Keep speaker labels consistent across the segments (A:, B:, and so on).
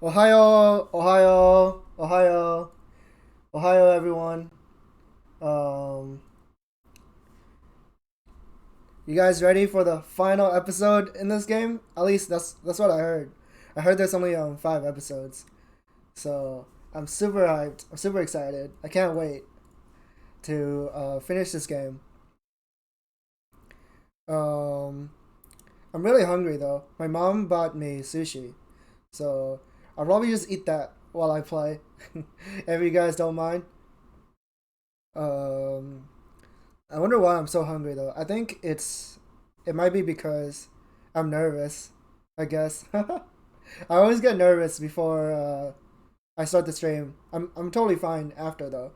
A: Ohio, Ohio, Ohio, Ohio, everyone. Um, you guys ready for the final episode in this game? At least that's what I heard. I heard there's only 5 episodes, so I'm super hyped. I'm super excited. I can't wait to finish this game. Um, I'm really hungry though. My mom bought me sushi, so I'll probably just eat that while I play. If you guys don't mind. Um, I wonder why I'm so hungry though. I think it might be because I'm nervous. I guess I always get nervous before I start the stream. I'm totally fine after though.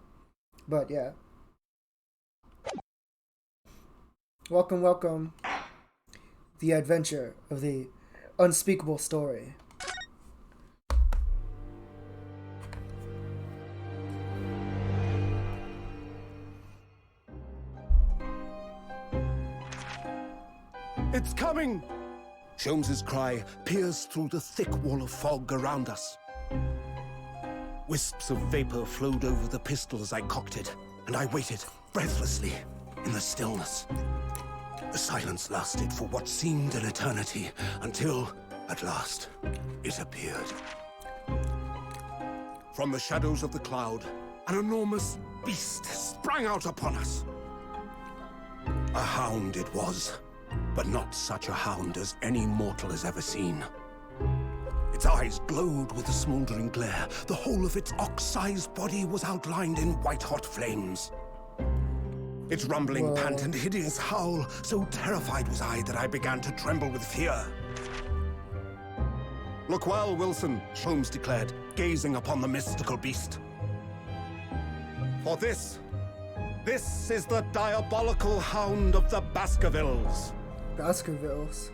A: But yeah, welcome, welcome. The adventure of the unspeakable story.
B: It's coming! Sholmes's cry pierced through the thick wall of fog around us. Wisps of vapor flowed over the pistol as I cocked it, and I waited breathlessly in the stillness. The silence lasted for what seemed an eternity, until, at last, it appeared. From the shadows of the cloud, an enormous beast sprang out upon us. A hound it was, but not such a hound as any mortal has ever seen. Its eyes glowed with a smoldering glare. The whole of its ox-sized body was outlined in white-hot flames. Its rumbling pant and hideous howl, so terrified was I that I began to tremble with fear. "Look well, Wilson," Sholmes declared, gazing upon the mystical beast. "For this is the diabolical hound of the Baskervilles."
A: Baskervilles.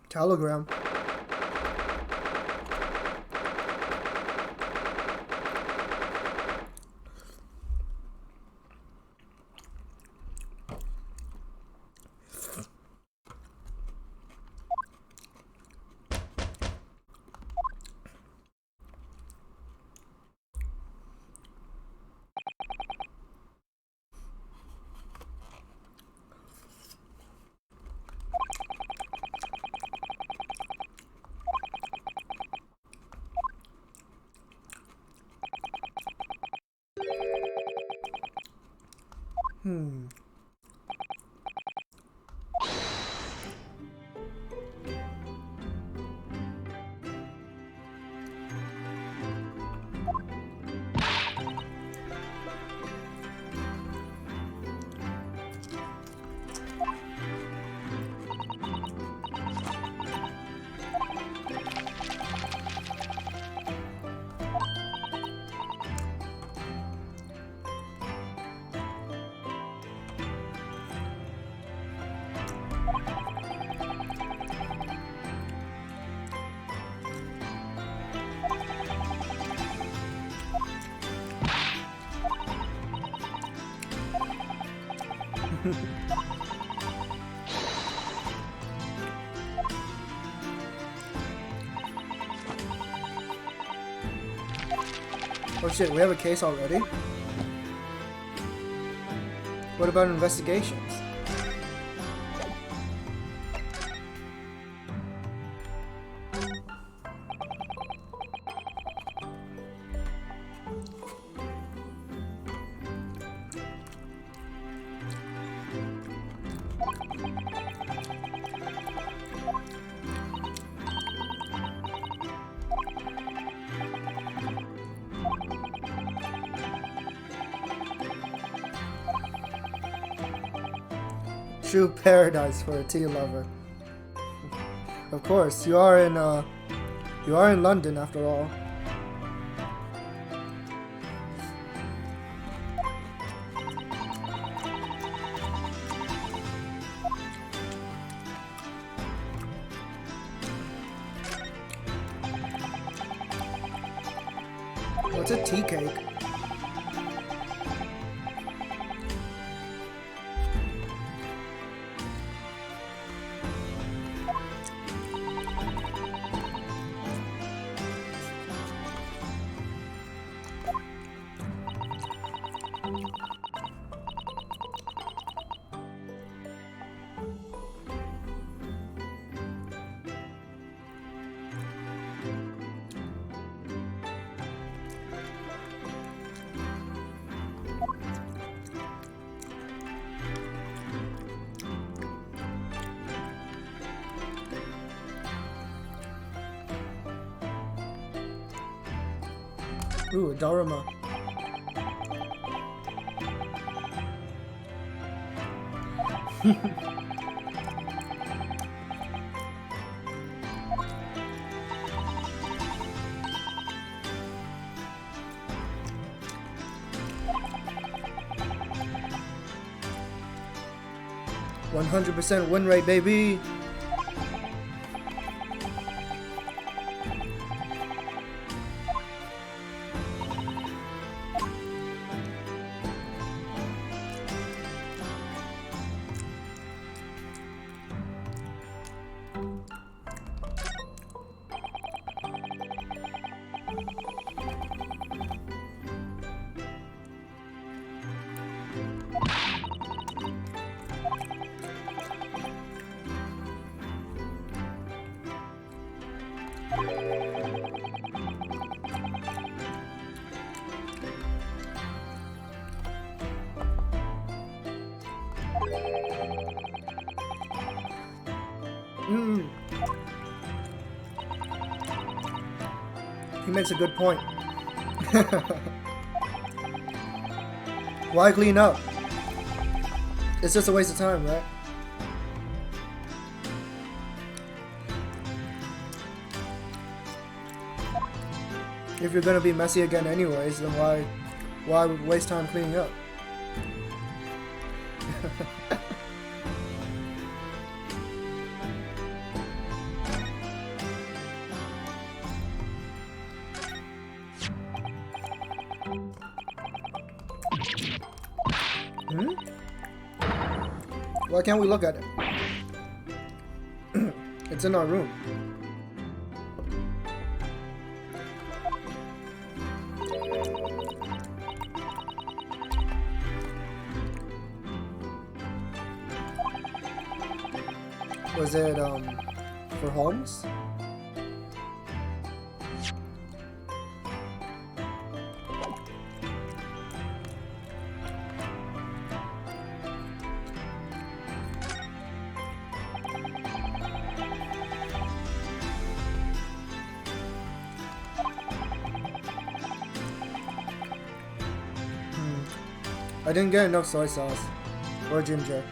A: Telegram. Oh shit, we have a case already? What about investigations? True paradise for a tea lover. Of course, you are in London after all. What's a tea cake? Ooh, Dharma. %100% win rate, baby. He makes a good point. Why clean up? It's just a waste of time, right? If you're gonna be messy again anyways, then why waste time cleaning up? Why can't we look at it? It's in our room. Was it for Holmes? I didn't get enough soy sauce or ginger.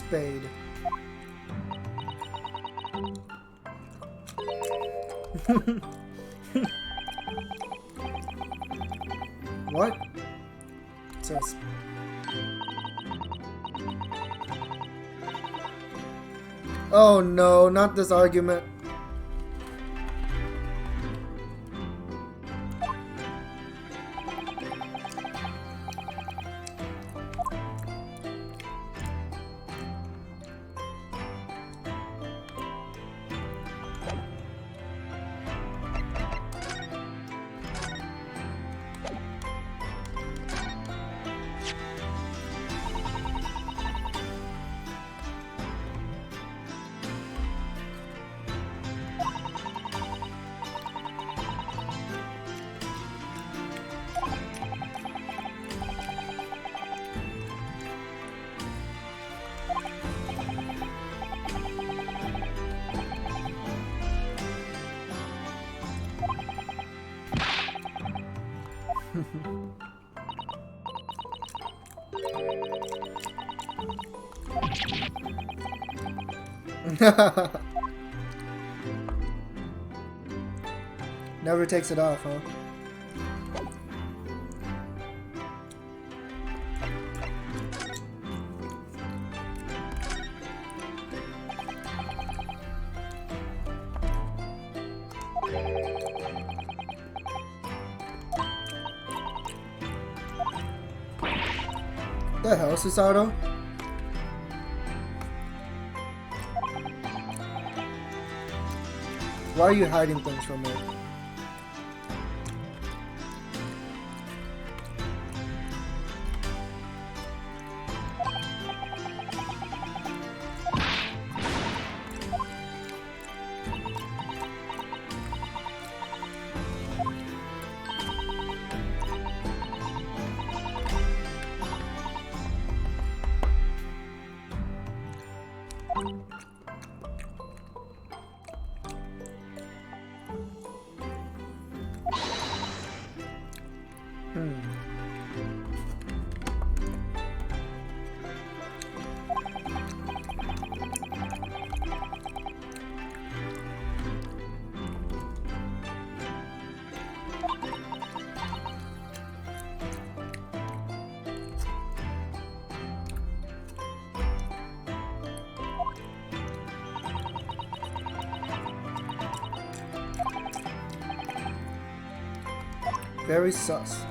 A: spade. What? It says. Oh no, not this argument. Never takes it off, huh? What the hell, Susato? Why are you hiding things from me? Very sus.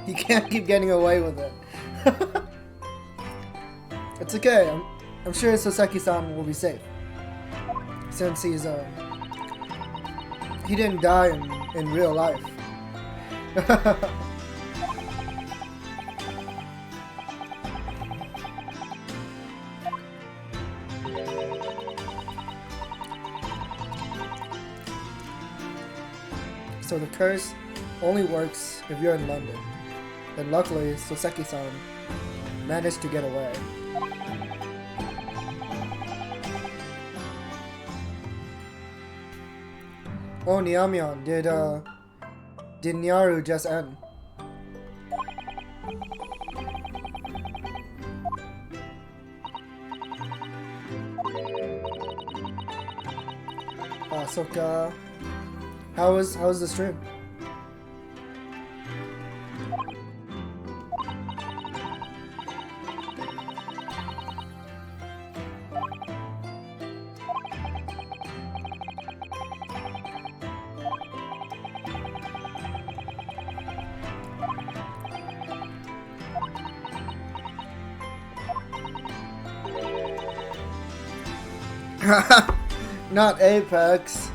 A: You can't keep getting away with it. It's okay. I'm sure Soseki-san will be safe. Since he didn't die in real life. So the curse only works if you're in London. And luckily, Soseki-san managed to get away. Oh, Niamion, did Nyaru just end? Soka, how was the stream? Not Apex.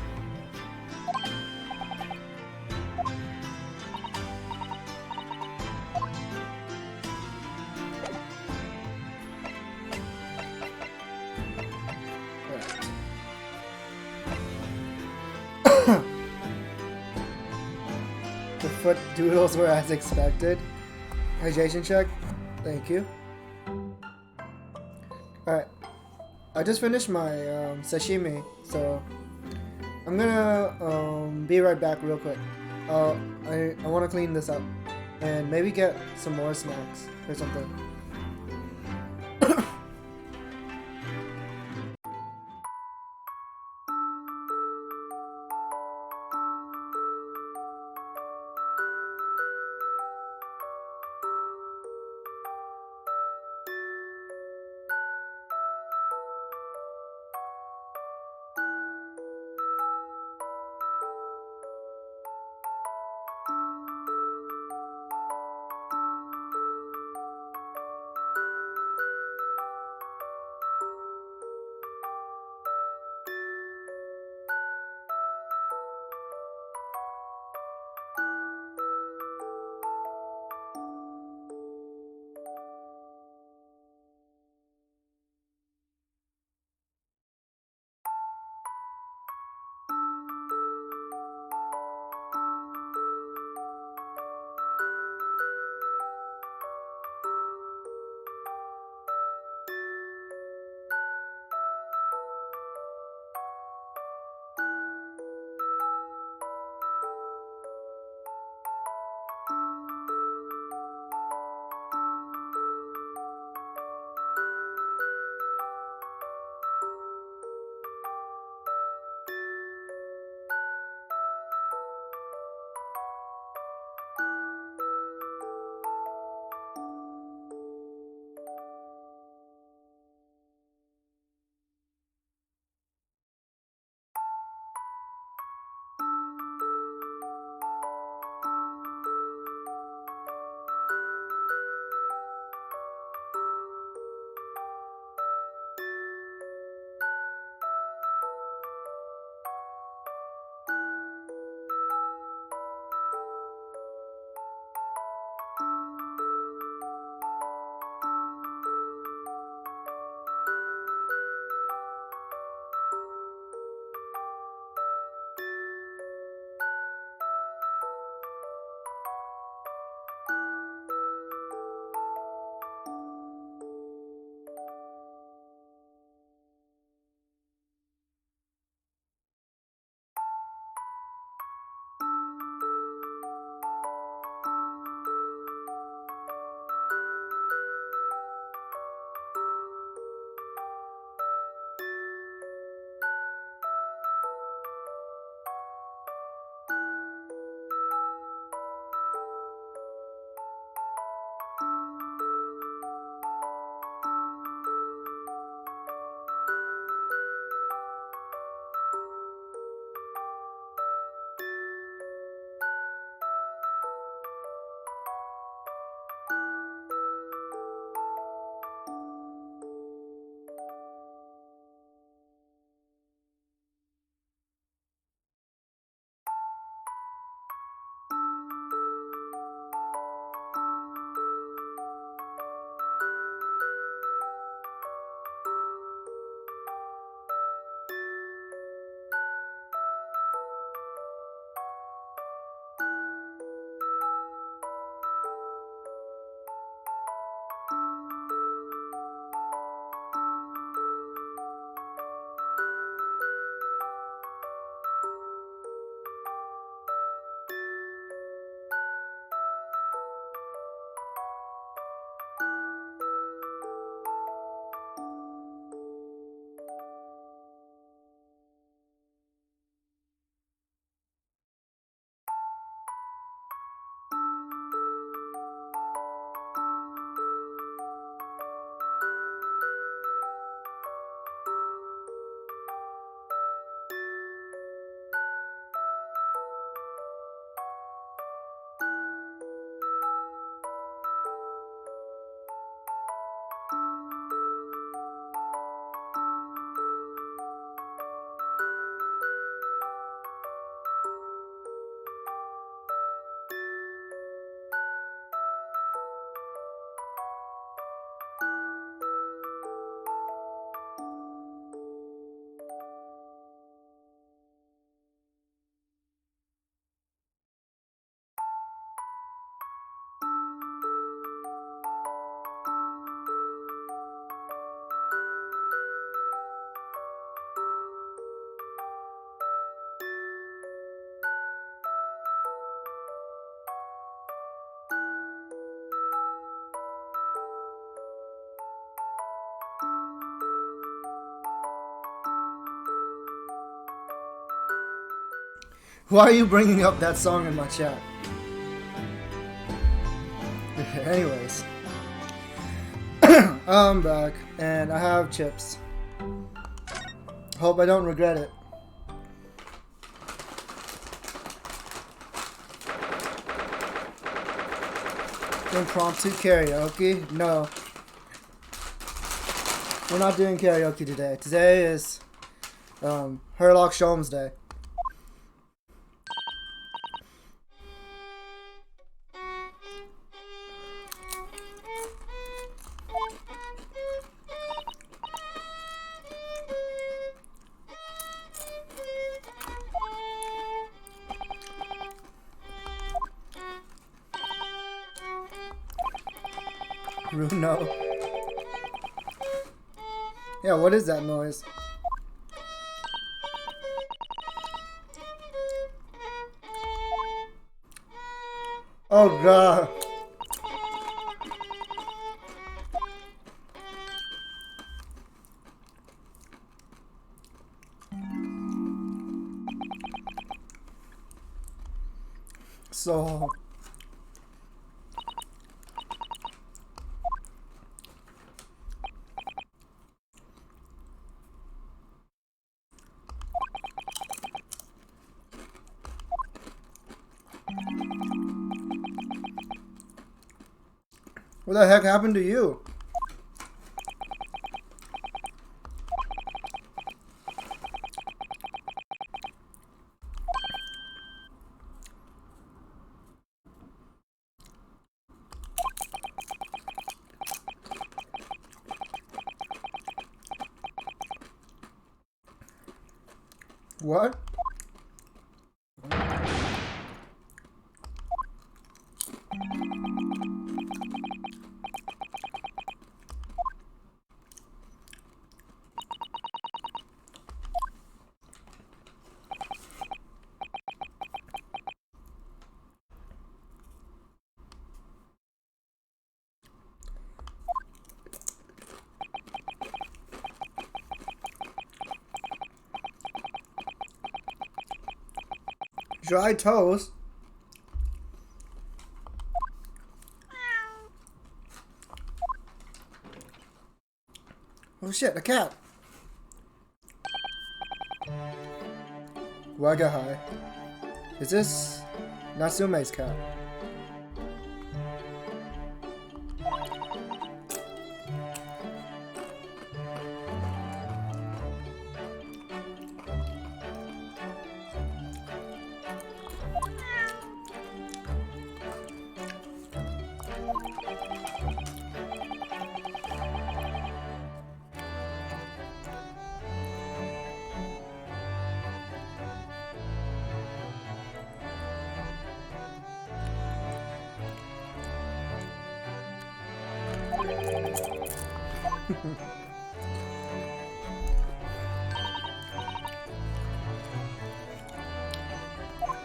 A: The foot doodles were as expected. Hydration check. Thank you. Alright. I just finished my sashimi, so I'm gonna be right back real quick. I want to clean this up and maybe get some more snacks or something. Why are you bringing up that song in my chat? Anyways. I'm back, and I have chips. Hope I don't regret it. Impromptu karaoke? No. We're not doing karaoke today. Today is Herlock Sholmes Day. Bruno. Yeah, what is that noise? Oh god. So what the heck happened to you? What? Dry toast? Oh shit, a cat. Wagahai. Is this Natsume's cat?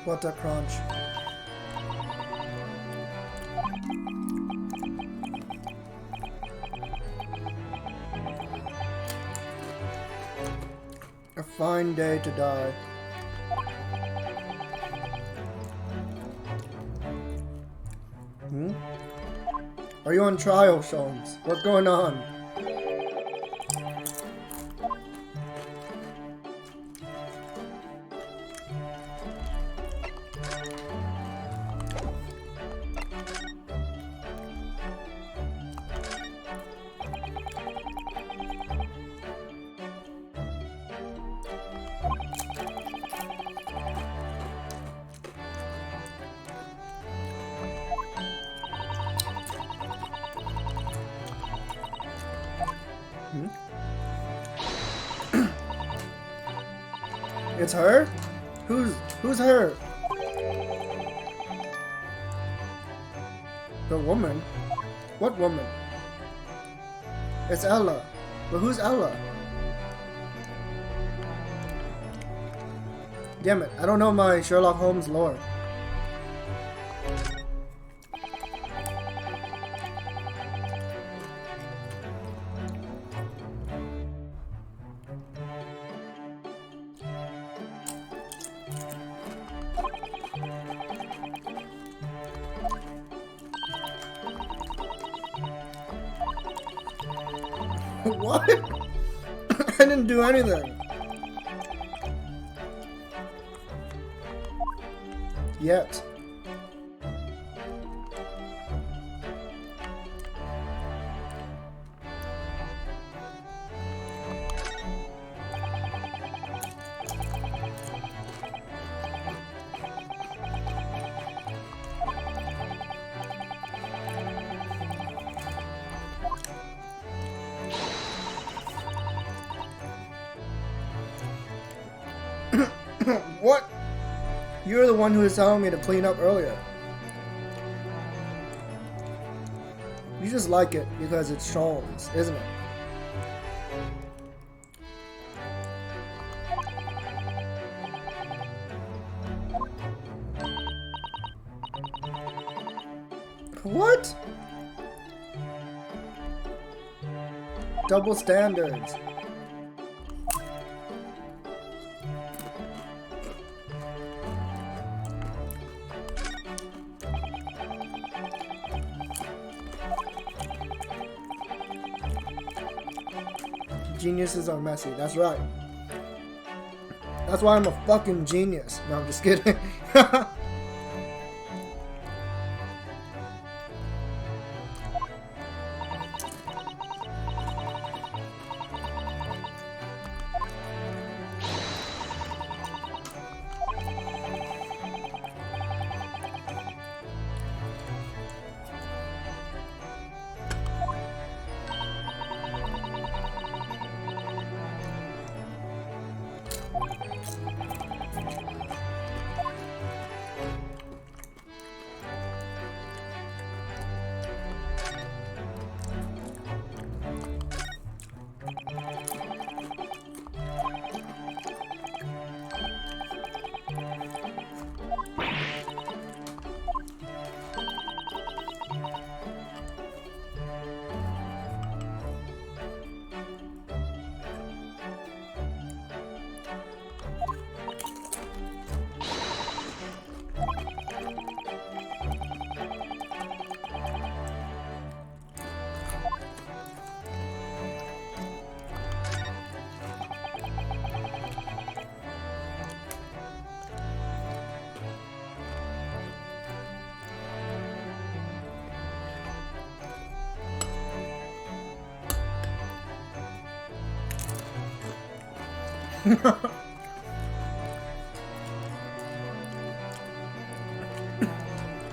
A: What a crunch. A fine day to die. Hmm? Are you on trial, Sholmes? What's going on? It's her? Who's her? The woman? What woman? It's Ella. But who's Ella? Damn it, I don't know my Sherlock Holmes lore. What? I didn't do anything. Yet. What? You're the one who was telling me to clean up earlier. You just like it because it's Sean's, isn't it? What? Double standards. Geniuses are messy. That's right. That's why I'm a fucking genius. No, I'm just kidding.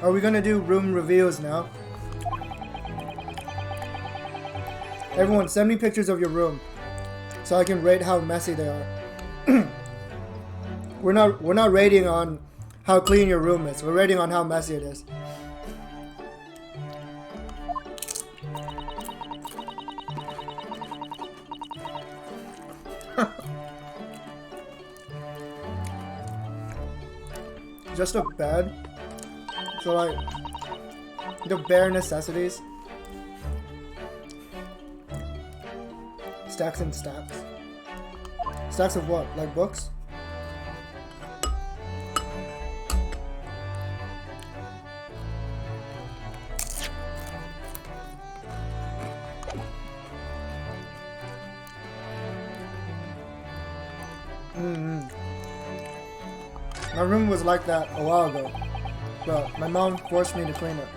A: Are we gonna do room reviews now? Everyone, send me pictures of your room so I can rate how messy they are. We're not rating on how clean your room is. We're rating on how messy it is. Just a bed. So like the bare necessities. Stacks and stacks. Stacks of what? Like books? My room was like that a while ago, but my mom forced me to clean it.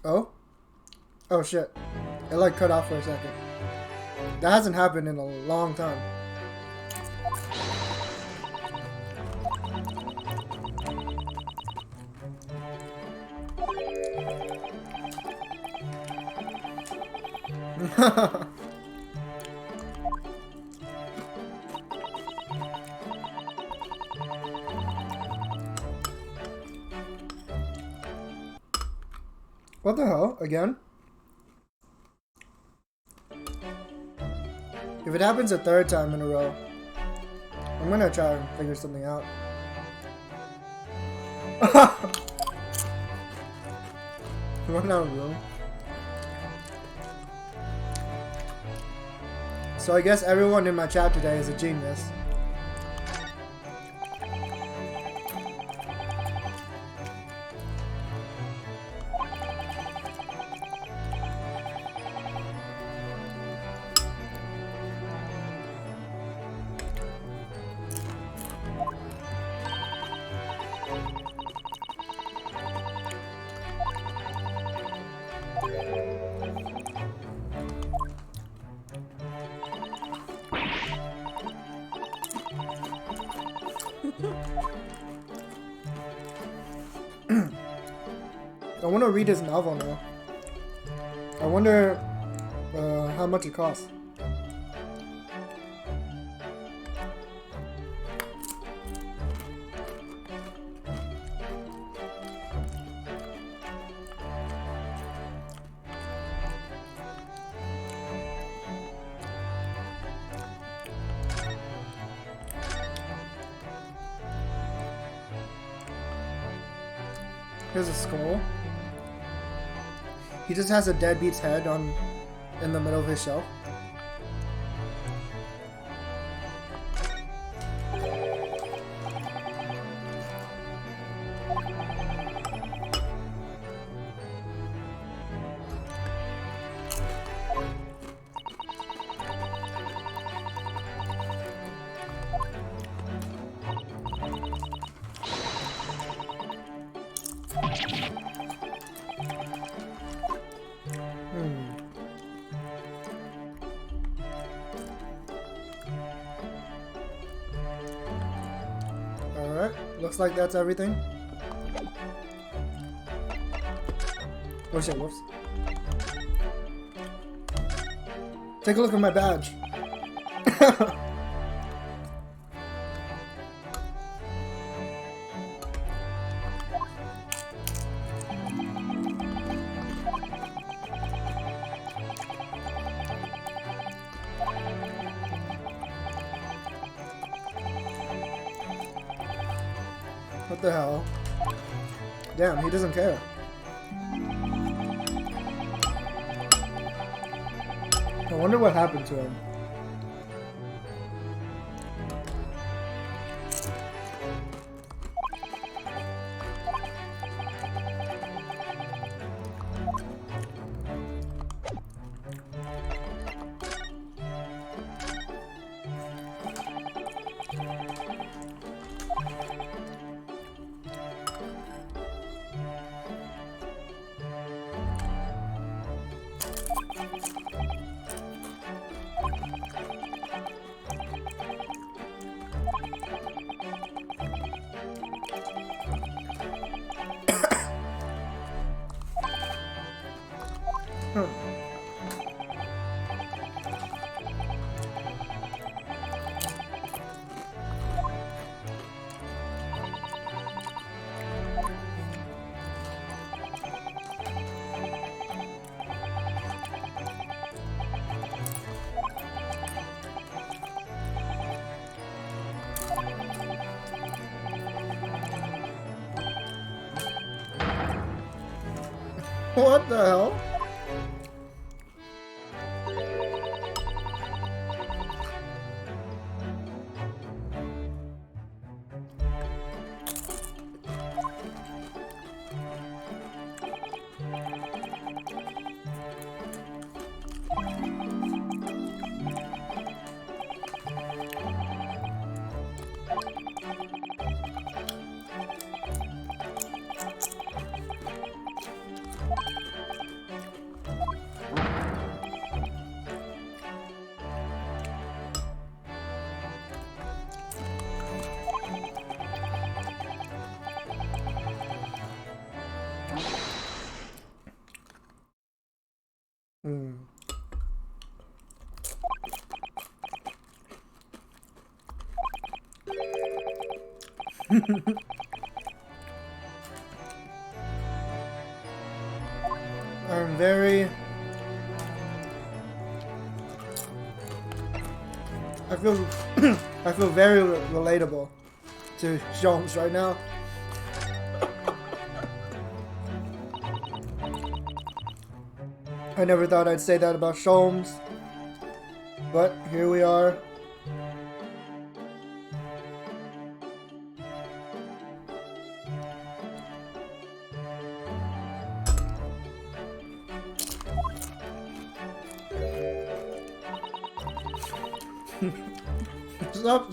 A: Oh? Oh shit. It like cut off for a second. That hasn't happened in a long time. What the hell? Again? If it happens a third time in a row, I'm gonna try and figure something out. Run out of room. So I guess everyone in my chat today is a genius. I want to read his novel now. I wonder how much it costs. Here's a skull. He just has a deadbeat's head in the middle of his shelf. Alright, looks like that's everything. Oh shit, whoops. Take a look at my badge. What the hell? Damn, he doesn't care. I wonder what happened to him. What the hell? I'm very... I feel I feel very relatable to Jones right now. I never thought I'd say that about Sholmes, but here we are. Stop.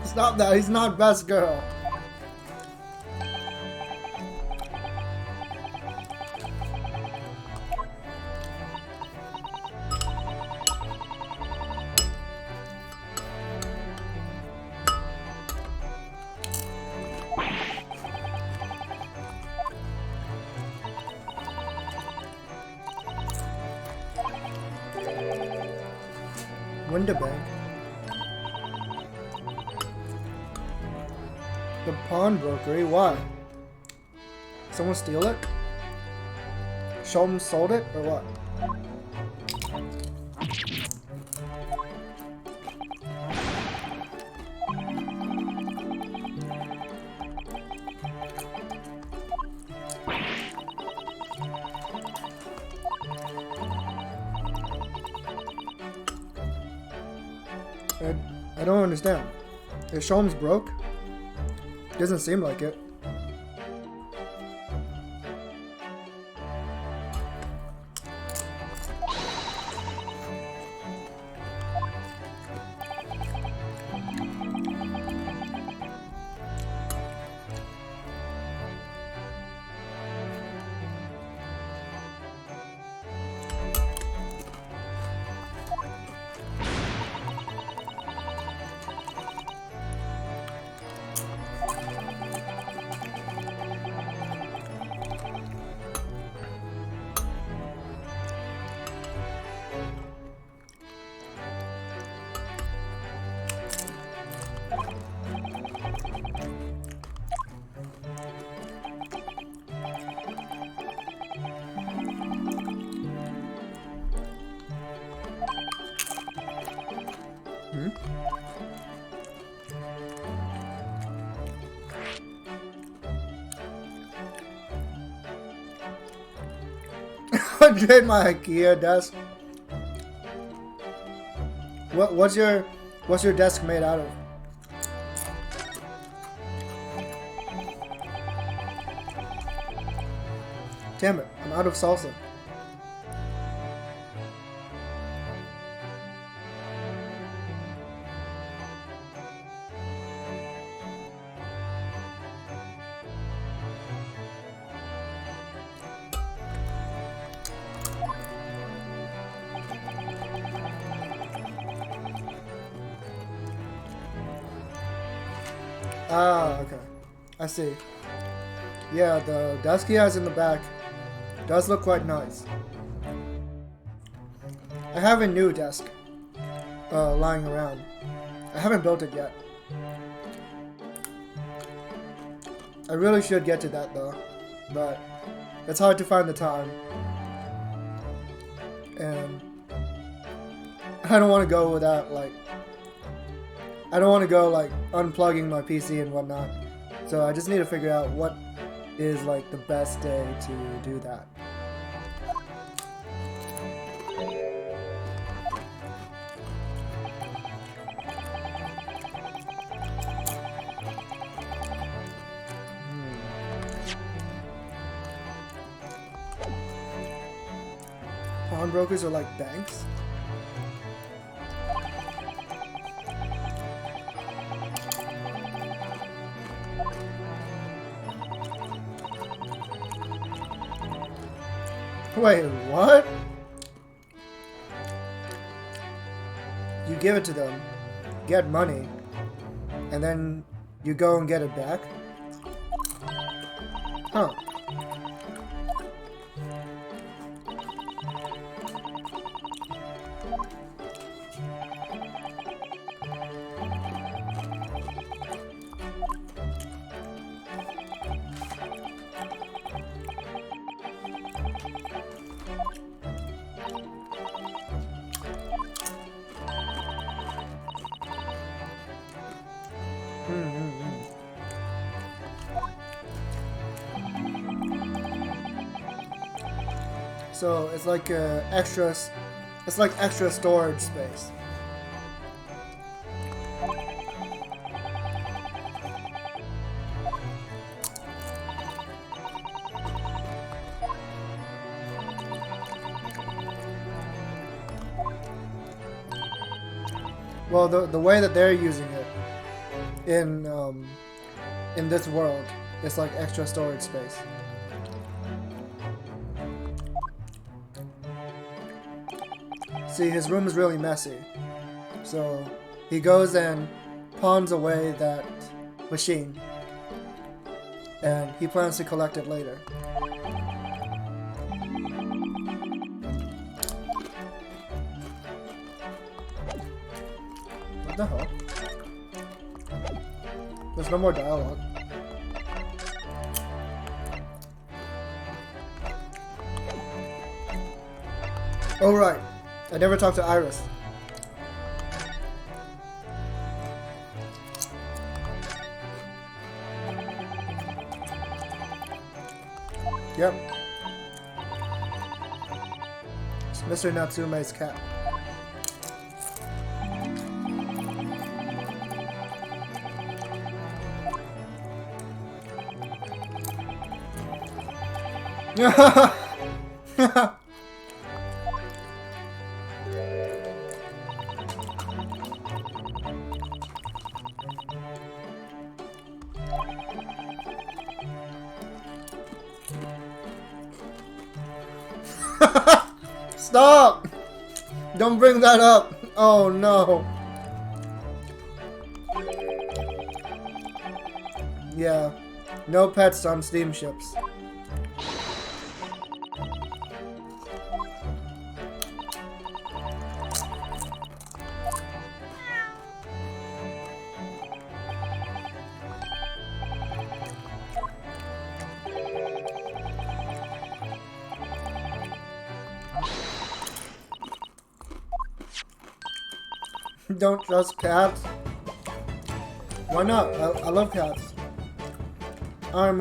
A: Stop that, he's not best girl. Window bank. The pawnbrokery. Why? Someone steal it? Shom sold it or what? I don't understand. Is Shom's broke? Doesn't seem like it. I trade my IKEA desk. What's your desk made out of? Damn it, I'm out of salsa. Ah, okay. I see. Yeah, the desk he has in the back does look quite nice. I have a new desk lying around. I haven't built it yet. I really should get to that though, but it's hard to find the time. And I don't want to go without I don't want to go unplugging my PC and whatnot. So I just need to figure out what is the best day to do that. Pawnbrokers are like banks? Wait, what? You give it to them, get money, and then you go and get it back? Huh. So it's like extra storage space. Well, the way that they're using it in this world, it's like extra storage space. See, his room is really messy, so he goes and pawns away that machine, and he plans to collect it later. What the hell? There's no more dialogue. Oh right, I never talked to Iris. Yep. It's Mr. Natsume's cat. Stop! Don't bring that up! Oh no. Yeah. No pets on steamships. Don't trust cats. Why not? I love cats. I'm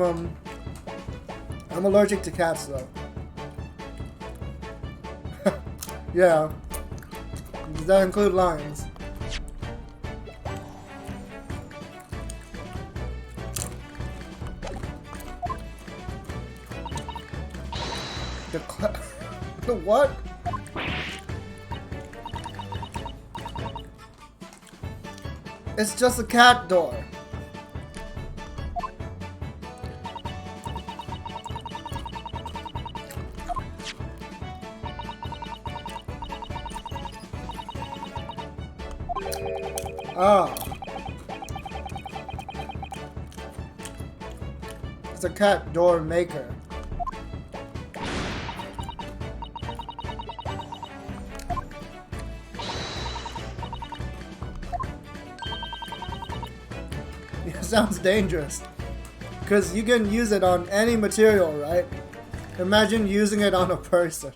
A: allergic to cats though. Yeah. Does that include lions? The what? It's just a cat door. Ah. It's a cat door maker. Sounds dangerous. Because you can use it on any material, right? Imagine using it on a person.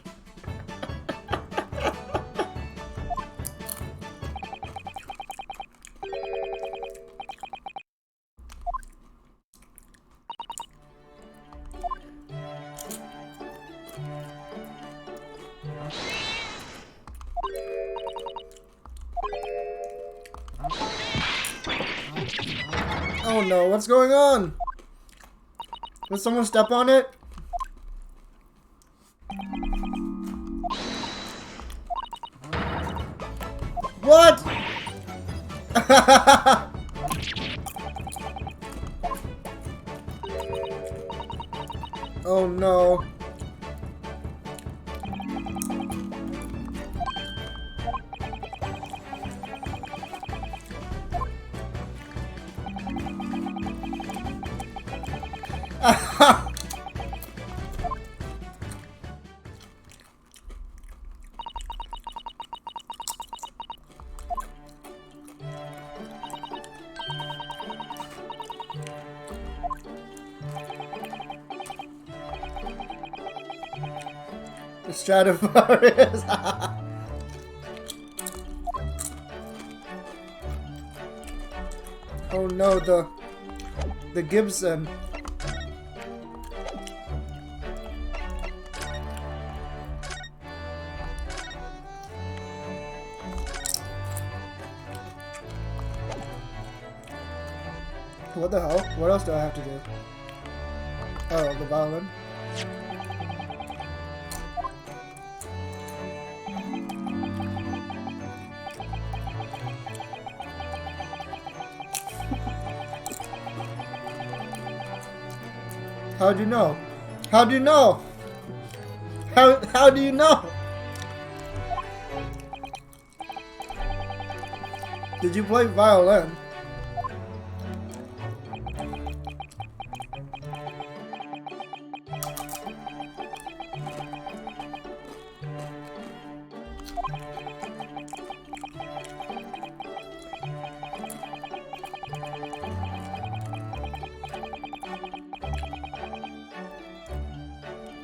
A: Oh no, what's going on? Did someone step on it? What? Oh no. The Stradivarius. Oh no, the Gibson. What the hell? What else do I have to do? Oh, the violin. How do you know? How do you know? How do you know? Did you play violin?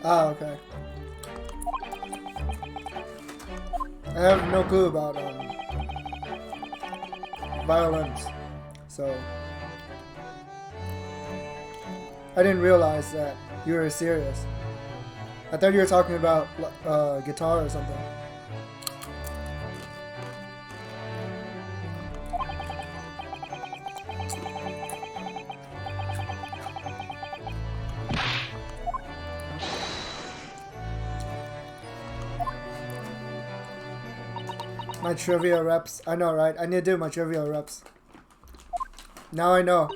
A: Ah, okay. I have no clue about violins, so I didn't realize that you were serious. I thought you were talking about guitar or something. My trivia reps. I know, right? I need to do my trivia reps. Now I know.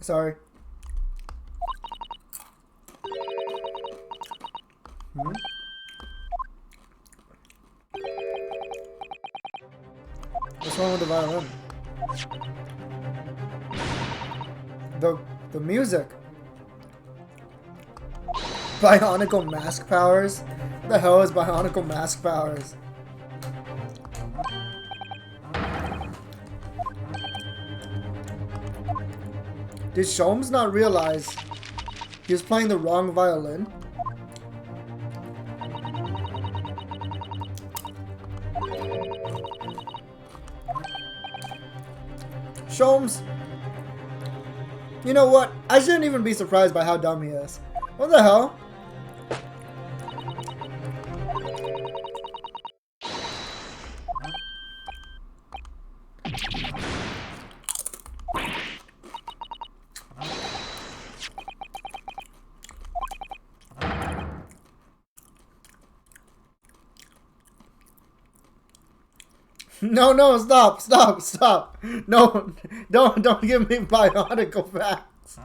A: Sorry. What's wrong with the violin? The music. Bionicle mask powers? What the hell is bionicle mask powers? Did Sholmes not realize he was playing the wrong violin? Sholmes, you know what? I shouldn't even be surprised by how dumb he is. What the hell? No, stop. No, don't give me bionicle facts.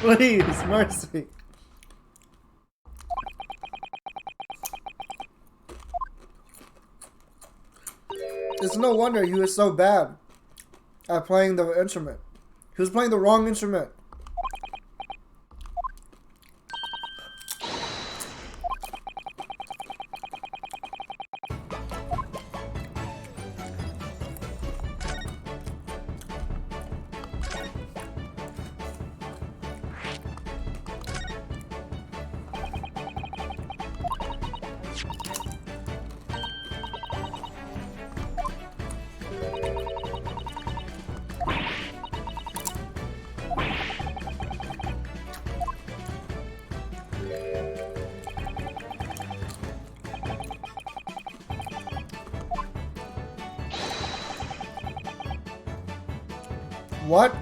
A: Please, mercy. It's no wonder he was so bad at playing the instrument. He was playing the wrong instrument. What?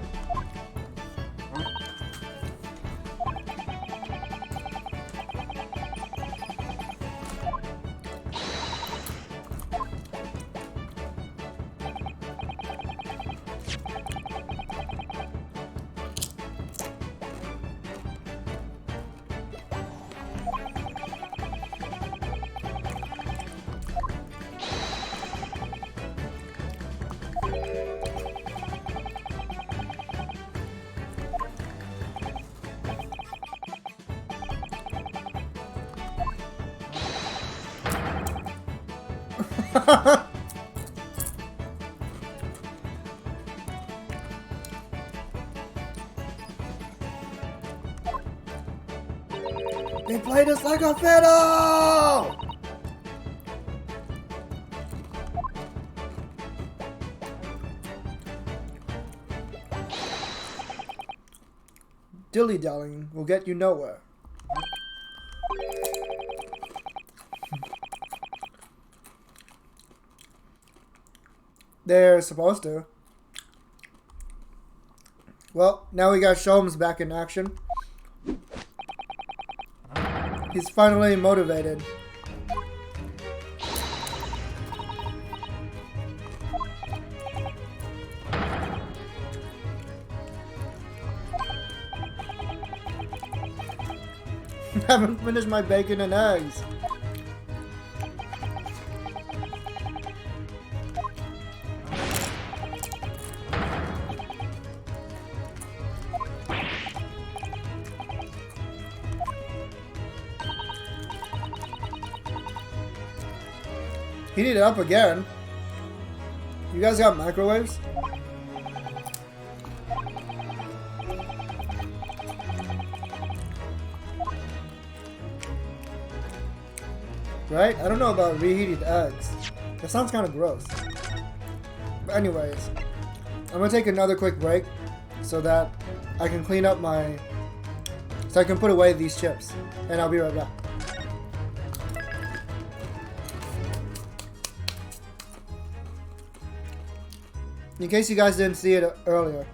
A: They played us like a fiddle! Dilly-dallying will get you nowhere. They're supposed to. Well, now we got Sholmes back in action. He's finally motivated. Haven't finished my bacon and eggs. Heat it up again. You guys got microwaves? Right? I don't know about reheated eggs. That sounds kind of gross. But anyways, I'm gonna take another quick break so that I can clean up my... so I can put away these chips. And I'll be right back. In case you guys didn't see it earlier.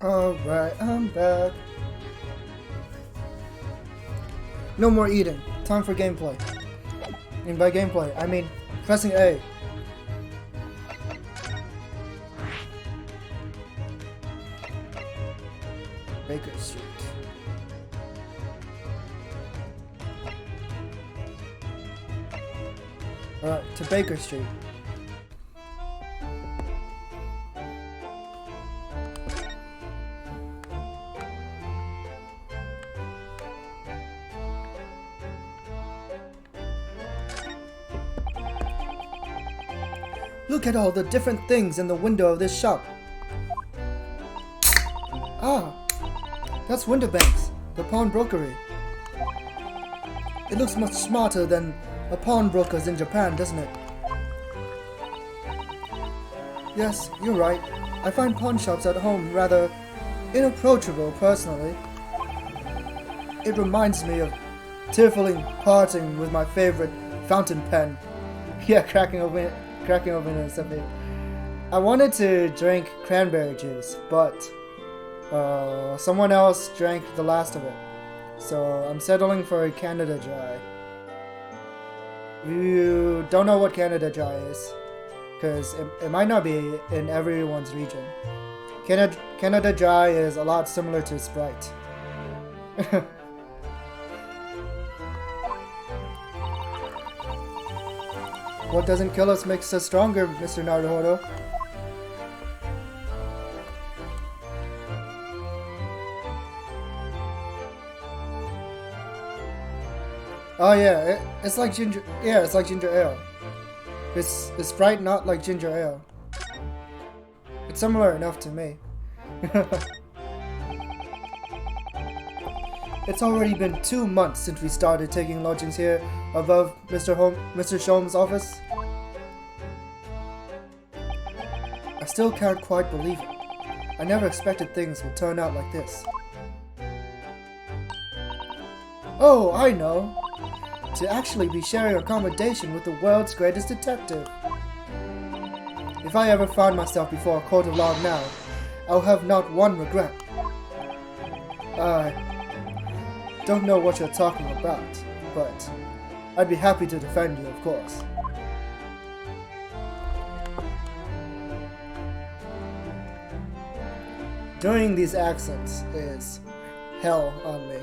A: Alright, I'm back. No more eating. Time for gameplay. And by gameplay, I mean pressing A. Baker Street. Alright, to Baker Street. Look at all the different things in the window of this shop. Ah, that's Winterbank's, the pawnbrokery. It looks much smarter than a pawnbroker's in Japan, doesn't it? Yes, you're right. I find pawn shops at home rather inapproachable, personally. It reminds me of tearfully parting with my favorite fountain pen. Yeah, cracking open it something. I wanted to drink cranberry juice, but someone else drank the last of it. So I'm settling for a Canada Dry. You don't know what Canada Dry is, because it might not be in everyone's region. Canada Dry is a lot similar to Sprite. What doesn't kill us makes us stronger, Mr. Naruhodo. Oh yeah, it's like ginger. Yeah, it's like ginger ale. Is Sprite not like ginger ale? It's similar enough to me. It's already been 2 months since we started taking lodgings here above Mr. Sholm's office. I still can't quite believe it. I never expected things would turn out like this. Oh, I know! To actually be sharing accommodation with the world's greatest detective. If I ever find myself before a court of law now, I'll have not one regret. I don't know what you're talking about, but I'd be happy to defend you, of course. Doing these accents is hell on me.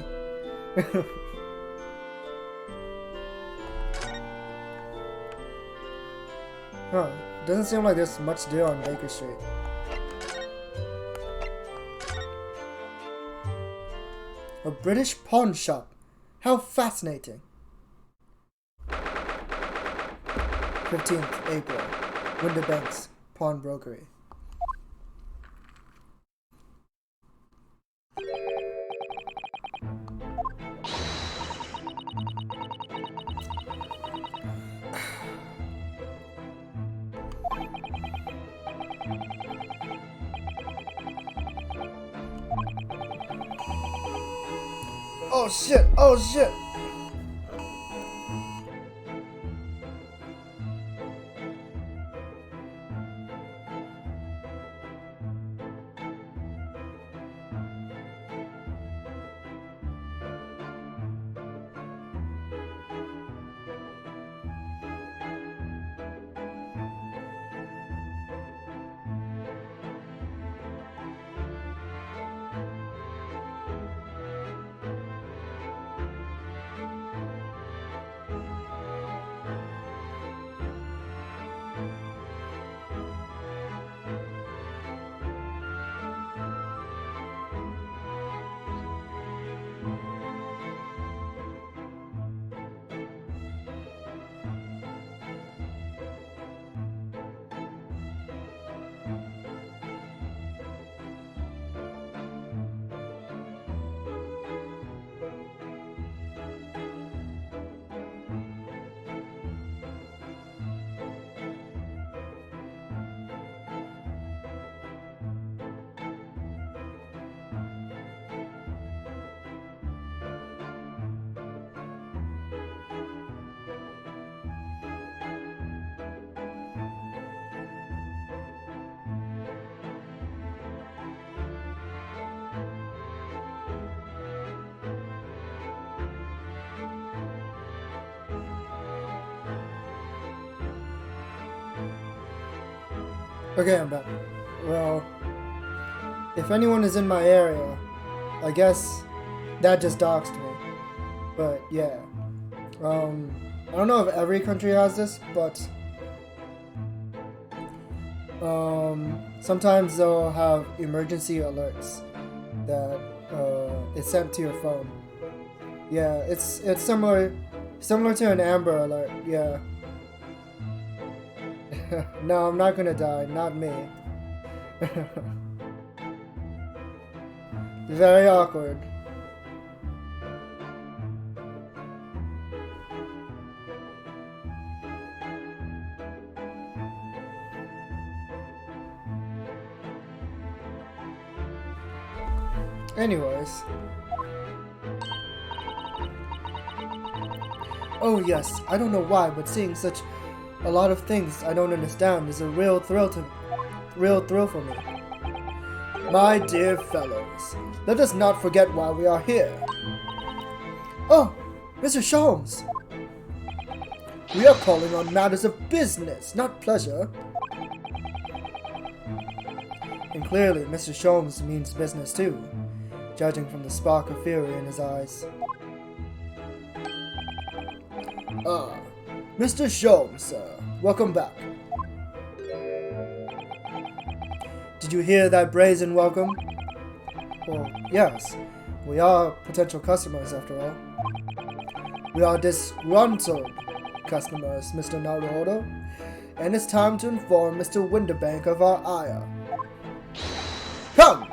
A: Huh, doesn't seem like there's much to do on Baker Street. A British pawn shop. How fascinating. 15th April. Winterbank's pawnbrokery. Oh shit! Oh shit! Okay, I'm back. Well, if anyone is in my area, I guess that just doxed me. But yeah. I don't know if every country has this, but sometimes they'll have emergency alerts that is sent to your phone. Yeah, it's similar to an Amber Alert. Yeah. No, I'm not gonna die. Not me. Very awkward. Anyways. Oh yes, I don't know why, but seeing such a lot of things I don't understand is a real thrill for me. My dear fellows, let us not forget why we are here. Oh, Mr. Sholmes! We are calling on matters of business, not pleasure. And clearly, Mr. Sholmes means business too, judging from the spark of fury in his eyes. Ah, Mr. Sholmes, sir. Welcome back. Did you hear that brazen welcome? Well, yes. We are potential customers, after all. We are disgruntled customers, Mr. Naruhodo, and it's time to inform Mr. Winterbank of our ire. Come!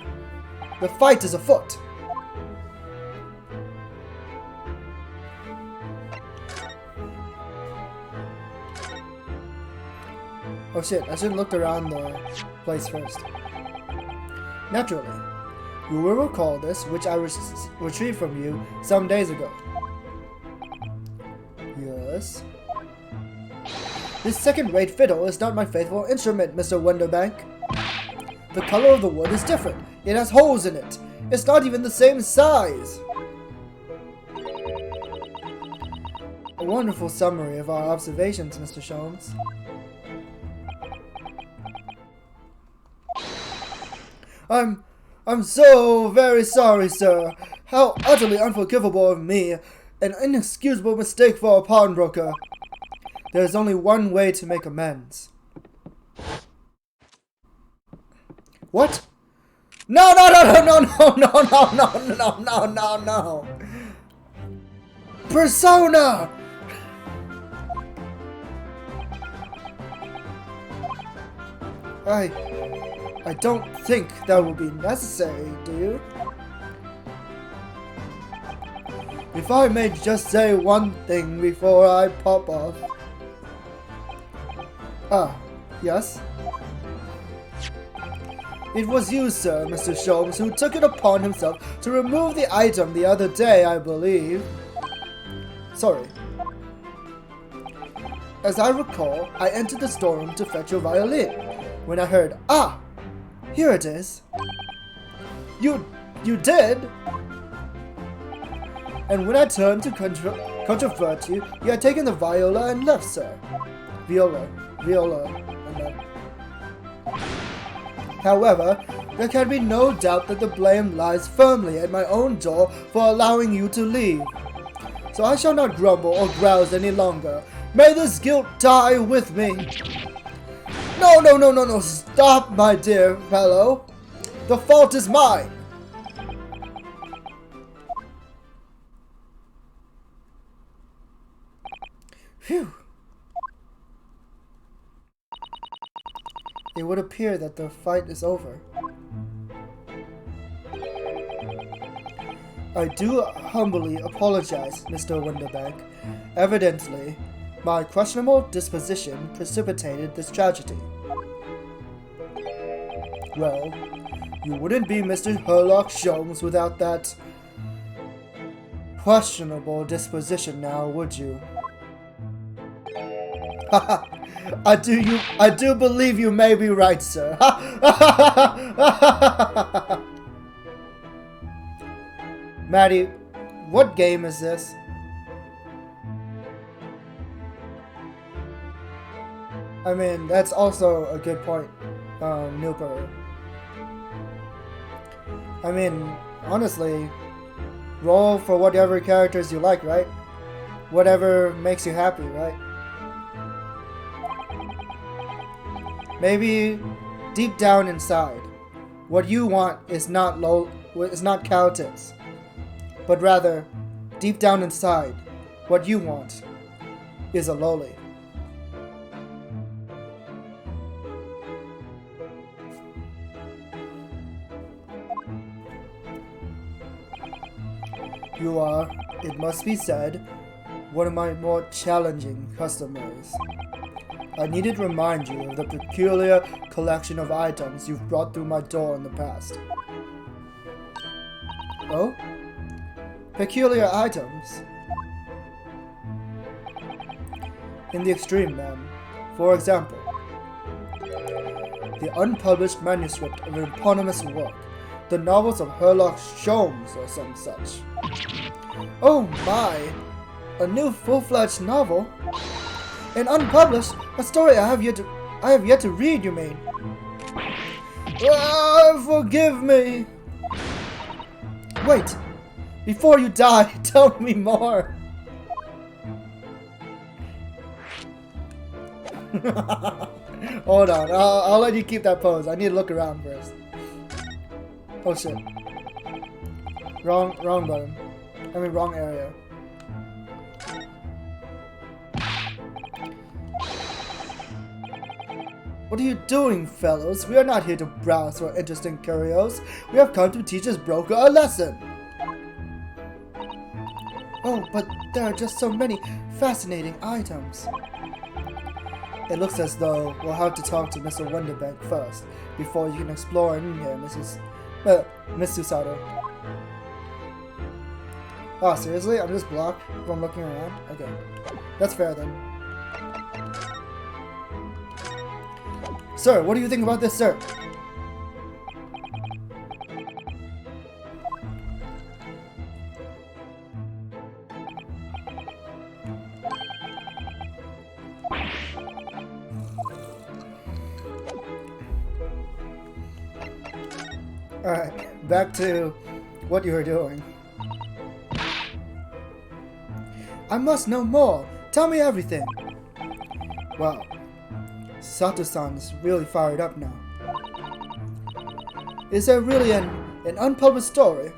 A: The fight is afoot! Oh shit, I should have looked around the place first. Naturally, you will recall this, which I retrieved from you some days ago. Yes? This second-rate fiddle is not my faithful instrument, Mr. Winterbank. The color of the wood is different. It has holes in it. It's not even the same size. A wonderful summary of our observations, Mr. Sholmes. I'm so very sorry, sir. How utterly unforgivable of me. An inexcusable mistake for a pawnbroker. There is only one way to make amends. What? No, no, no, no, no, no, no, no, no, no, no, no, no. Persona! I don't think that will be necessary, do you? If I may just say one thing before I pop off. Ah, yes? It was you, sir, Mr. Sholmes, who took it upon himself to remove the item the other day, I believe. Sorry. As I recall, I entered the storeroom to fetch your violin, when I heard, ah! Here it is. You did? And when I turned to controvert you, you had taken the viola and left, sir. Viola, and then. However, there can be no doubt that the blame lies firmly at my own door for allowing you to leave. So I shall not grumble or grouse any longer. May this guilt die with me. No, no, no, no, no, stop, my dear fellow. The fault is mine. Phew. It would appear that the fight is over. I do humbly apologize, Mr. Winterbank. Evidently, my questionable disposition precipitated this tragedy. Well, you wouldn't be Mr. Herlock Sholmes without that questionable disposition now, would you? Haha, I do believe you may be right, sir. Maddie, what game is this? I mean, that's also a good point. Nooper. I mean, honestly, roll for whatever characters you like, right? Whatever makes you happy, right? Maybe deep down inside, what you want is not Countess, but rather, deep down inside, what you want is a loli. You are, it must be said, one of my more challenging customers. I needed to remind you of the peculiar collection of items you've brought through my door in the past. Oh? Peculiar items? In the extreme, then. For example, the unpublished manuscript of an eponymous work, the novels of Sherlock Holmes or some such. Oh my! A new full-fledged novel? And unpublished? A story I have yet to read, you mean? Ah, forgive me! Wait! Before you die, tell me more! Hold on, I'll let you keep that pose. I need to look around first. Oh shit. Wrong button. I mean wrong area. What are you doing, fellows? We are not here to browse for interesting curios. We have come to teach this broker a lesson. Oh, but there are just so many fascinating items. It looks as though we'll have to talk to Mr. Wonderbank first, before you can explore in here, Miss Susato. Oh, seriously? I'm just blocked from looking around? Okay. That's fair then. Sir, what do you think about this, sir? Alright, back to what you were doing. I must know more. Tell me everything. Wow. Sato-san is really fired up now. Is there really an unpublished story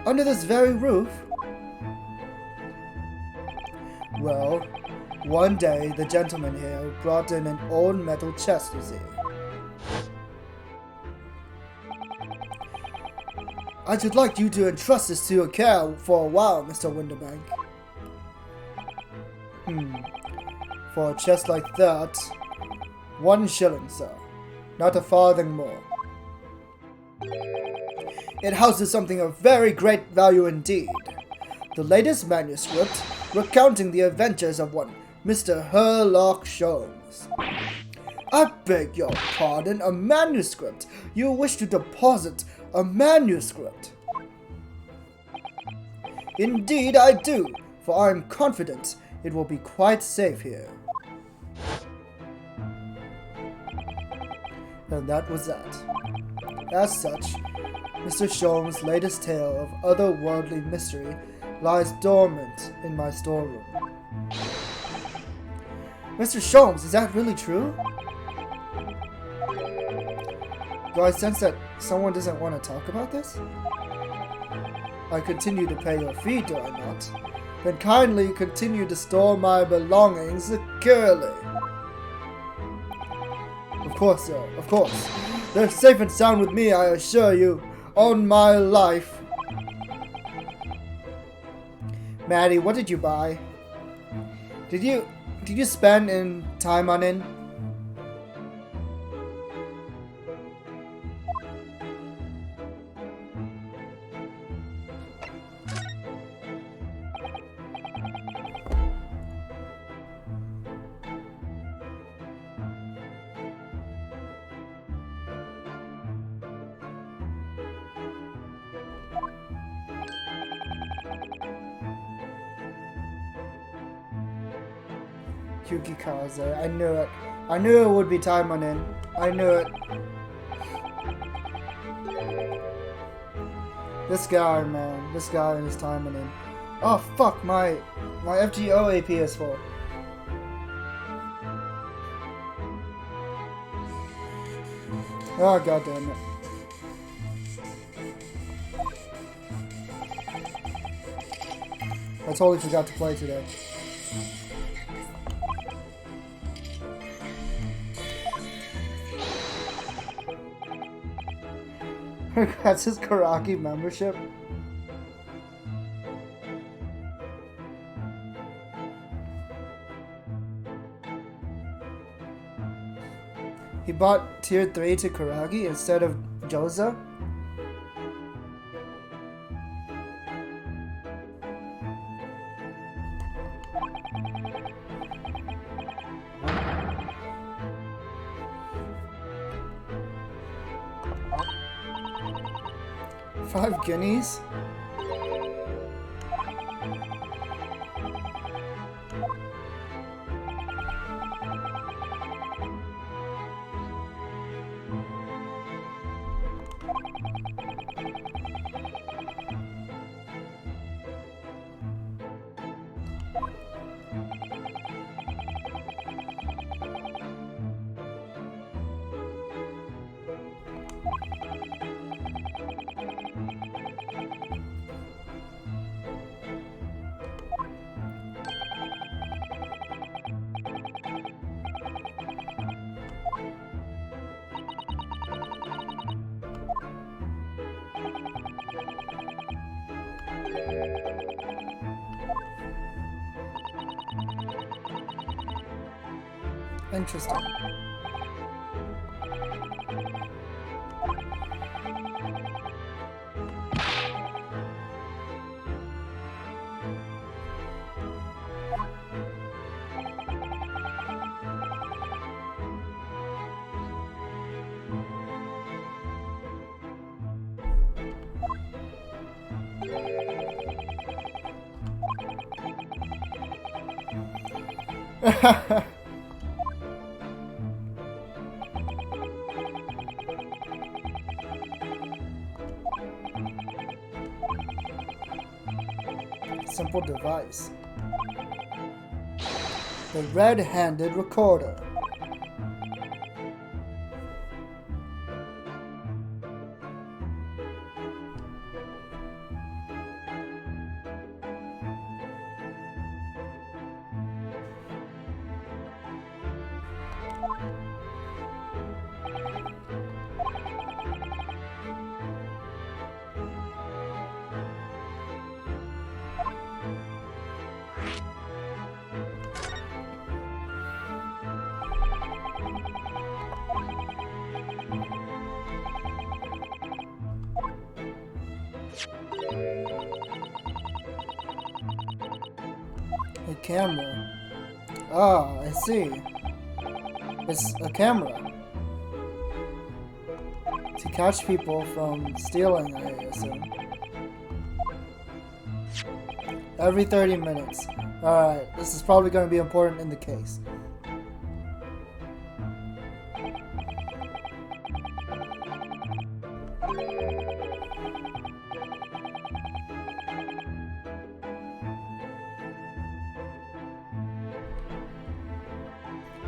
A: under this very roof? Well, one day the gentleman here brought in an old metal chest, you see. I should like you to entrust this to your care for a while, Mr. Winterbank. For a chest like that, 1 shilling, sir. Not a farthing more. It houses something of very great value indeed. The latest manuscript recounting the adventures of one Mr. Sherlock Holmes. I beg your pardon, a manuscript? You wish to deposit a manuscript? Indeed I do, for I am confident it will be quite safe here. And that was that. As such, Mr. Sholmes' latest tale of otherworldly mystery lies dormant in my storeroom. Mr. Sholmes, is that really true? Do I sense that someone doesn't want to talk about this? I continue to pay your fee, do I not? Then kindly continue to store my belongings securely. Of course, sir, of course. They're safe and sound with me, I assure you, on my life. Maddie, what did you buy? Did you spend in time on it? Yuki Kaze, I knew it. I knew it would be time on in. I knew it. This guy, man. This guy and his timing. And oh fuck, my FGO AP is full. Oh god damn it. I totally forgot to play today. That's his karaoke membership. He bought tier 3 to karaoke instead of Joza. $5 guineas? Interesting. Simple device. The red-handed recorder. A camera. Ah, I see. It's a camera. To catch people from stealing, I assume. Every 30 minutes. Alright, this is probably going to be important in the case.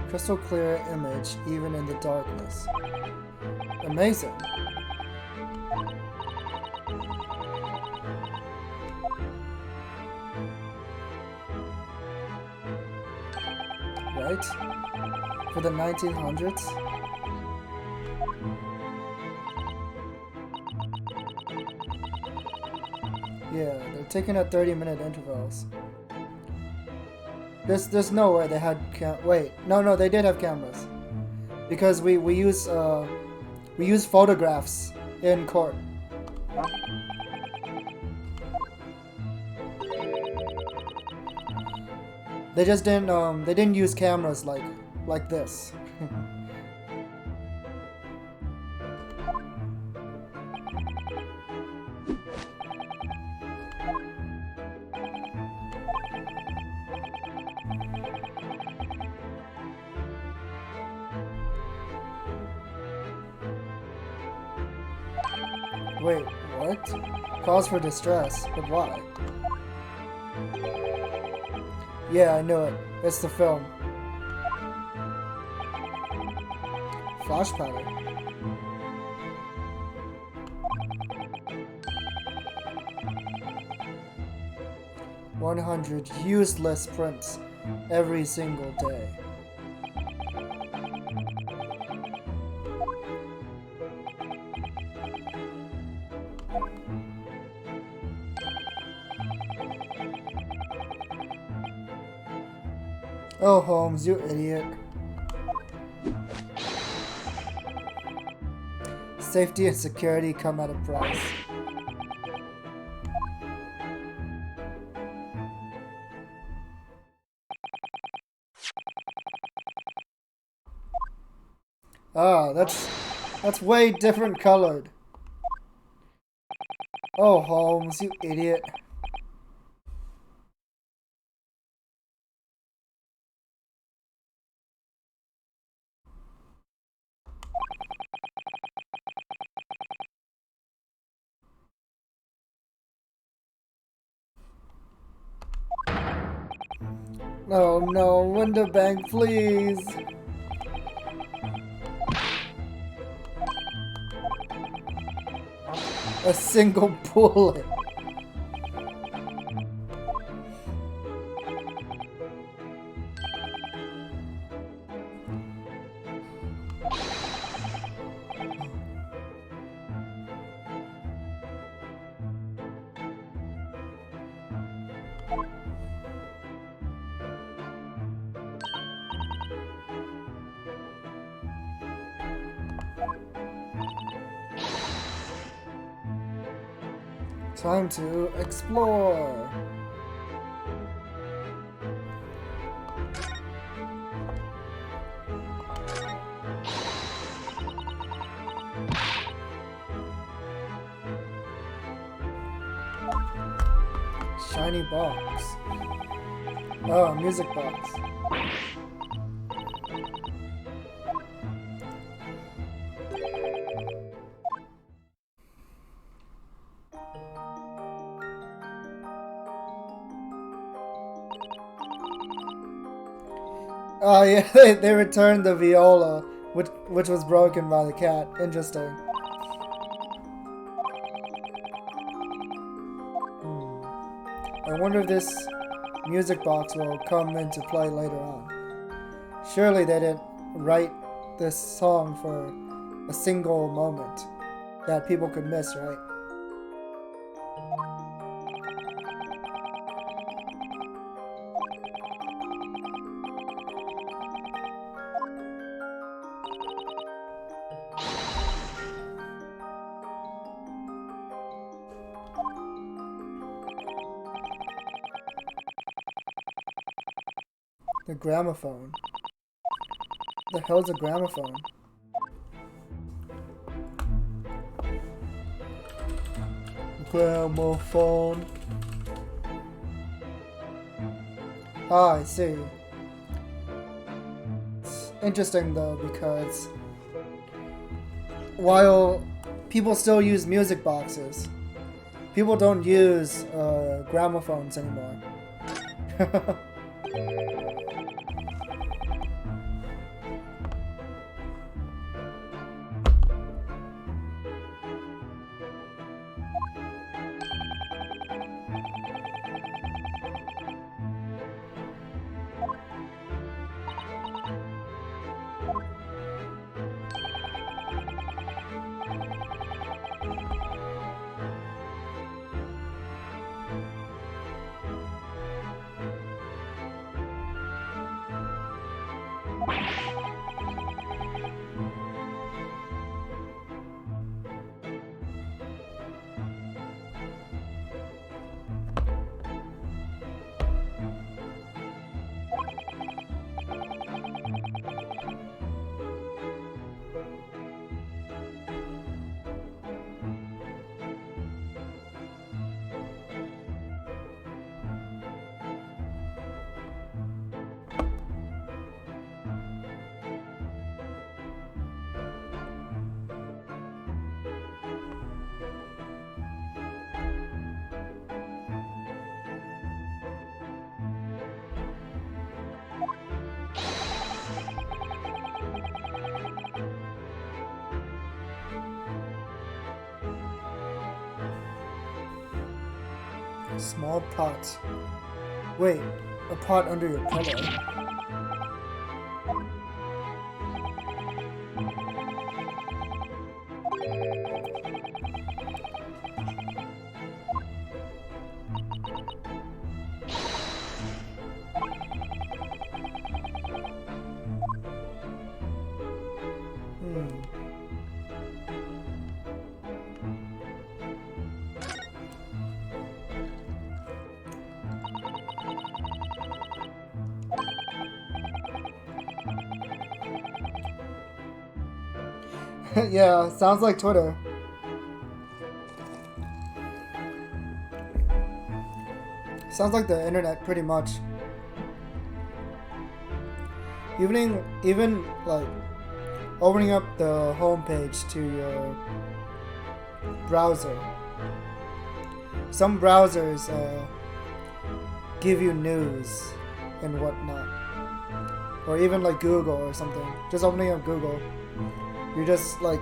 A: Crystal clear image, even in the darkness. Amazing. Right? For the 1900s? Yeah, they're taking at 30-minute intervals. There's no way they had wait, no, they did have cameras, because we use photographs in court. They just didn't use cameras like this. Wait, What? Cause for distress, but why? Yeah, I know it. It's the film. Flash powder. $100 useless prints every single day. Oh, Holmes, you idiot. Safety and security come at a price. Ah, that's way different colored. Oh, Holmes, you idiot. Oh no, window bank, please. A single bullet. Time to explore. Shiny box. Oh, music box. Oh yeah, they returned the viola, which was broken by the cat. Interesting. I wonder if this music box will come into play later on. Surely they didn't write this song for a single moment that people could miss, right? The gramophone. The hell's a gramophone? Gramophone. Ah, I see. It's interesting though, because while people still use music boxes, people don't use gramophones anymore. Small pot. Wait, a pot under your pillow. Yeah, sounds like Twitter. Sounds like the internet pretty much. Even like opening up the home page to your browser. Some browsers give you news and whatnot. Or even like Google or something. Just opening up Google. You're just like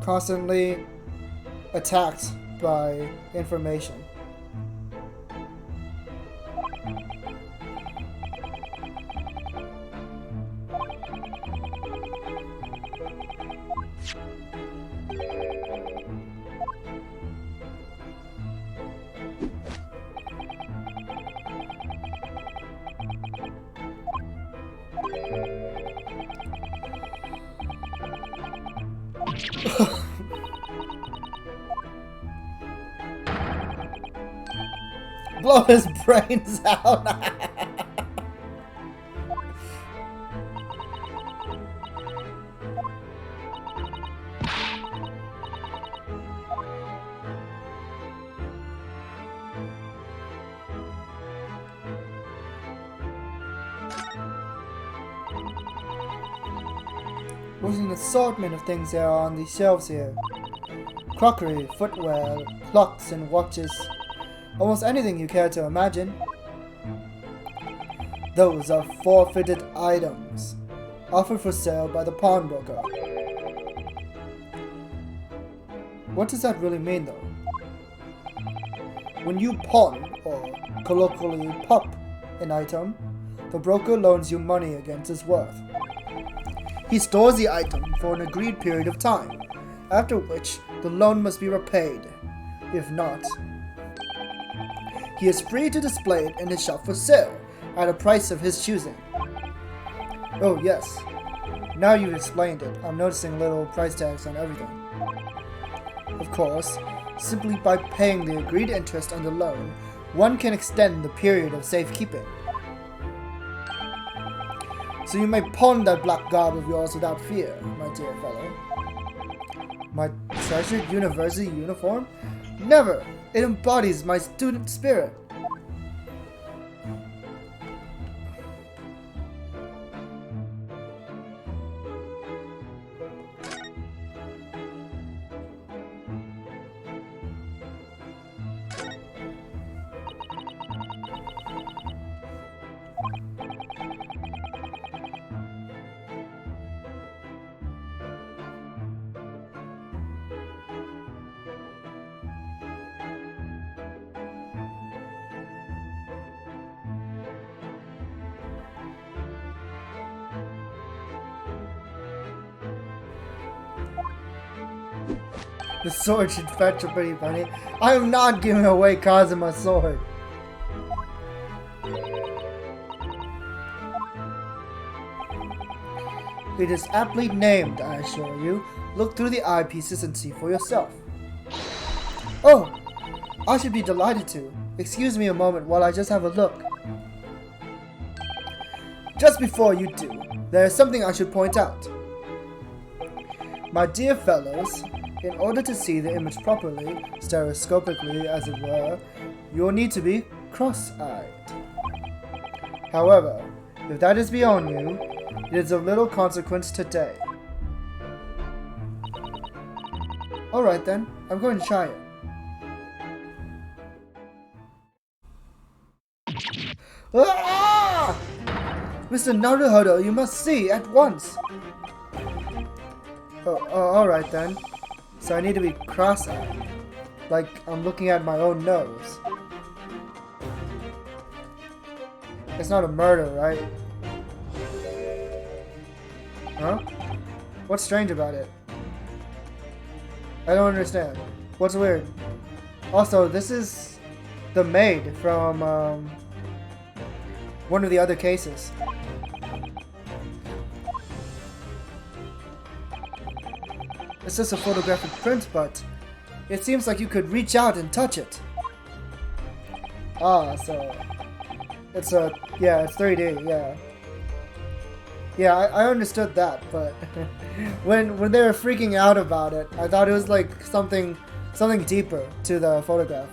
A: constantly attacked by information. Blow his brains out. What an assortment of things there are on these shelves here. Crockery, footwear, clocks and watches. Almost anything you care to imagine. Those are forfeited items, offered for sale by the pawnbroker. What does that really mean, though? When you pawn, or colloquially pop, an item, the broker loans you money against its worth. He stores the item for an agreed period of time, after which the loan must be repaid. If not, he is free to display it in his shop for sale, at a price of his choosing. Oh yes, now you've explained it, I'm noticing little price tags on everything. Of course, simply by paying the agreed interest on the loan, one can extend the period of safekeeping. So you may pawn that black garb of yours without fear, my dear fellow. My treasured university uniform? Never! It embodies my student spirit. The sword should fetch a pretty penny. I am not giving away Kazuma's sword. It is aptly named, I assure you. Look through the eyepieces and see for yourself. Oh, I should be delighted to. Excuse me a moment while I just have a look. Just before you do, there is something I should point out. My dear fellows, in order to see the image properly, stereoscopically as it were, you will need to be cross-eyed. However, if that is beyond you, it is of little consequence today. Alright then, I'm going to try it. Ah! Mr. Naruhodo, you must see at once! Oh, alright then. So I need to be cross-eyed. Like I'm looking at my own nose. It's not a murder, right? Huh? What's strange about it? I don't understand. What's weird? Also, this is the maid from one of the other cases. It's just a photographic print, but it seems like you could reach out and touch it. Ah, so it's yeah, it's 3D, yeah. Yeah, I understood that, but when they were freaking out about it, I thought it was like something deeper to the photograph.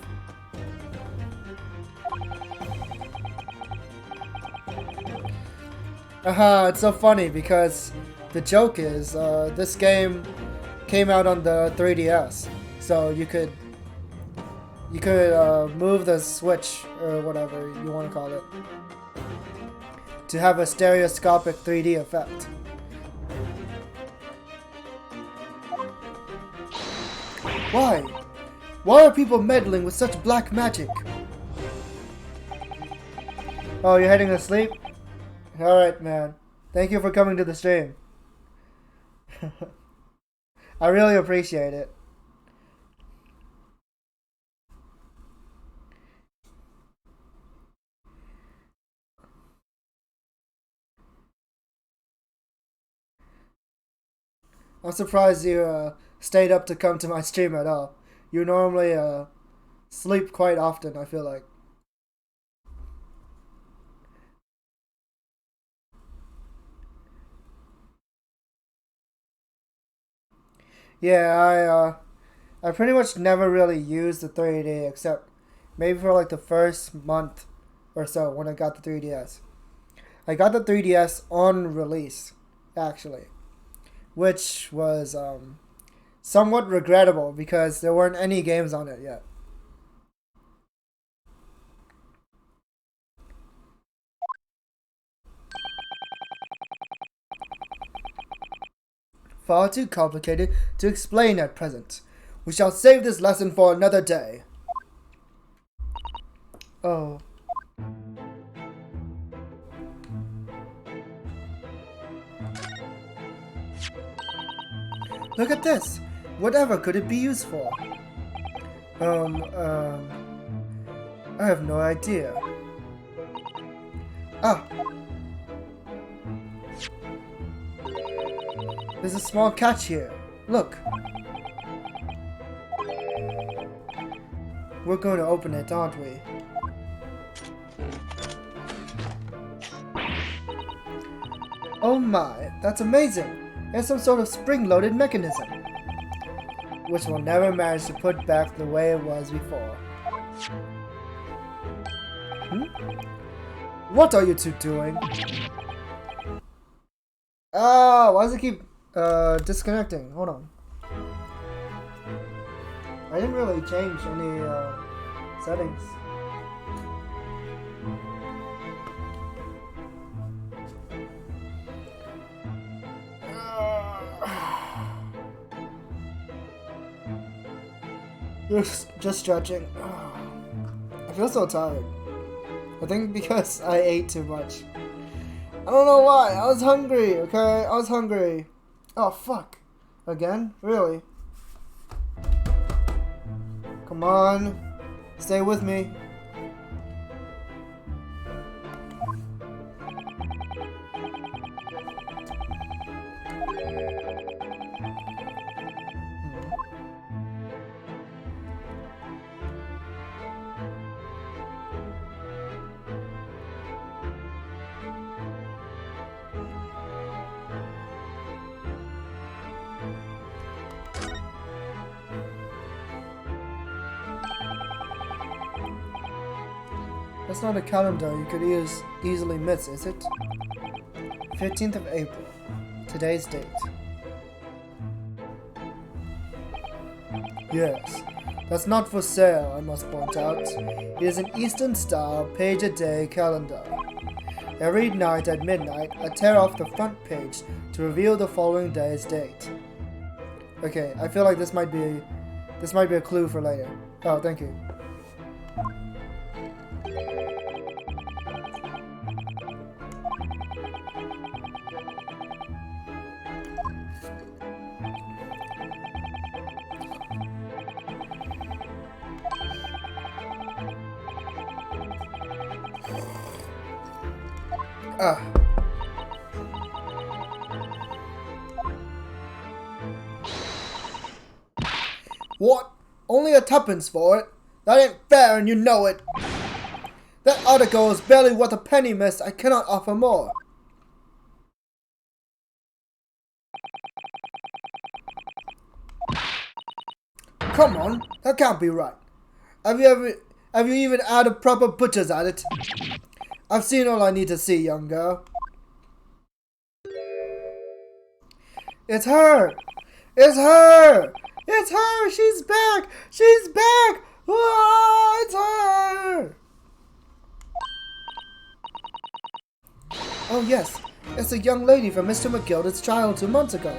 A: Haha, it's so funny because the joke is this game came out on the 3DS, so you could move the switch or whatever you want to call it to have a stereoscopic 3D effect. Why? Why are people meddling with such black magic? Oh, you're heading to sleep? Alright, man. Thank you for coming to the stream. I really appreciate it. I'm surprised you stayed up to come to my stream at all. You normally sleep quite often, I feel like. Yeah, I pretty much never really used the 3D except maybe for like the first month or so when I got the 3DS. I got the 3DS on release, actually, which was somewhat regrettable because there weren't any games on it yet. Far too complicated to explain at present. We shall save this lesson for another day. Oh. Look at this! Whatever could it be used for? I have no idea. Ah! There's a small catch here. Look! We're going to open it, aren't we? Oh my, that's amazing! It's some sort of spring-loaded mechanism, which will never manage to put back the way it was before. What are you two doing? Ah, why does it keep disconnecting? Hold on. I didn't really change any settings. Just stretching. I feel so tired. I think because I ate too much. I don't know why. I was hungry, okay? I was hungry. Oh, fuck. Again? Really? Come on. Stay with me. That's not a calendar you could easily miss, is it? 15th of April. Today's date. Yes. That's not for sale, I must point out. It is an Eastern-style page-a-day calendar. Every night at midnight, I tear off the front page to reveal the following day's date. Okay, I feel like this might be a clue for later. Oh, thank you. Ah. What? Only a tuppence for it? That ain't fair and you know it. That article is barely worth a penny, miss. I cannot offer more. Come on, that can't be right. Have you even had a proper butcher's at it? I've seen all I need to see, young girl. It's her! It's her! It's her! She's back! She's back! Oh, it's her! Oh yes, it's a young lady from Mr. McGilder's trial 2 months ago.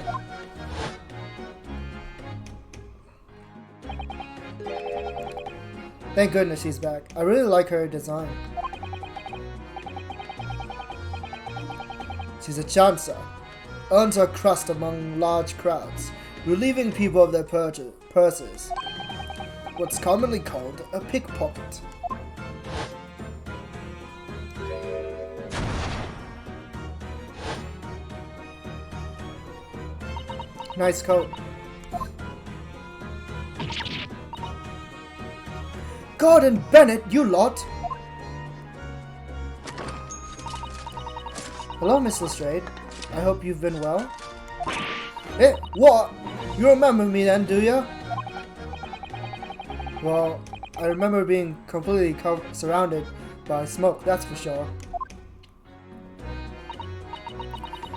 A: Thank goodness she's back. I really like her design. She's a chancer. Earns her crust among large crowds, relieving people of their purses. What's commonly called a pickpocket. Nice coat. Gordon Bennett, you lot! Hello, Miss Lestrade. I hope you've been well. Eh, what? You remember me then, do ya? Well, I remember being completely surrounded by smoke, that's for sure.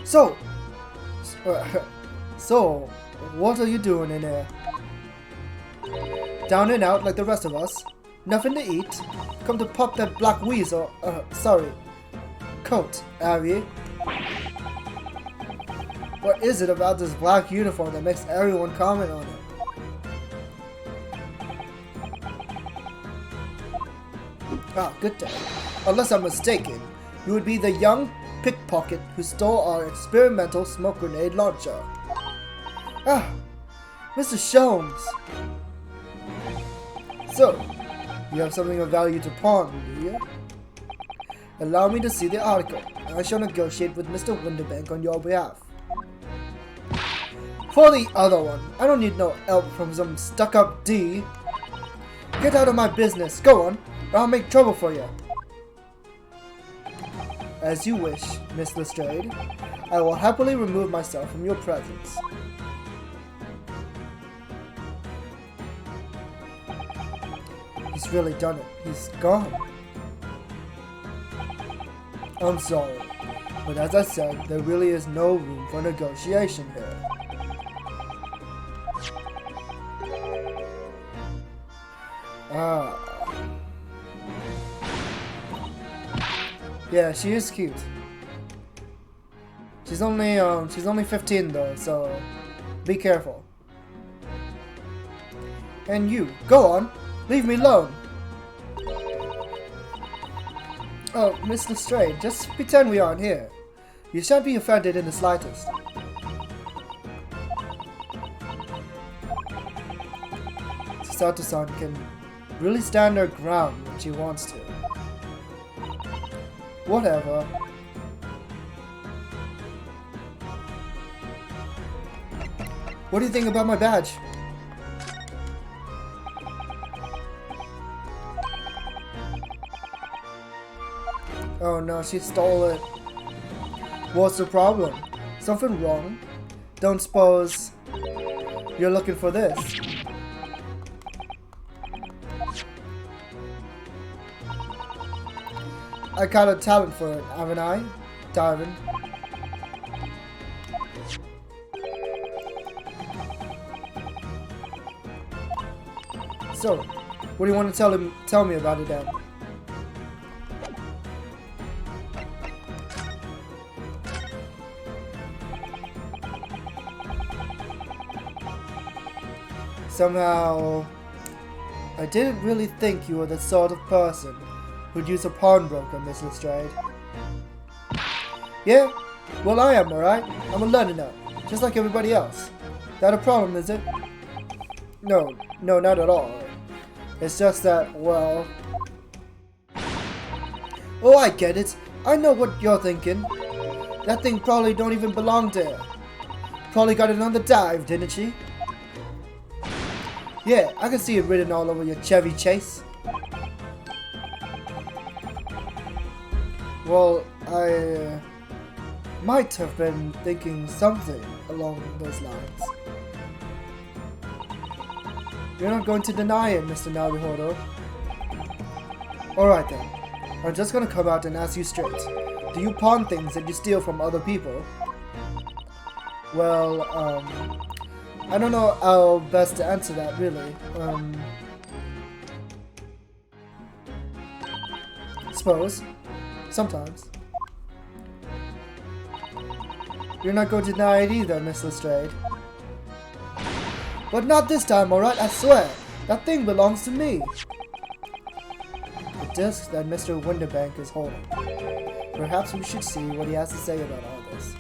A: So, what are you doing in here? Down and out like the rest of us? Nothing to eat? Come to pop that black weasel, coat, have you? What is it about this black uniform that makes everyone comment on it? Ah, good day. Unless I'm mistaken, you would be the young pickpocket who stole our experimental smoke grenade launcher. Ah, Mr. Sholmes. So, you have something of value to pawn, do you? Allow me to see the article. I shall negotiate with Mr. Winterbank on your behalf. For the other one, I don't need no help from some stuck-up D. Get out of my business. Go on, or I'll make trouble for you. As you wish, Miss Lestrade. I will happily remove myself from your presence. He's really done it. He's gone. I'm sorry, but as I said, there really is no room for negotiation here. Ah. Yeah, she is cute. She's only 15 though, so be careful. And you, go on. Leave me alone! Oh, Miss Lestrade, just pretend we aren't here. You shan't be offended in the slightest. Sato-san can really stand her ground when she wants to. Whatever. What do you think about my badge? Oh no, she stole it. What's the problem? Something wrong? Don't suppose you're looking for this? I got a talent for it, haven't I, Darwin? So, what do you want to tell me about it then? Somehow, I didn't really think you were the sort of person who'd use a pawnbroker, Miss Lestrade. Yeah? Well, I am, alright? I'm a Londoner, just like everybody else. That a problem, is it? No, not at all. It's just that, well... Oh, I get it. I know what you're thinking. That thing probably don't even belong there. Probably got it on the dive, didn't she? Yeah, I can see it written all over your Chevy Chase. Well, I might have been thinking something along those lines. You're not going to deny it, Mr. Naruhodo. Alright then. I'm just gonna come out and ask you straight. Do you pawn things that you steal from other people? Well, I don't know how best to answer that, really. Suppose. Sometimes. You're not going to deny it either, Miss Lestrade. But not this time, alright? I swear. That thing belongs to me. The disc that Mr. Winterbank is holding. Perhaps we should see what he has to say about all this.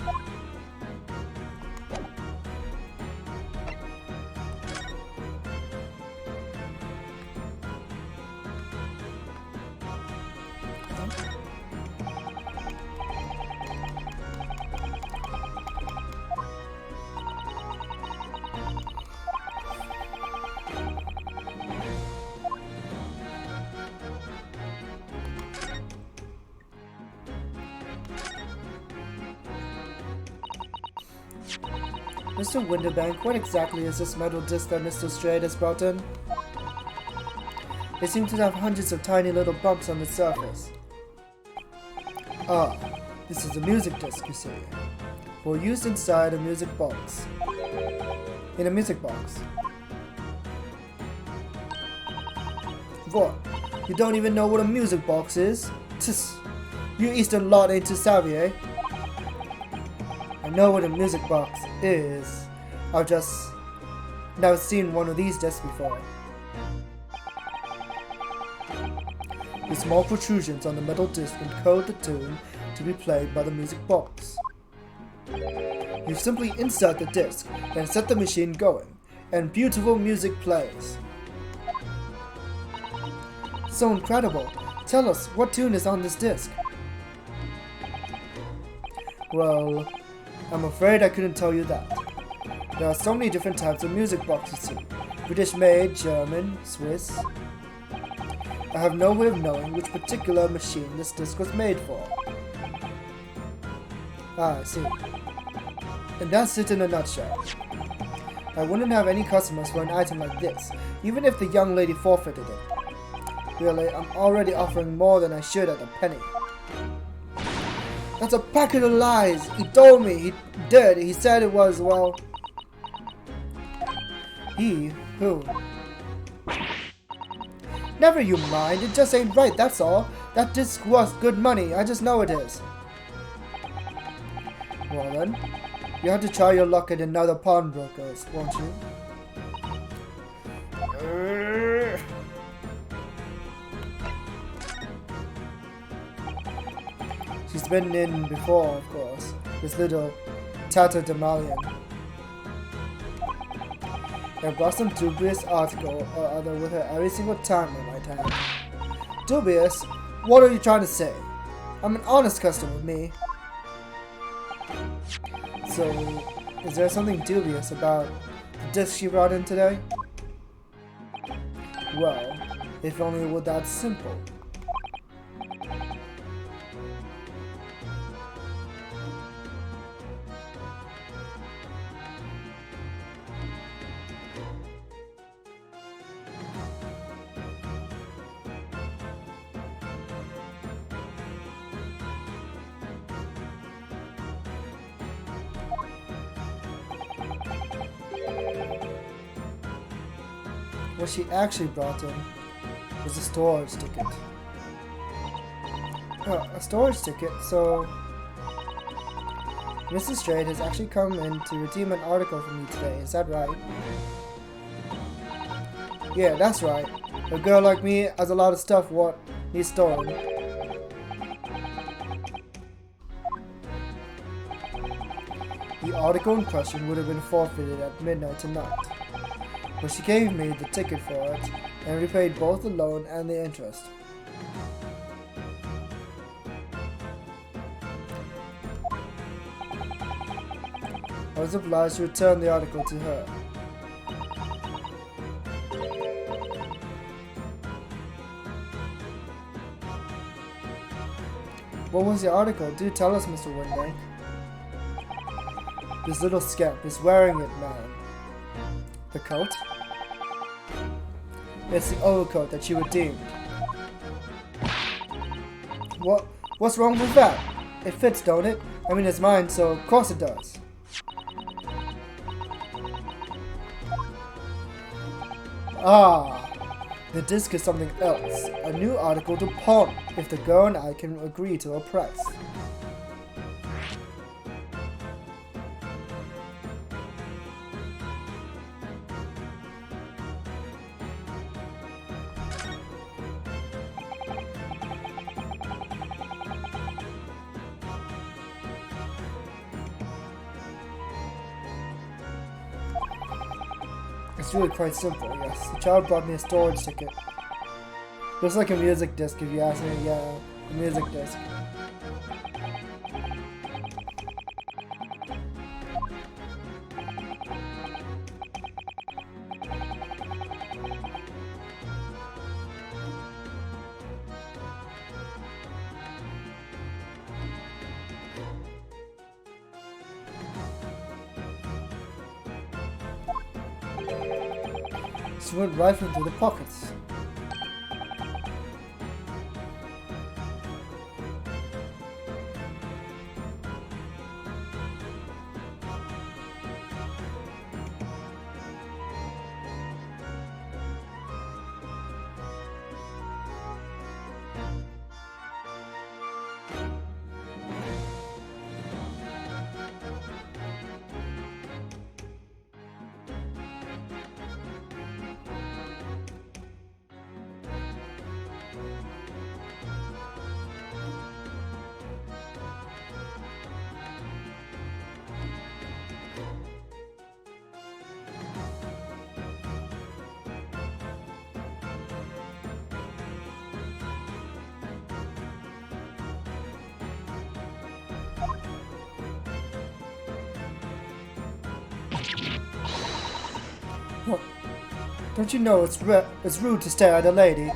A: Mr. Winterbank, what exactly is this metal disc that Mr. Strayed has brought in? They seem to have hundreds of tiny little bumps on the surface. Ah, this is a music disc, you see. For use inside a music box. In a music box. What? You don't even know what a music box is? Tss, you Eastern lot ain't too savvy, eh? I know what a music box is. I've just never seen one of these discs before. The small protrusions on the metal disc encode the tune to be played by the music box. You simply insert the disc and set the machine going, and beautiful music plays. So incredible! Tell us, what tune is on this disc? Well, I'm afraid I couldn't tell you that. There are so many different types of music boxes too. British made, German, Swiss. I have no way of knowing which particular machine this disc was made for. Ah, I see. And that's it in a nutshell. I wouldn't have any customers for an item like this, even if the young lady forfeited it. Really, I'm already offering more than I should at a penny. That's a packet of lies! He told me, he did, he said it was, well... He? Who? Never you mind, it just ain't right, that's all. That disc was good money, I just know it is. Well then, you have to try your luck at another pawnbroker's, won't you? She's been in before, of course, this little tatterdemalion. I brought some dubious article or other with her every single time, I might add. Dubious? What are you trying to say? I'm an honest customer, me. So, is there something dubious about the disc she brought in today? Well, if only it were that simple. What she actually brought in was a storage ticket. Oh, a storage ticket, so... Mrs. Strayed has actually come in to redeem an article from me today, is that right? Yeah, that's right. A girl like me has a lot of stuff what needs storing. The article in question would have been forfeited at midnight tonight. But she gave me the ticket for it, and repaid both the loan and the interest. was obliged to return the article to her. What was the article? Do tell us, Mr. Windbank. This little scamp is wearing it, man. The coat? It's the overcoat that you redeemed. What's wrong with that? It fits, don't it? I mean, it's mine, so of course it does. Ah, the disc is something else. A new article to pawn, if the girl and I can agree to a price. It's really quite simple, yes. The child brought me a storage ticket. Looks like a music disc if you ask me. Yeah, a music disc. She went right into the pockets. What? Don't you know it's rude to stare at a lady?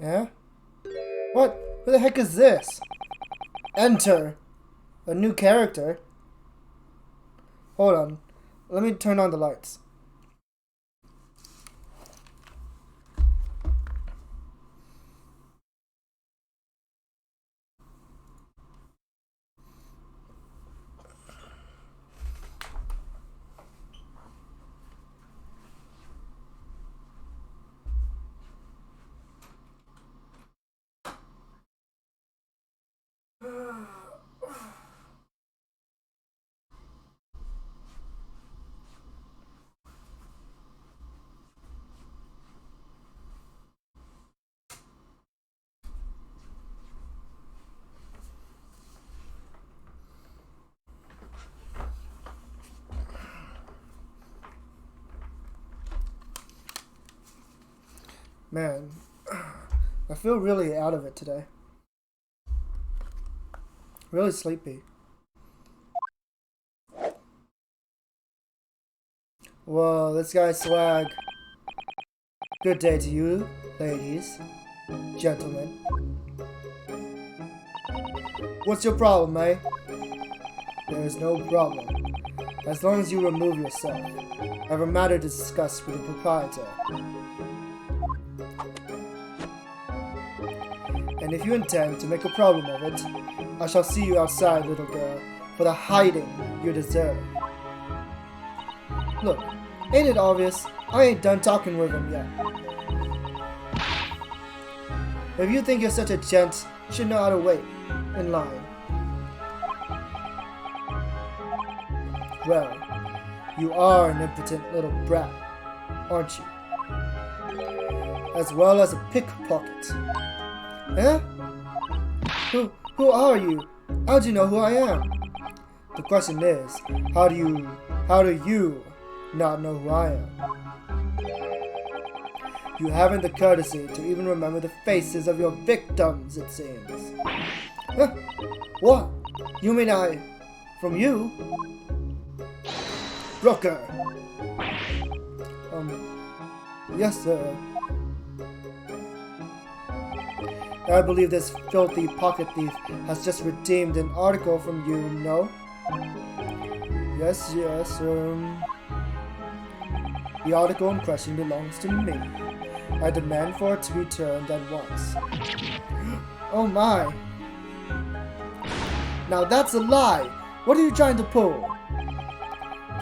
A: Yeah? What? Who the heck is this? Enter! A new character? Hold on. Let me turn on the lights. Man, I feel really out of it today. Really sleepy. Whoa, this guy's swag. Good day to you, ladies, gentlemen. What's your problem, eh? There is no problem. As long as you remove yourself. I have a matter to discuss with the proprietor. And if you intend to make a problem of it, I shall see you outside, little girl, for the hiding you deserve. Look, ain't it obvious? I ain't done talking with him yet. If you think you're such a gent, you should know how to wait in line. Well, you are an impotent little brat, aren't you? As well as a pickpocket. Eh? Who are you? How do you know who I am? The question is, how do you not know who I am? You haven't the courtesy to even remember the faces of your victims, it seems. Huh? What? You mean from you? Brooker! Yes, sir. I believe this filthy pocket thief has just redeemed an article from you, no? Yes, the article in question belongs to me. I demand for it to be returned at once. Oh my! Now that's a lie! What are you trying to pull?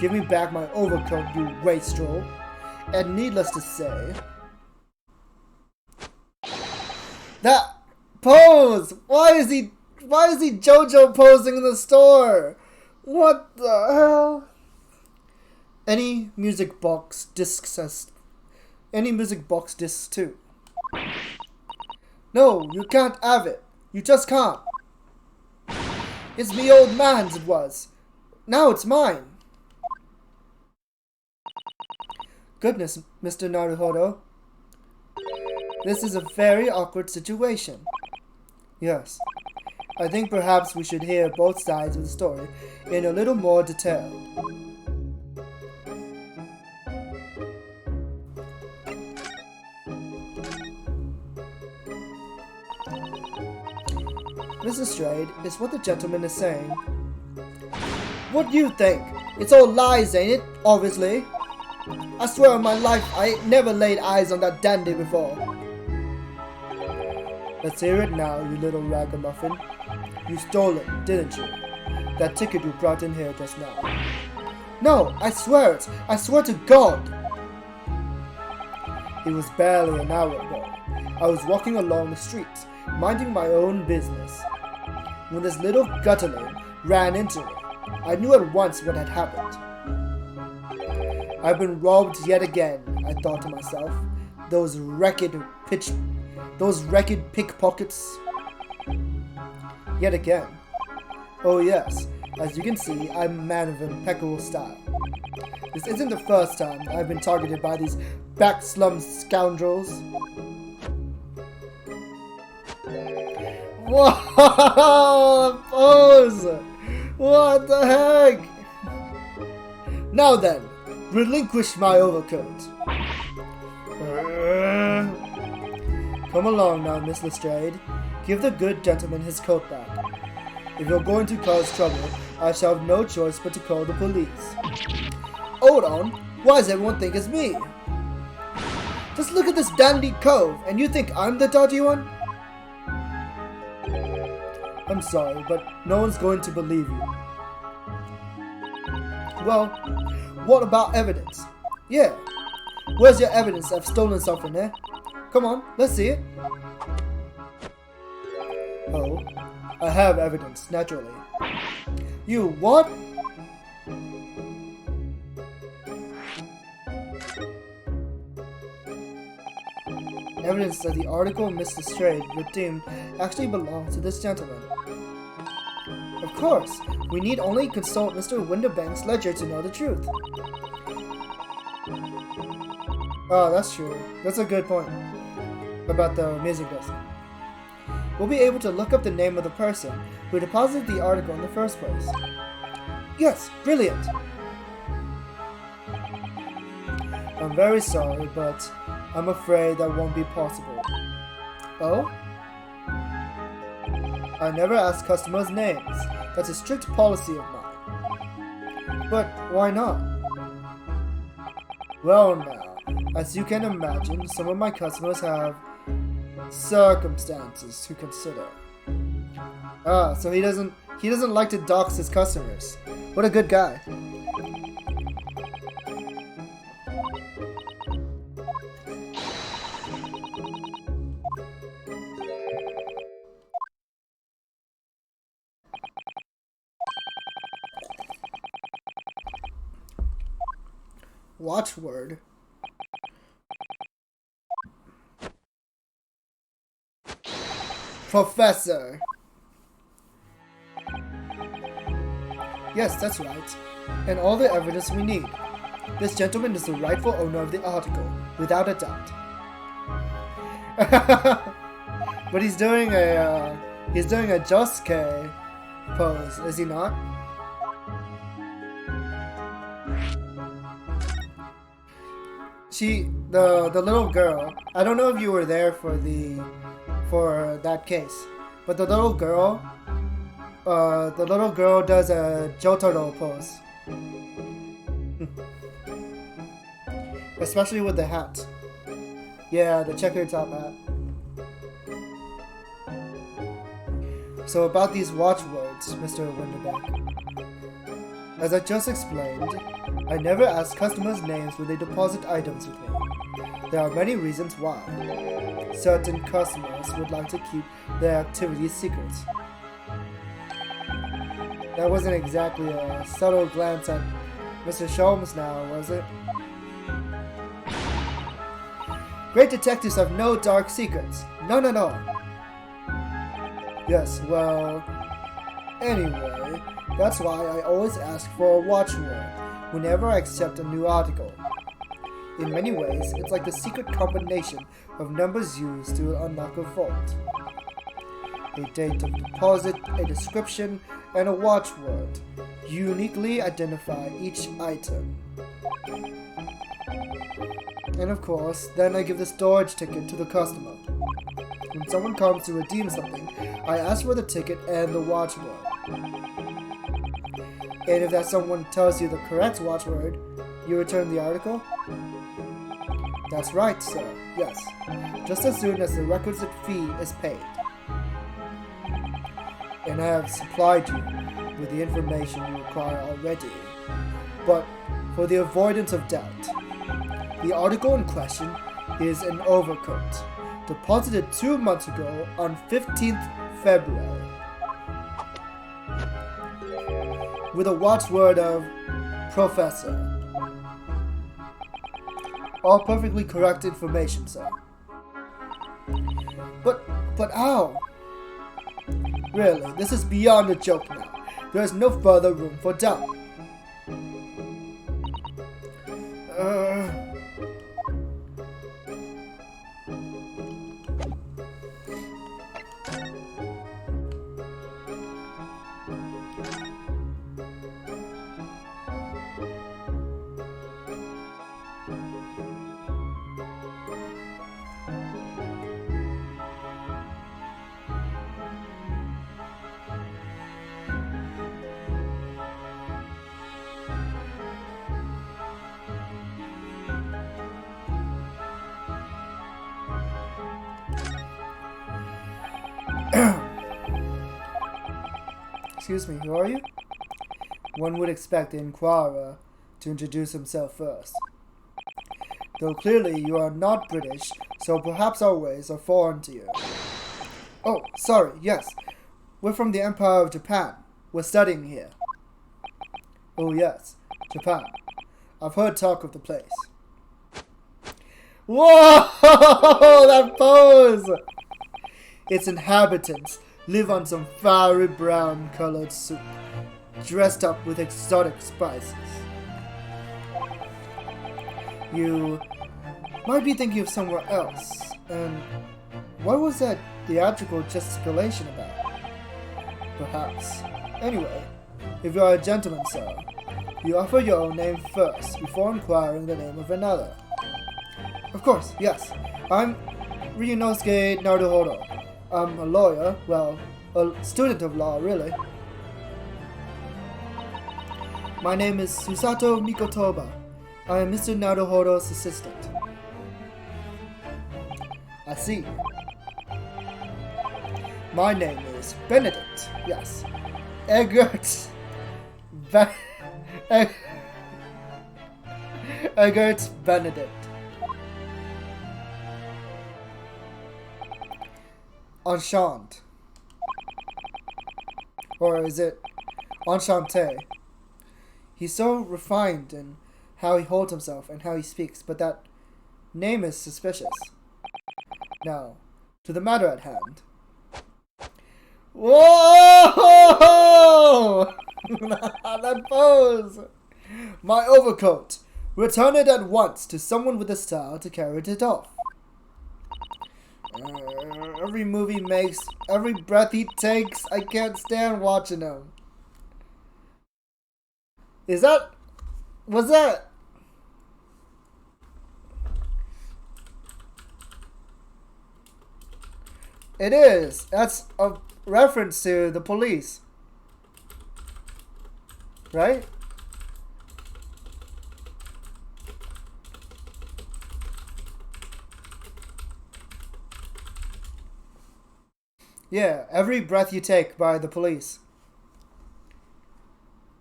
A: Give me back my overcoat, you wastrel. And needless to say... That pose! Why is he JoJo posing in the store? What the hell? Any music box discs too. No, you can't have it. You just can't. It's me old man's, it was. Now it's mine. Goodness, Mr. Naruhodo. This is a very awkward situation. Yes. I think perhaps we should hear both sides of the story in a little more detail. Mrs. Strayed, is what the gentleman is saying. What do you think? It's all lies, ain't it? Obviously. I swear on my life I ain't never laid eyes on that dandy before. Let's hear it now, you little ragamuffin. You stole it, didn't you? That ticket you brought in here just now. No, I swear it. I swear to God. It was barely an hour ago. I was walking along the street, minding my own business, when this little gutterling ran into me. I knew at once what had happened. I've been robbed yet again, I thought to myself. Those wrecked pickpockets. Yet again. Oh yes, as you can see, I'm a man of impeccable style. This isn't the first time I've been targeted by these backslum scoundrels. Whoa! Pose! What the heck? Now then, relinquish my overcoat. Come along now, Miss Lestrade. Give the good gentleman his coat back. If you're going to cause trouble, I shall have no choice but to call the police. Hold on, why does everyone think it's me? Just look at this dandy cove, and you think I'm the dodgy one? I'm sorry, but no one's going to believe you. Well, what about evidence? Yeah, where's your evidence I've stolen something, eh? Come on, let's see it. Oh, I have evidence, naturally. You what? Evidence that the article Mr. Strayed redeemed actually belongs to this gentleman. Of course, we need only consult Mr. Winterbank's ledger to know the truth. Oh, that's true. That's a good point. about the music disc. We'll be able to look up the name of the person who deposited the article in the first place. Yes, brilliant! I'm very sorry, but I'm afraid that won't be possible. Oh? I never ask customers' names. That's a strict policy of mine. But why not? Well now, as you can imagine, some of my customers have circumstances to consider. So he doesn't like to dox his customers. What a good guy. Watchword. Professor. Yes, that's right. And all the evidence we need. This gentleman is the rightful owner of the article, without a doubt. But he's doing a Josuke pose, is he not? The little girl, I don't know if you were there for that case, but the little girl does a Jotaro pose. Especially with the hat. Yeah, the checkered top hat. So about these watchwords, Mr. Winterbeck. As I just explained, I never ask customers' names when they deposit items with me. There are many reasons why. Certain customers would like to keep their activities secret. That wasn't exactly a subtle glance at Mr. Sholmes now, was it? Great detectives have no dark secrets. None at all. Yes, well... Anyway, that's why I always ask for a watchword whenever I accept a new article. In many ways, it's like the secret combination of numbers used to unlock a vault. A date of deposit, a description, and a watchword uniquely identify each item. And of course, then I give the storage ticket to the customer. When someone comes to redeem something, I ask for the ticket and the watchword. And if that someone tells you the correct watchword, you return the article? That's right, sir. Yes. Just as soon as the requisite fee is paid. And I have supplied you with the information you require already. But for the avoidance of doubt, the article in question is an overcoat, deposited 2 months ago on 15th February. With a watchword of Professor. All perfectly correct information, sir. But how? Really, this is beyond a joke now. There is no further room for doubt. Excuse me, who are you? One would expect the inquirer to introduce himself first. Though clearly you are not British, so perhaps our ways are foreign to you. Oh, sorry, yes. We're from the Empire of Japan. We're studying here. Oh yes, Japan. I've heard talk of the place. Whoa! That pose! Its inhabitants live on some fiery brown colored soup, dressed up with exotic spices. You might be thinking of somewhere else, and what was that theatrical gesticulation about? Perhaps. Anyway, if you are a gentleman, sir, you offer your own name first, before inquiring the name of another. Of course, yes. I'm Ryunosuke Naruhodo. I'm a lawyer, well, a student of law, really. My name is Susato Mikotoba. I am Mr. Naruhodo's assistant. I see. My name is Benedict, yes. Eggert Benedict. Enchant. Or is it enchanté? He's so refined in how he holds himself and how he speaks, but that name is suspicious. Now, to the matter at hand. Whoa! That pose! My overcoat. Return it at once to someone with the style to carry it off. Every move he makes, every breath he takes, I can't stand watching him. What's that? It is. That's a reference to the police. Right? Yeah, Every Breath You Take by the Police.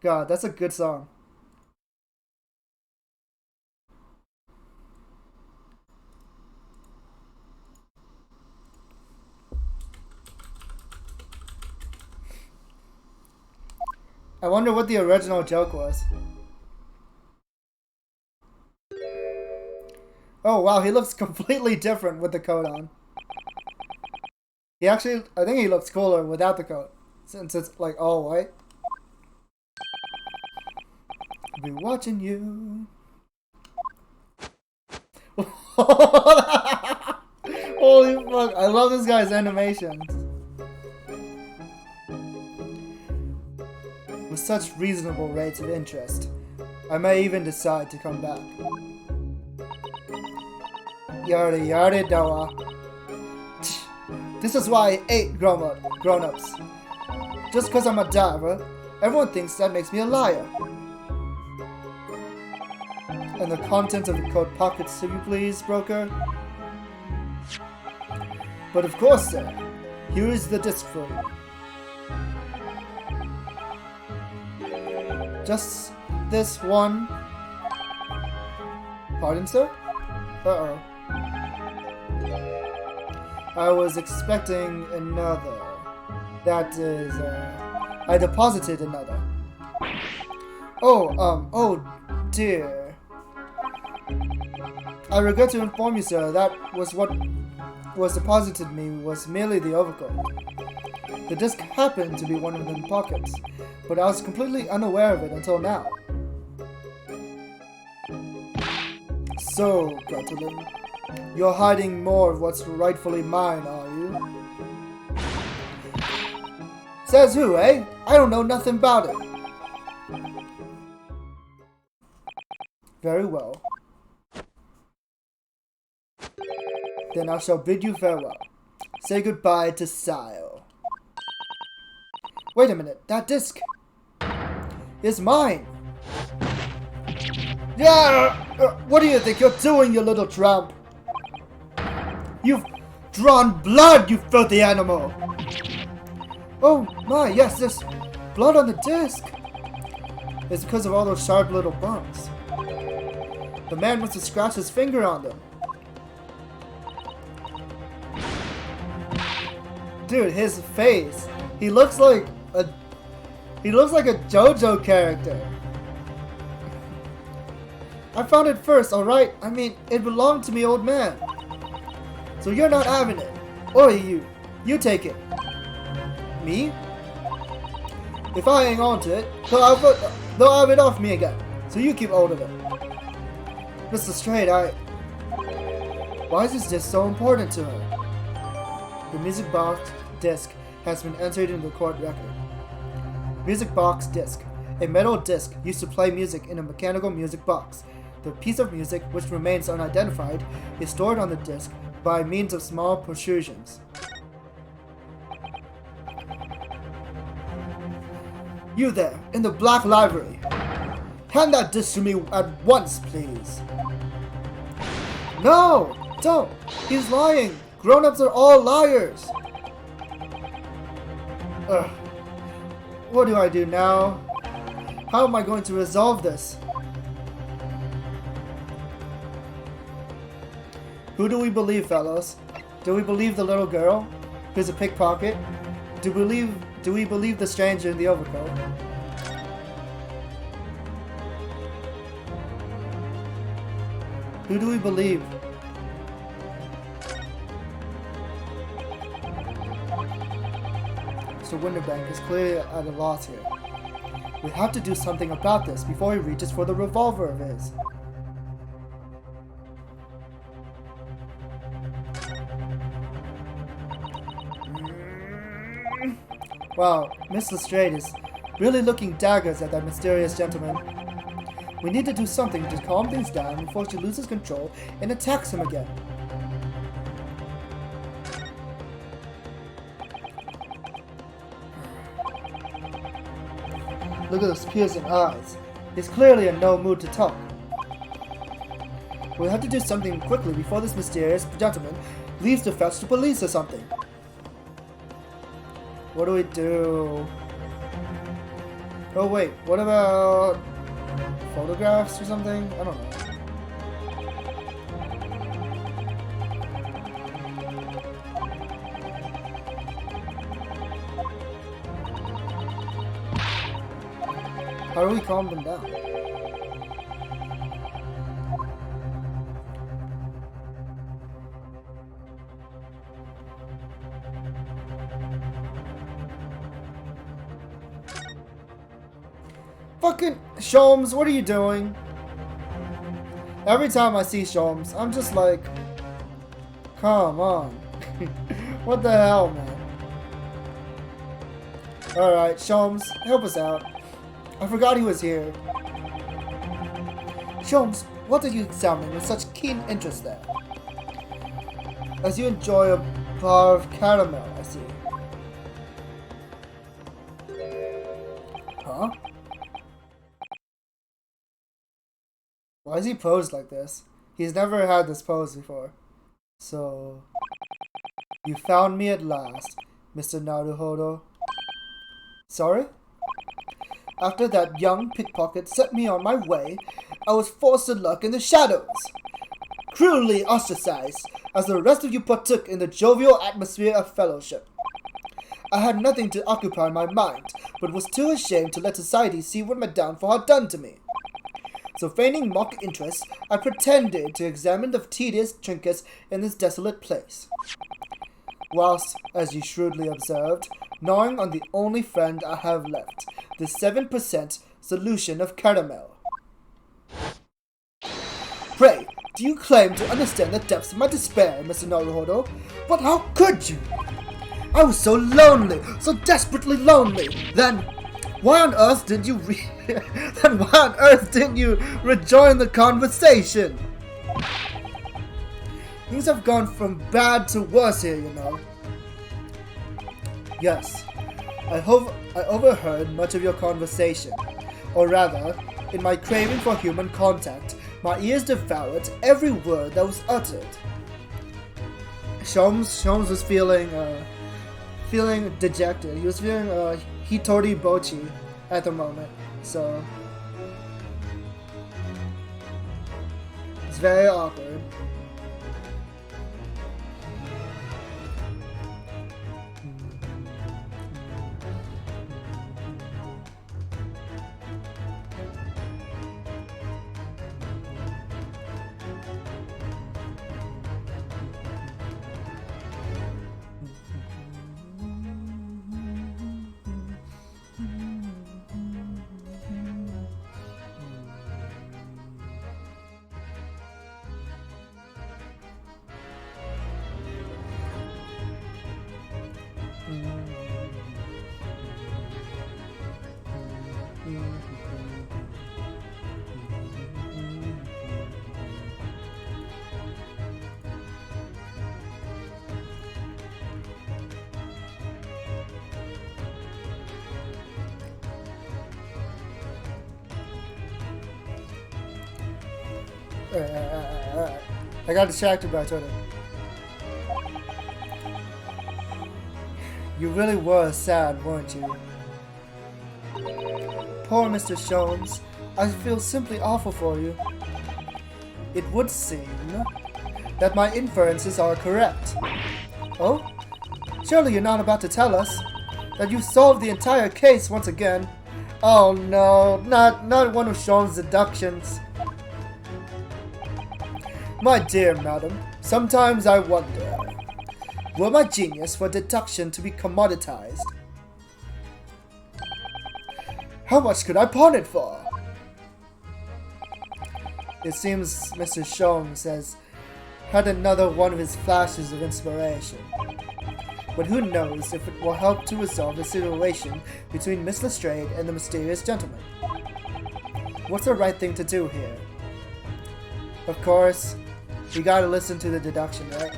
A: God, that's a good song. I wonder what the original joke was. Oh wow, he looks completely different with the coat on. I think he looks cooler without the coat, since it's like all white. I'll be watching you. Holy fuck, I love this guy's animations. With such reasonable rates of interest, I may even decide to come back. Yada yada dawa. This is why I hate grown-ups. Just because I'm a diver, everyone thinks that makes me a liar. And the contents of the coat pockets, if you please, broker. But of course, sir, here is the disc for you. Just this one. Pardon, sir? Uh-oh. I was expecting another. That is, I deposited another. Oh dear. I regret to inform you, sir, that was what was deposited me was merely the overcoat. The disc happened to be one of them pockets, but I was completely unaware of it until now. So, Gratulin, you're hiding more of what's rightfully mine, are you? Says who, eh? I don't know nothing about it. Very well. Then I shall bid you farewell. Say goodbye to Sile. Wait a minute, that disc is mine. Yeah! What do you think you're doing, you little tramp? You've drawn blood, you filthy animal! Oh my, yes, there's blood on the disc. It's because of all those sharp little bumps. The man must have scratched his finger on them. Dude, his face. He looks like a JoJo character. I found it first, alright? I mean, it belonged to me, old man. So you're not having it. Or you. You take it. Me? If I hang on to it, they'll have it off me again. So you keep hold of it. Mr. Straight, why is this just so important to her? The music box disc has been entered into the court record. Music box disc. A metal disc used to play music in a mechanical music box. The piece of music, which remains unidentified, is stored on the disc by means of small protrusions. You there, in the black library. Hand that disc to me at once, please. No! Don't! He's lying! Grown-ups are all liars! Ugh. What do I do now? How am I going to resolve this? Who do we believe, fellows? Do we believe the little girl who's a pickpocket? Do we believe the stranger in the overcoat? Who do we believe? Mr. Winterbank is clearly at a loss here. We have to do something about this before he reaches for the revolver of his. Wow, Miss Lestrade is really looking daggers at that mysterious gentleman. We need to do something to calm things down before she loses control and attacks him again. Look at those piercing eyes. He's clearly in no mood to talk. We'll have to do something quickly before this mysterious gentleman leaves to fetch the police or something. What do we do? Oh wait, what about photographs or something? I don't know. How do we calm them down? Fucking Sholmes, what are you doing? Every time I see Sholmes, I'm just like, come on. What the hell, man? Alright, Sholmes, help us out. I forgot he was here. Sholmes, what are you examining with such keen interest there? As you enjoy a bar of caramel, I see. Huh? Why is he posed like this? He's never had this pose before. So... You found me at last, Mr. Naruhodo. Sorry? After that young pickpocket set me on my way, I was forced to lurk in the shadows, cruelly ostracized as the rest of you partook in the jovial atmosphere of fellowship. I had nothing to occupy my mind, but was too ashamed to let society see what my downfall had done to me. So feigning mock interest, I pretended to examine the tedious trinkets in this desolate place, whilst, as you shrewdly observed, gnawing on the only friend I have left, the 7% solution of caramel. Pray, do you claim to understand the depths of my despair, Mr. Naruhodo? But how could you? I was so lonely, so desperately lonely. Then why on earth didn't you rejoin the conversation? Things have gone from bad to worse here, you know. Yes, I overheard much of your conversation. Or rather, in my craving for human contact, my ears devoured every word that was uttered. Sholmes was feeling dejected. He was feeling hitori bochi at the moment. So it's very awkward. I got distracted by Twitter. You really were sad, weren't you? Poor Mr. Sholmes. I feel simply awful for you. It would seem that my inferences are correct. Oh? Surely you're not about to tell us that you solved the entire case once again. Oh no, not one of Sholmes' deductions. My dear madam, sometimes I wonder, were my genius for deduction to be commoditized? How much could I pawn it for? It seems Mr. Sholmes has had another one of his flashes of inspiration. But who knows if it will help to resolve the situation between Miss Lestrade and the mysterious gentleman. What's the right thing to do here? Of course, we gotta listen to the deduction, right?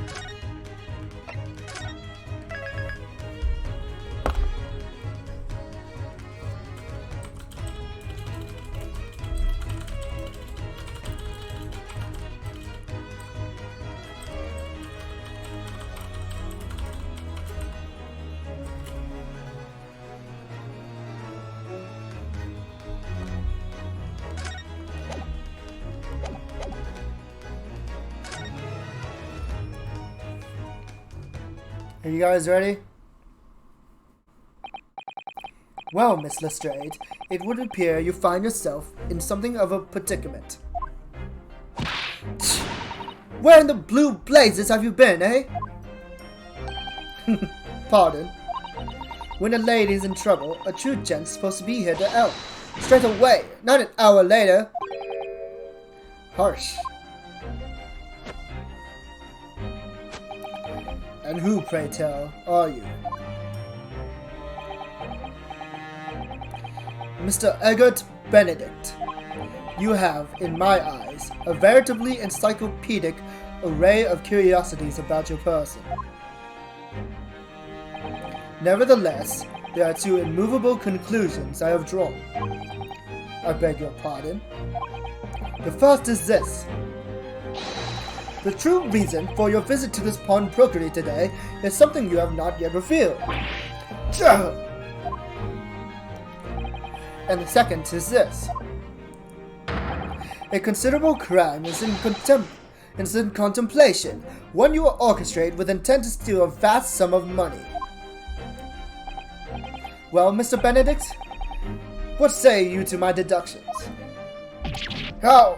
A: Are you guys ready? Well, Miss Lestrade, it would appear you find yourself in something of a predicament. Where in the blue blazes have you been, eh? Pardon. When a lady's in trouble, a true gent's supposed to be here to help. Straight away, not an hour later. Harsh. And who, pray tell, are you? Mr. Eggert Benedict. You have, in my eyes, a veritably encyclopedic array of curiosities about your person. Nevertheless, there are two immovable conclusions I have drawn. I beg your pardon. The first is this. The true reason for your visit to this pawnbrokery today is something you have not yet revealed. And the second is this. A considerable crime is in contemplation, one you will orchestrate with intent to steal a vast sum of money. Well, Mr. Benedict, what say you to my deductions? How?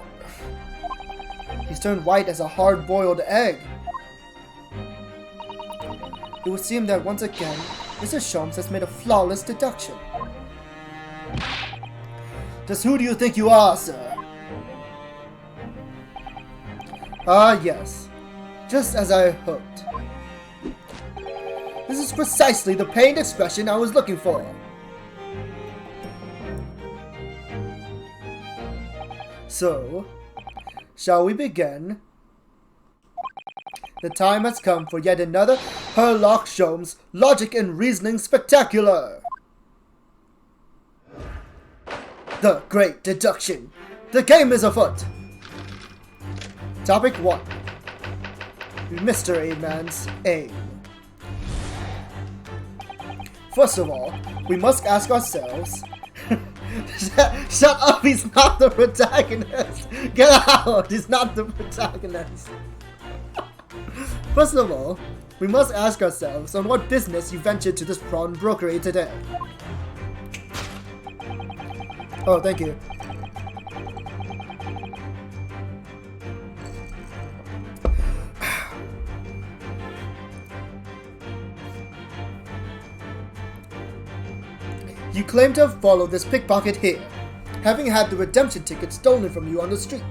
A: He's turned white as a hard-boiled egg. It would seem that once again, Mr. Sholmes has made a flawless deduction. Just who do you think you are, sir? Ah, yes. Just as I hoped. This is precisely the pained expression I was looking for. So, shall we begin? The time has come for yet another Herlock Sholmes Logic and Reasoning Spectacular! The Great Deduction! The game is afoot! Topic 1. Mystery Man's Aim. First of all, we must ask ourselves... Shut up, he's not the protagonist! Get out! He's not the protagonist! First of all, we must ask ourselves on what business you ventured to this pawnbrokery today. Oh, thank you. You claim to have followed this pickpocket here, having had the redemption ticket stolen from you on the street.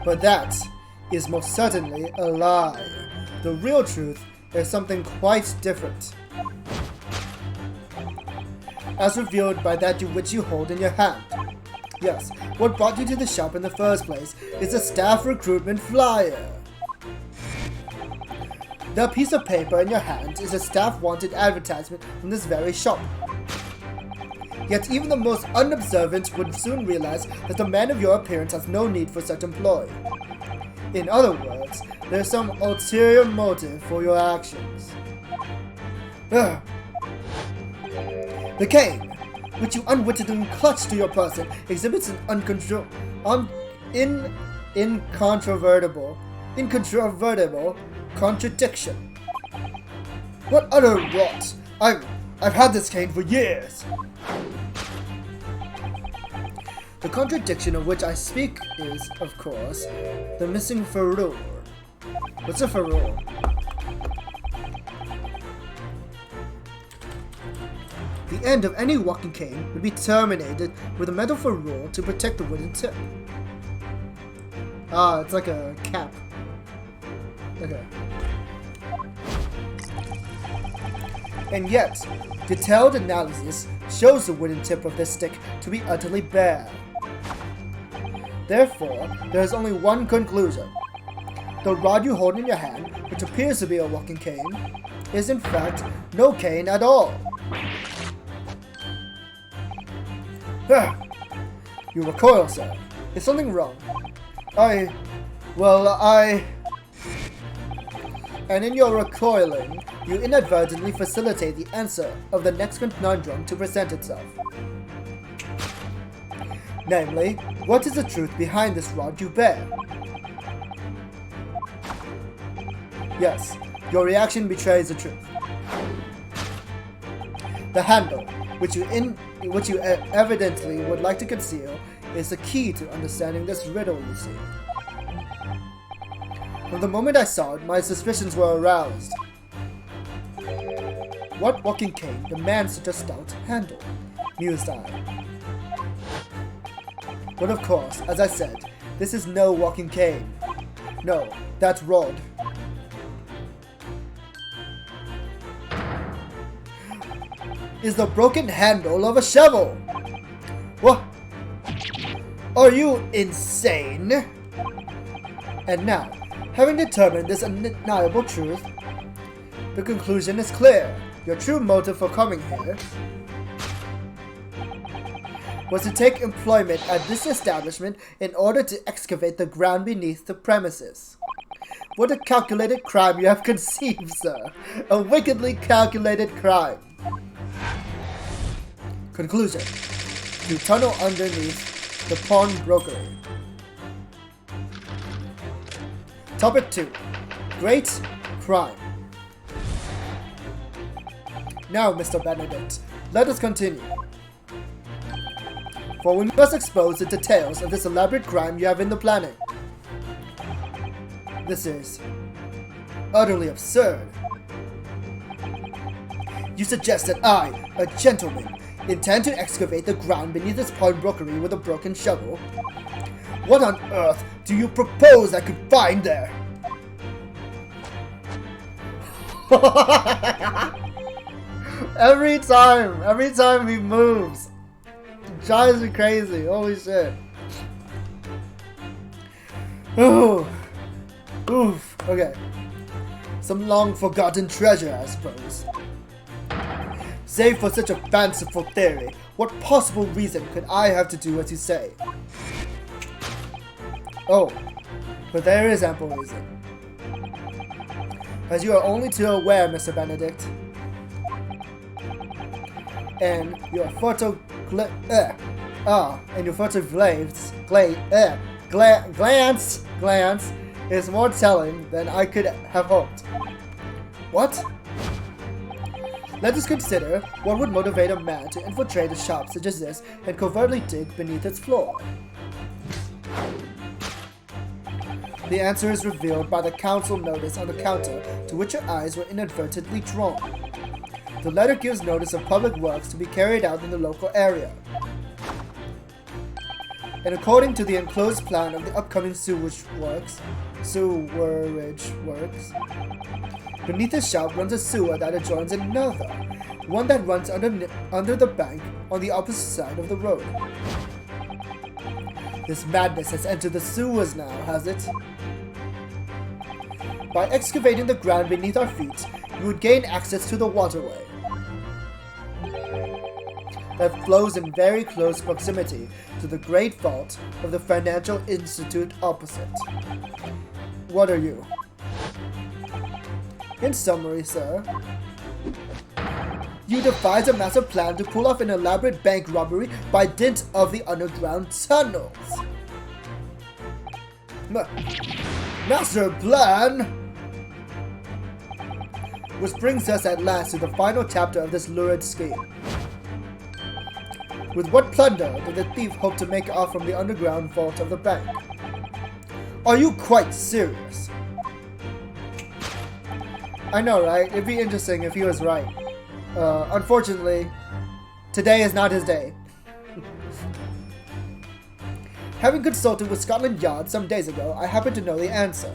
A: But that is most certainly a lie. The real truth is something quite different. As revealed by that which you hold in your hand. Yes, what brought you to the shop in the first place is a staff recruitment flyer. The piece of paper in your hand is a staff wanted advertisement from this very shop. Yet even the most unobservant would soon realize that the man of your appearance has no need for such employ. In other words, there is some ulterior motive for your actions. Ugh. The cane, which you unwittingly clutch to your person, exhibits an incontrovertible contradiction. What utter rot! I've had this cane for years! The contradiction of which I speak is, of course, the missing ferrule. What's a ferrule? The end of any walking cane would be terminated with a metal ferrule to protect the wooden tip. Ah, it's like a cap. Okay. And yet, detailed analysis shows the wooden tip of this stick to be utterly bare. Therefore, there is only one conclusion. The rod you hold in your hand, which appears to be a walking cane, is in fact no cane at all. You recoil, sir. Is something wrong? And in your recoiling, you inadvertently facilitate the answer of the next conundrum to present itself. Namely, what is the truth behind this rod you bear? Yes, your reaction betrays the truth. The handle, which you evidently would like to conceal, is the key to understanding this riddle, you see. From the moment I saw it, my suspicions were aroused. What walking cane demands such a stout handle? Mused I. But of course, as I said, this is no walking cane. No, that rod. Is the broken handle of a shovel. What? Are you insane? And now, having determined this undeniable truth, the conclusion is clear. Your true motive for coming here was to take employment at this establishment in order to excavate the ground beneath the premises. What a calculated crime you have conceived, sir. A wickedly calculated crime. Conclusion. You tunnel underneath the pawnbrokery. Topic 2. Great crime. Now, Mr. Benedict, let us continue. For we must expose the details of this elaborate crime you have in the planning. This is utterly absurd. You suggest that I, a gentleman, intend to excavate the ground beneath this pawnbrokery with a broken shovel? What on earth do you propose I could find there? Every time he moves, it drives me crazy. Holy shit. Ooh. Oof. Okay. Some long forgotten treasure, I suppose. Save for such a fanciful theory, what possible reason could I have to do as you say? Oh, but there is ample reason. As you are only too aware, Mr. Benedict, and your furtive glance is more telling than I could have hoped. What? Let us consider what would motivate a man to infiltrate a shop such as this and covertly dig beneath its floor. The answer is revealed by the council notice on the counter to which your eyes were inadvertently drawn. The letter gives notice of public works to be carried out in the local area. And according to the enclosed plan of the upcoming sewerage works, beneath the shop runs a sewer that adjoins another, one that runs under the bank on the opposite side of the road. This madness has entered the sewers now, has it? By excavating the ground beneath our feet, you would gain access to the waterway. that flows in very close proximity to the Great Vault of the Financial Institute opposite. What are you? In summary, sir, you devised a massive plan to pull off an elaborate bank robbery by dint of the underground tunnels. Master plan? Which brings us at last to the final chapter of this lurid scheme. With what plunder did the thief hope to make off from the underground vault of the bank? Are you quite serious? I know, right? It'd be interesting if he was right. Unfortunately, today is not his day. Having consulted with Scotland Yard some days ago, I happen to know the answer.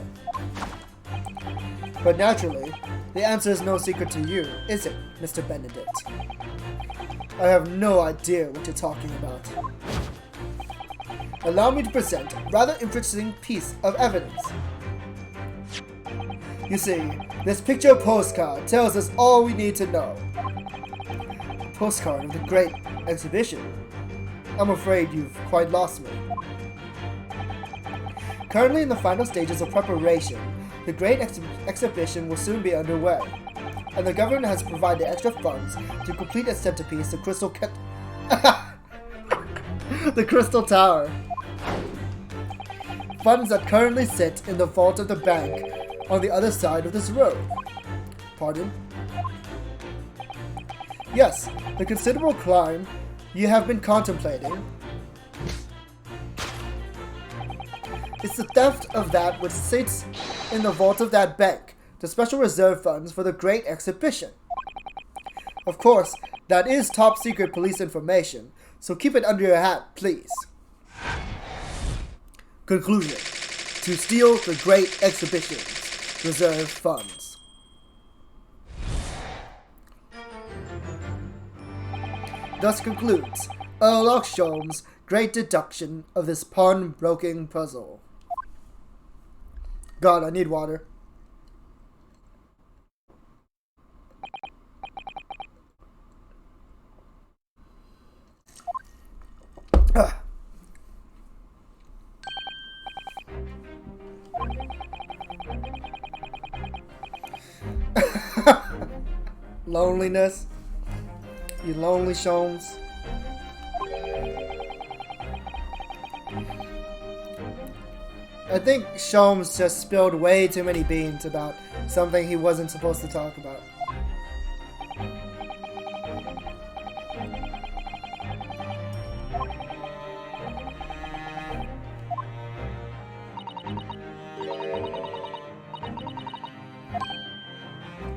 A: But naturally, the answer is no secret to you, is it, Mr. Benedict? I have no idea what you're talking about. Allow me to present a rather interesting piece of evidence. You see, this picture postcard tells us all we need to know. A postcard of the Great Exhibition. I'm afraid you've quite lost me. Currently in the final stages of preparation, the Great Exhibition will soon be underway, and the government has provided extra funds to complete its centerpiece, the the Crystal Tower. Funds that currently sit in the vault of the bank on the other side of this road. Pardon? Yes, the considerable climb you have been contemplating is the theft of that which sits in the vault of that bank, the special reserve funds for the Great Exhibition. Of course, that is top secret police information, so keep it under your hat, please. Conclusion. To steal the Great Exhibition's reserve funds. Thus concludes Earl Sholm's great deduction of this pawnbroking puzzle. God, I need water. Loneliness. You lonely Sholmes. I think Sholmes just spilled way too many beans about something he wasn't supposed to talk about.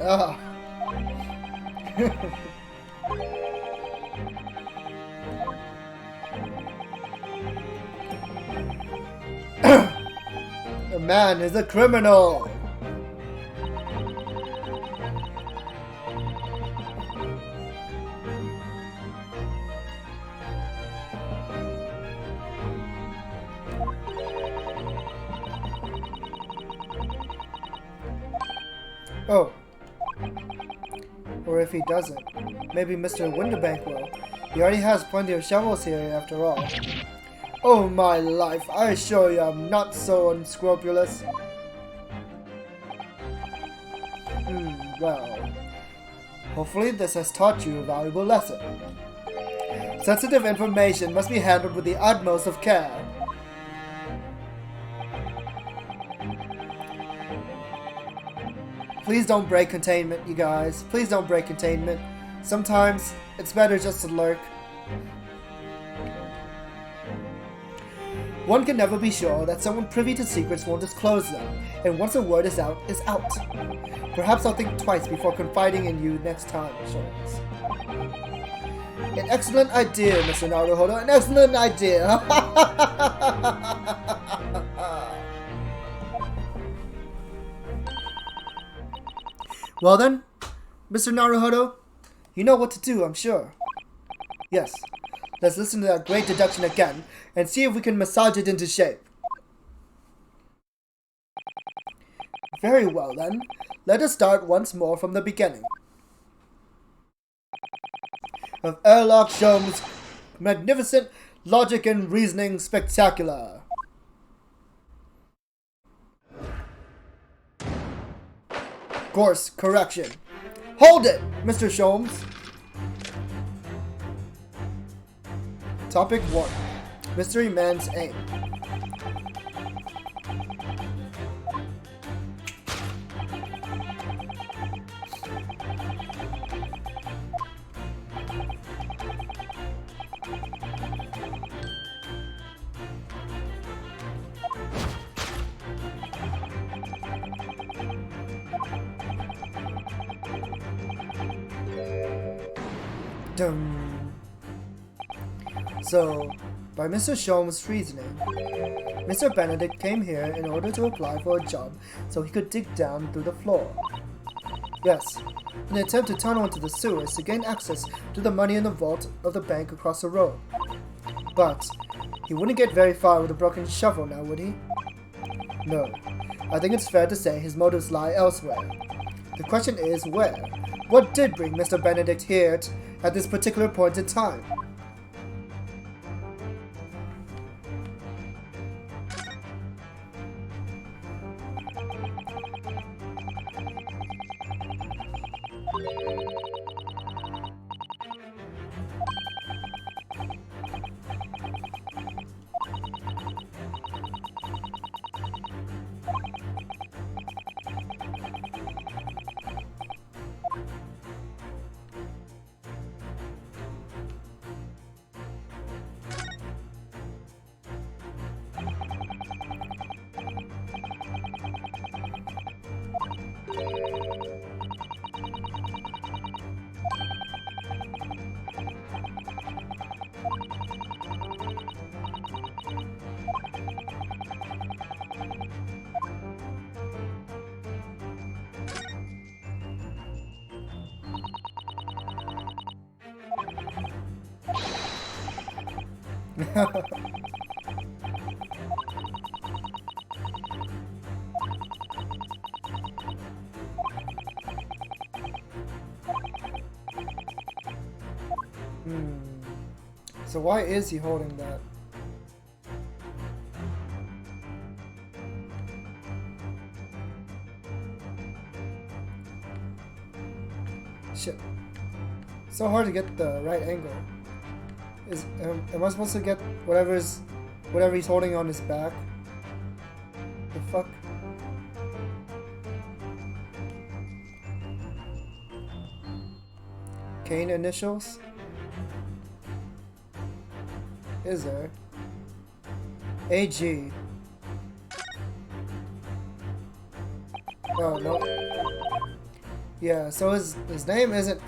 A: Ah. The man is a criminal. Oh. Or if he doesn't, maybe Mr. Winterbank will. He already has plenty of shovels here after all. Oh my life, I assure you I'm not so unscrupulous. Well, hopefully this has taught you a valuable lesson. Sensitive information must be handled with the utmost of care. Please don't break containment, you guys. Please don't break containment. Sometimes it's better just to lurk. One can never be sure that someone privy to secrets won't disclose them, and once a word is out, is out. Perhaps I'll think twice before confiding in you next time, Sholmes. An excellent idea, Mr. Naruhodo. An excellent idea. Well then, Mr. Naruhodo, you know what to do, I'm sure. Yes, let's listen to that great deduction again, and see if we can massage it into shape. Very well then, let us start once more from the beginning. of Airlock Sholmes' magnificent logic and reasoning spectacular. Course correction. Hold it, Mr. Sholmes. Topic 1. Mystery Man's Aim. So, by Mr. Sholmes' reasoning, Mr. Benedict came here in order to apply for a job so he could dig down through the floor. Yes, in an attempt to tunnel into the sewers to gain access to the money in the vault of the bank across the road. But he wouldn't get very far with a broken shovel now, would he? No. I think it's fair to say his motives lie elsewhere. The question is where? What did bring Mr. Benedict here at this particular point in time? So why is he holding that? Shit. So hard to get the right angle. Am I supposed to get whatever he's holding on his back? The fuck? Kane initials? Is there? AG. Oh, no. Yeah, so his name isn't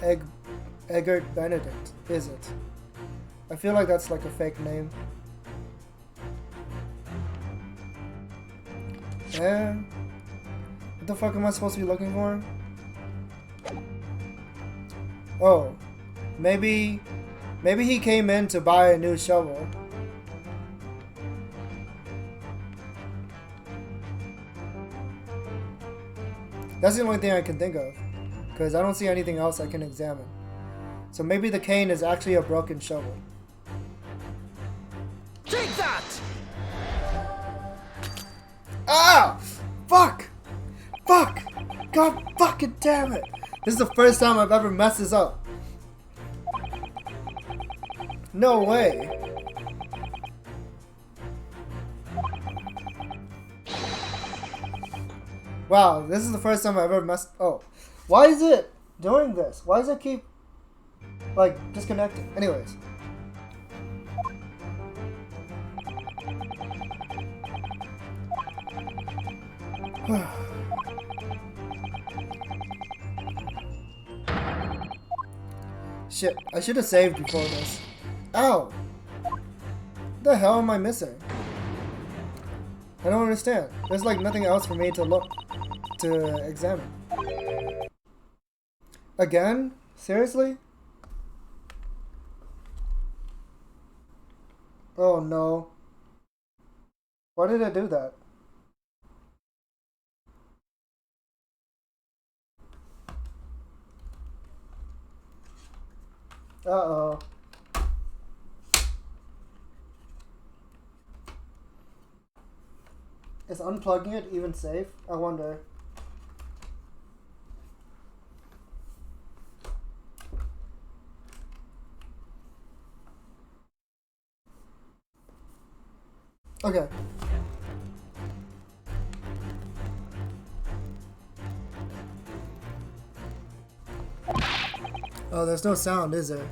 A: Eggert Benedict, is it? I feel like that's like a fake name. And what the fuck am I supposed to be looking for? Oh, maybe he came in to buy a new shovel. That's the only thing I can think of, because I don't see anything else I can examine. So maybe the cane is actually a broken shovel.
B: Take that!
A: Ah! Fuck! Fuck! God fucking damn it! This is the first time I've ever messed this up. No way. Wow, this is the first time I've ever messed... Oh. Why is it doing this? Why does it keep, like, disconnecting? Anyways. Shit, I should have saved before this. Ow! What the hell am I missing? I don't understand. There's like nothing else for me to examine. Again? Seriously? Oh no. Why did I do that? Uh-oh. Is unplugging it even safe? I wonder. Okay. Oh, there's no sound, is there?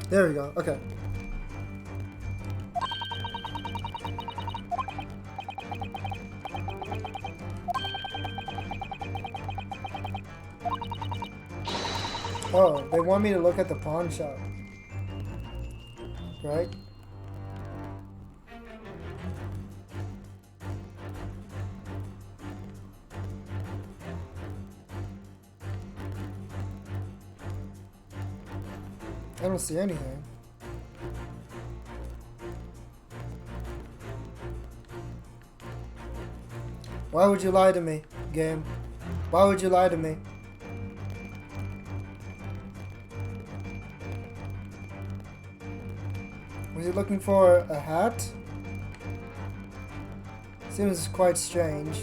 A: There we go. Okay. Oh, they want me to look at the pawn shop. Right? I don't see anything. Why would you lie to me, game? Why would you lie to me? Was he looking for a hat? Seems quite strange.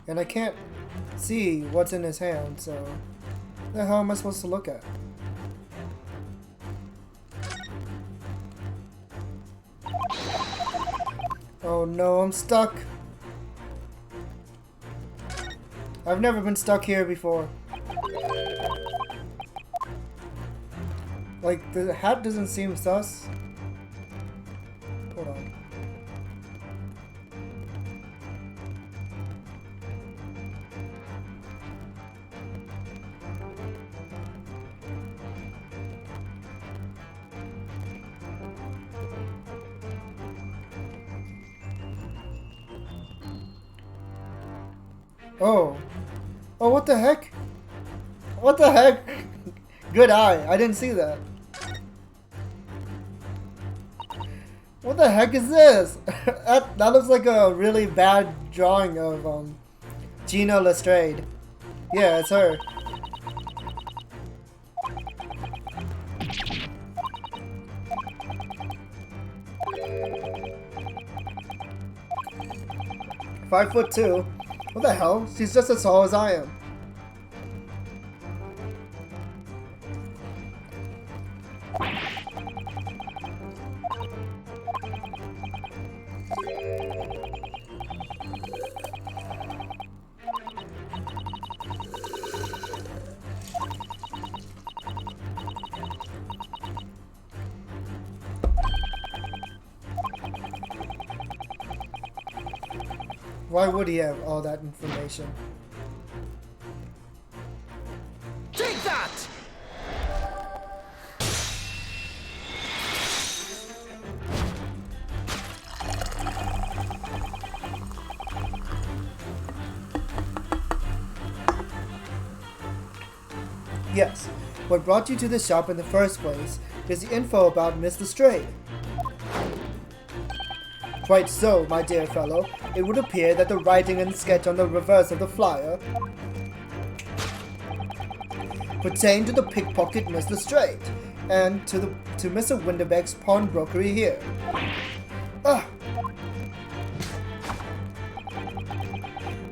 A: And I can't see what's in his hand, so what the hell am I supposed to look at? Oh no, I'm stuck. I've never been stuck here before. Like, the hat doesn't seem sus. Hold on. Oh. Oh, what the heck? What the heck? Good eye. I didn't see that. What the heck is this? that looks like a really bad drawing of Gina Lestrade. Yeah, it's her. "5'2". What the hell? She's just as tall as I am. Why would he have all that information?
B: Take that!
A: Yes, what brought you to the shop in the first place is the info about Miss Lestrade. Quite so, my dear fellow. It would appear that the writing and sketch on the reverse of the flyer pertain to the pickpocket Miss Lestrade, and to Mr. Winterbeck's pawnbrokery here.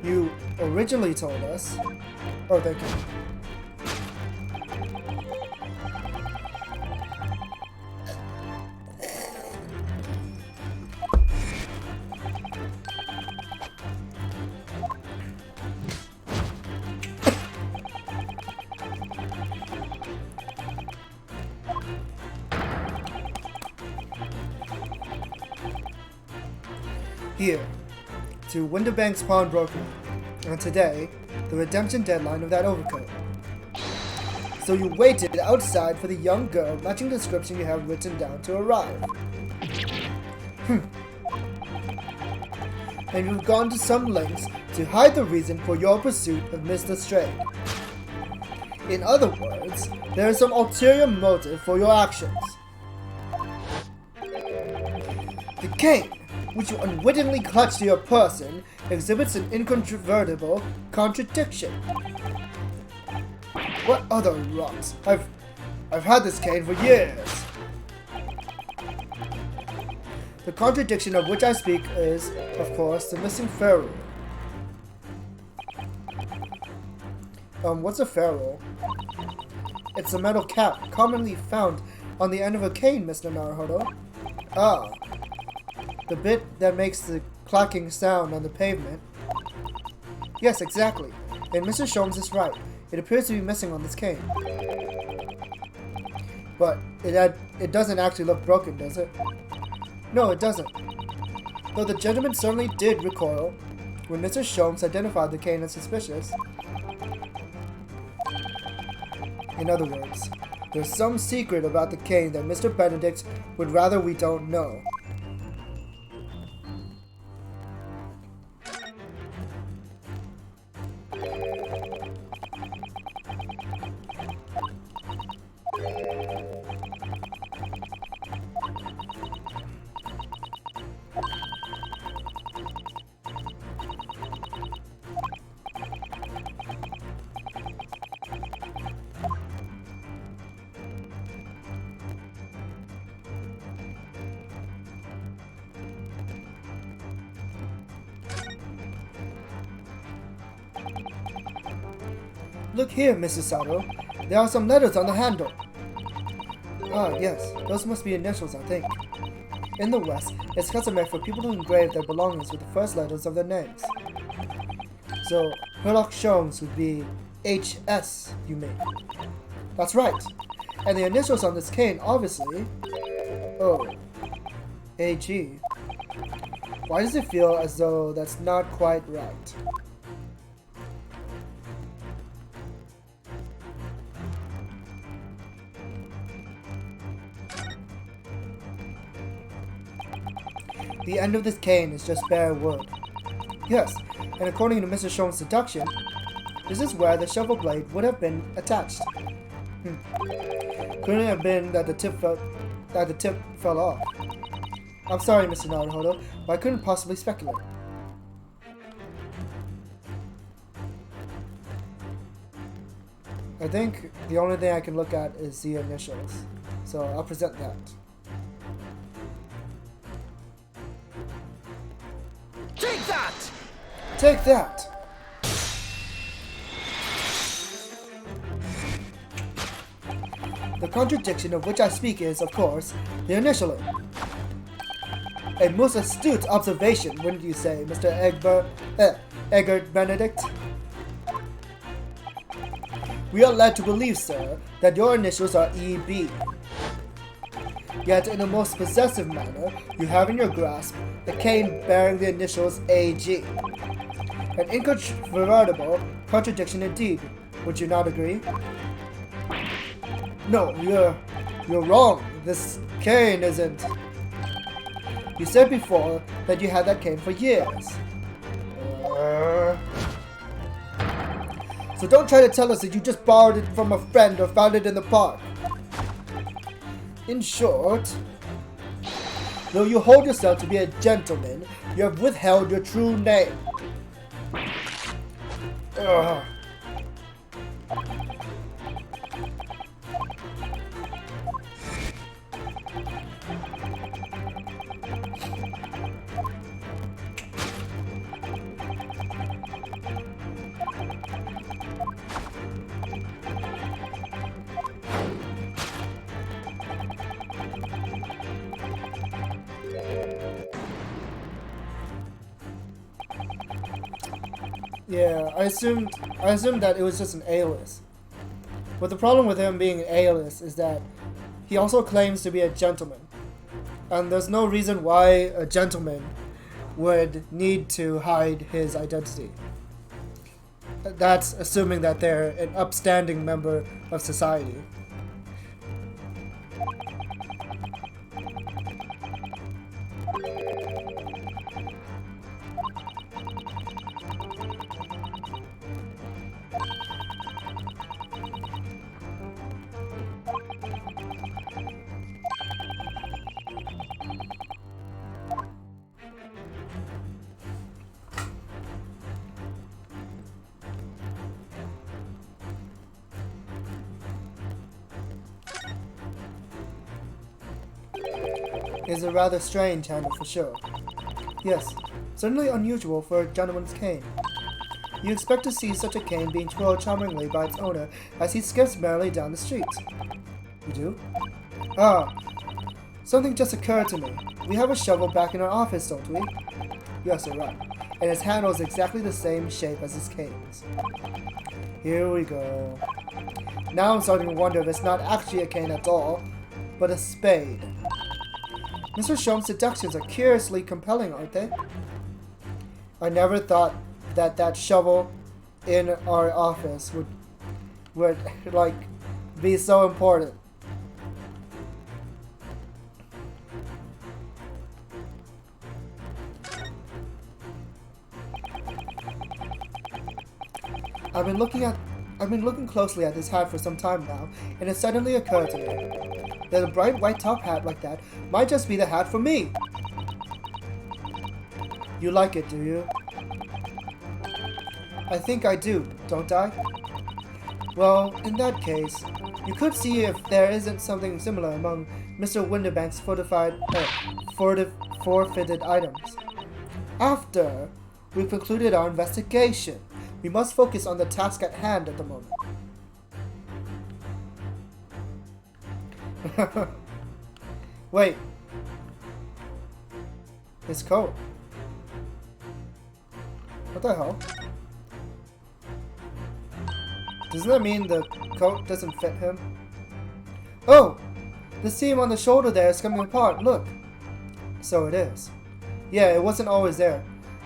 A: You originally told us... Oh, thank you. Here, to Winterbank's pawnbroker, and today, the redemption deadline of that overcoat. So you waited outside for the young girl matching the description you have written down to arrive. And you've gone to some lengths to hide the reason for your pursuit of Mr. Strayed. In other words, there is some ulterior motive for your actions. The cane, which you unwittingly clutch to your person, exhibits an incontrovertible contradiction. What other rot? I've had this cane for years. The contradiction of which I speak is, of course, the missing ferrule. What's a ferrule? It's a metal cap commonly found on the end of a cane, Mr. Naruhodo. Ah. The bit that makes the clacking sound on the pavement. Yes, exactly. And Mr. Sholmes is right. It appears to be missing on this cane. But it doesn't actually look broken, does it? No, it doesn't. Though the gentleman certainly did recoil when Mr. Sholmes identified the cane as suspicious. In other words, there's some secret about the cane that Mr. Benedict would rather we don't know. Look here, Mrs. Sato. There are some letters on the handle. Ah, yes. Those must be initials, I think. In the West, it's customary for people to engrave their belongings with the first letters of their names. So, Herlock Sholmes would be HS, you mean? That's right. And the initials on this cane, obviously... Oh. AG. Why does it feel as though that's not quite right? The end of this cane is just bare wood. Yes, and according to Mr. Sholmes' deduction, this is where the shovel blade would have been attached. Couldn't it have been that the tip fell off? I'm sorry, Mr. Naruhodo, but I couldn't possibly speculate. I think the only thing I can look at is the initials, so I'll present that.
B: Take that!
A: Take that! The contradiction of which I speak is, of course, the initialing. A most astute observation, wouldn't you say, Mr. Egbert Benedict? We are led to believe, sir, that your initials are EB. Yet, in a most possessive manner, you have in your grasp a cane bearing the initials AG. An incontrovertible contradiction indeed, would you not agree? No, you're wrong. This cane isn't... You said before that you had that cane for years. So don't try to tell us that you just borrowed it from a friend or found it in the park. In short, though you hold yourself to be a gentleman, you have withheld your true name. Ugh. Yeah, I assumed that it was just an alias. But the problem with him being an alias is that he also claims to be a gentleman. And there's no reason why a gentleman would need to hide his identity. That's assuming that they're an upstanding member of society. is a rather strange handle for sure. Yes, certainly unusual for a gentleman's cane. You expect to see such a cane being twirled charmingly by its owner as he skips merrily down the street. You do? Ah, something just occurred to me. We have a shovel back in our office, don't we? Yes, you're right. And its handle is exactly the same shape as his cane's. Here we go. Now I'm starting to wonder if it's not actually a cane at all, but a spade. Mr. Sholmes' seductions are curiously compelling, aren't they? I never thought that shovel in our office would like be so important. I've been looking closely at this hat for some time now, and it suddenly occurred to me that a bright white top hat like that might just be the hat for me. You like it, do you? I think I do, don't I? Well, in that case, you could see if there isn't something similar among Mr. Winterbank's forfeited items. After we've concluded our investigation, we must focus on the task at hand at the moment. Wait. His coat. What the hell? Doesn't that mean the coat doesn't fit him? Oh! The seam on the shoulder there is coming apart, look! So it is. Yeah, it wasn't always there.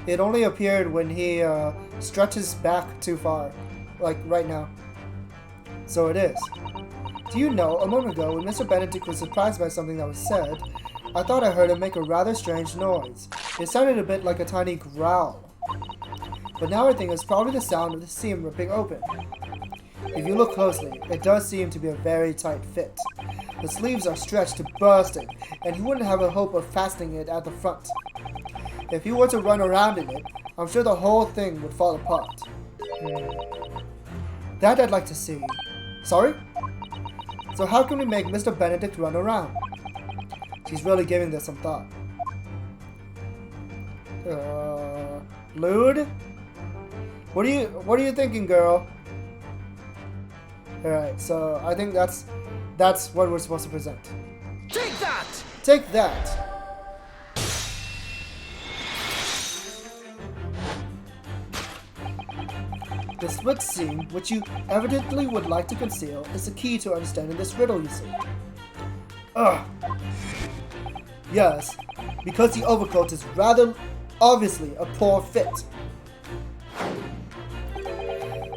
A: It only appeared when he stretches back too far, like right now. So it is. Do you know, a moment ago, when Mr. Benedict was surprised by something that was said, I thought I heard him make a rather strange noise. It sounded a bit like a tiny growl. But now I think it's probably the sound of the seam ripping open. If you look closely, it does seem to be a very tight fit. The sleeves are stretched to bursting, and he wouldn't have a hope of fastening it at the front. If he were to run around in it, I'm sure the whole thing would fall apart. That I'd like to see. Sorry? So how can we make Mr. Benedict run around? She's really giving this some thought. Lewd? What are you thinking, girl? Alright, so I think that's what we're supposed to present.
B: Take that!
A: Take that! The split seam, which you evidently would like to conceal, is the key to understanding this riddle, you see. Ugh. Yes, because the overcoat is rather obviously a poor fit.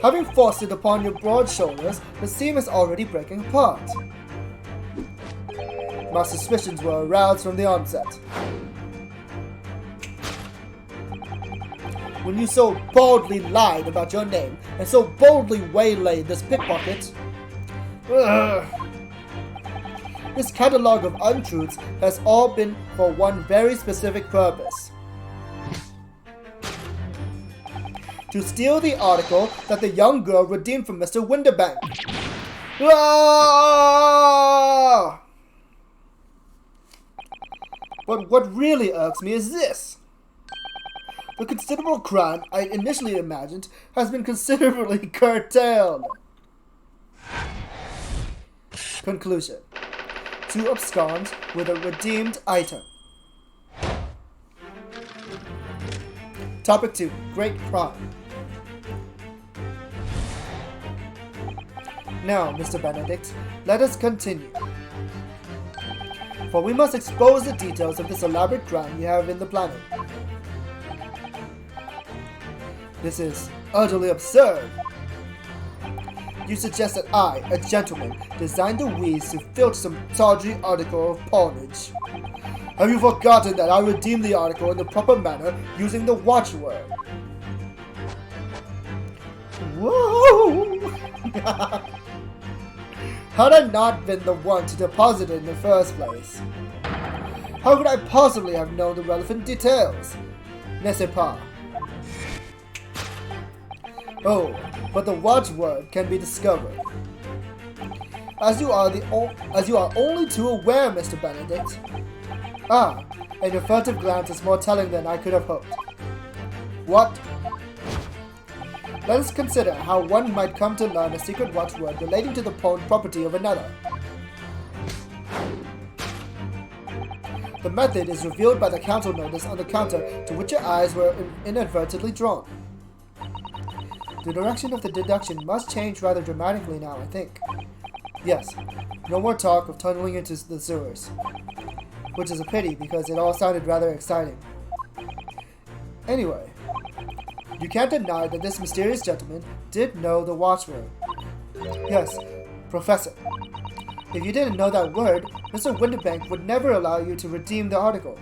A: Having forced it upon your broad shoulders, the seam is already breaking apart. My suspicions were aroused from the onset. When you so boldly lied about your name, and so boldly waylaid this pickpocket. Ugh. This catalogue of untruths has all been for one very specific purpose. To steal the article that the young girl redeemed from Mr. Winterbank. Ah! But what really irks me is this. The considerable crime I initially imagined has been considerably curtailed. Conclusion. To abscond with a redeemed item. Topic 2. Great crime. Now, Mr. Benedict, let us continue. For we must expose the details of this elaborate crime you have in the planning. This is utterly absurd. You suggest that I, a gentleman, designed the wheeze to filch some tawdry article of pawnage. Have you forgotten that I redeemed the article in the proper manner using the watchword? Whoa! Had I not been the one to deposit it in the first place? How could I possibly have known the relevant details? N'est-ce pas? Oh, but the watchword can be discovered. As you are only too aware, Mr. Benedict, Ah, and your furtive glance is more telling than I could have hoped. What? Let us consider how one might come to learn a secret watchword relating to the property of another. The method is revealed by the council notice on the counter to which your eyes were inadvertently drawn. The direction of the deduction must change rather dramatically now, I think. Yes, no more talk of tunneling into the sewers. Which is a pity, because it all sounded rather exciting. Anyway, you can't deny that this mysterious gentleman did know the watchword. Yes, Professor. If you didn't know that word, Mr. Winterbank would never allow you to redeem the article.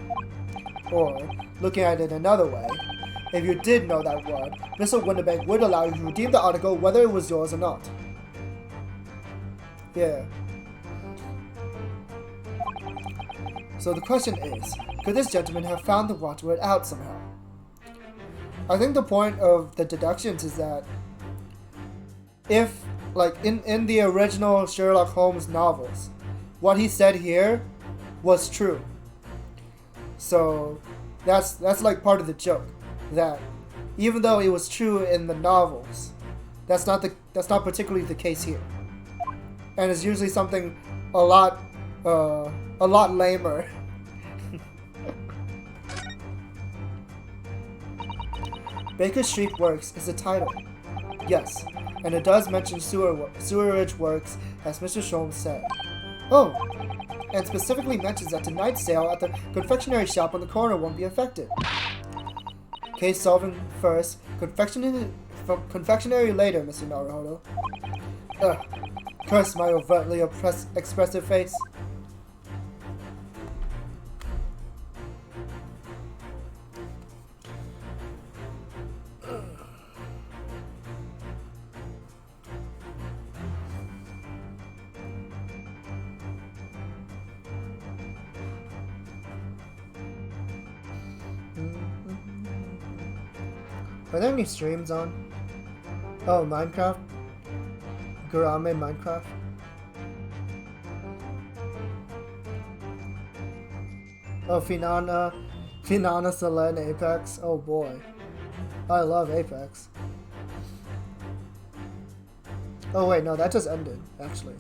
A: Or, looking at it another way, if you did know that word, Mr. Winterbank would allow you to redeem the article whether it was yours or not. Yeah. So the question is, could this gentleman have found the watchword out somehow? I think the point of the deductions is that if, like in the original Sherlock Holmes novels, what he said here was true. So that's like part of the joke, that even though it was true in the novels, that's not particularly the case here. And it's usually something a lot lamer. Baker Street Works is the title. Yes, and it does mention sewerage works, as Mr. Sholmes said. Oh, and specifically mentions that tonight's sale at the confectionery shop on the corner won't be affected. Case solving first, confectionery later, Mr. Naruhodo. Ugh, curse my overtly expressive face. Are there any streams on? Oh, Minecraft? Gurame Minecraft? Oh, Finana Selen Apex? Oh boy. I love Apex. Oh wait, no, that just ended, actually.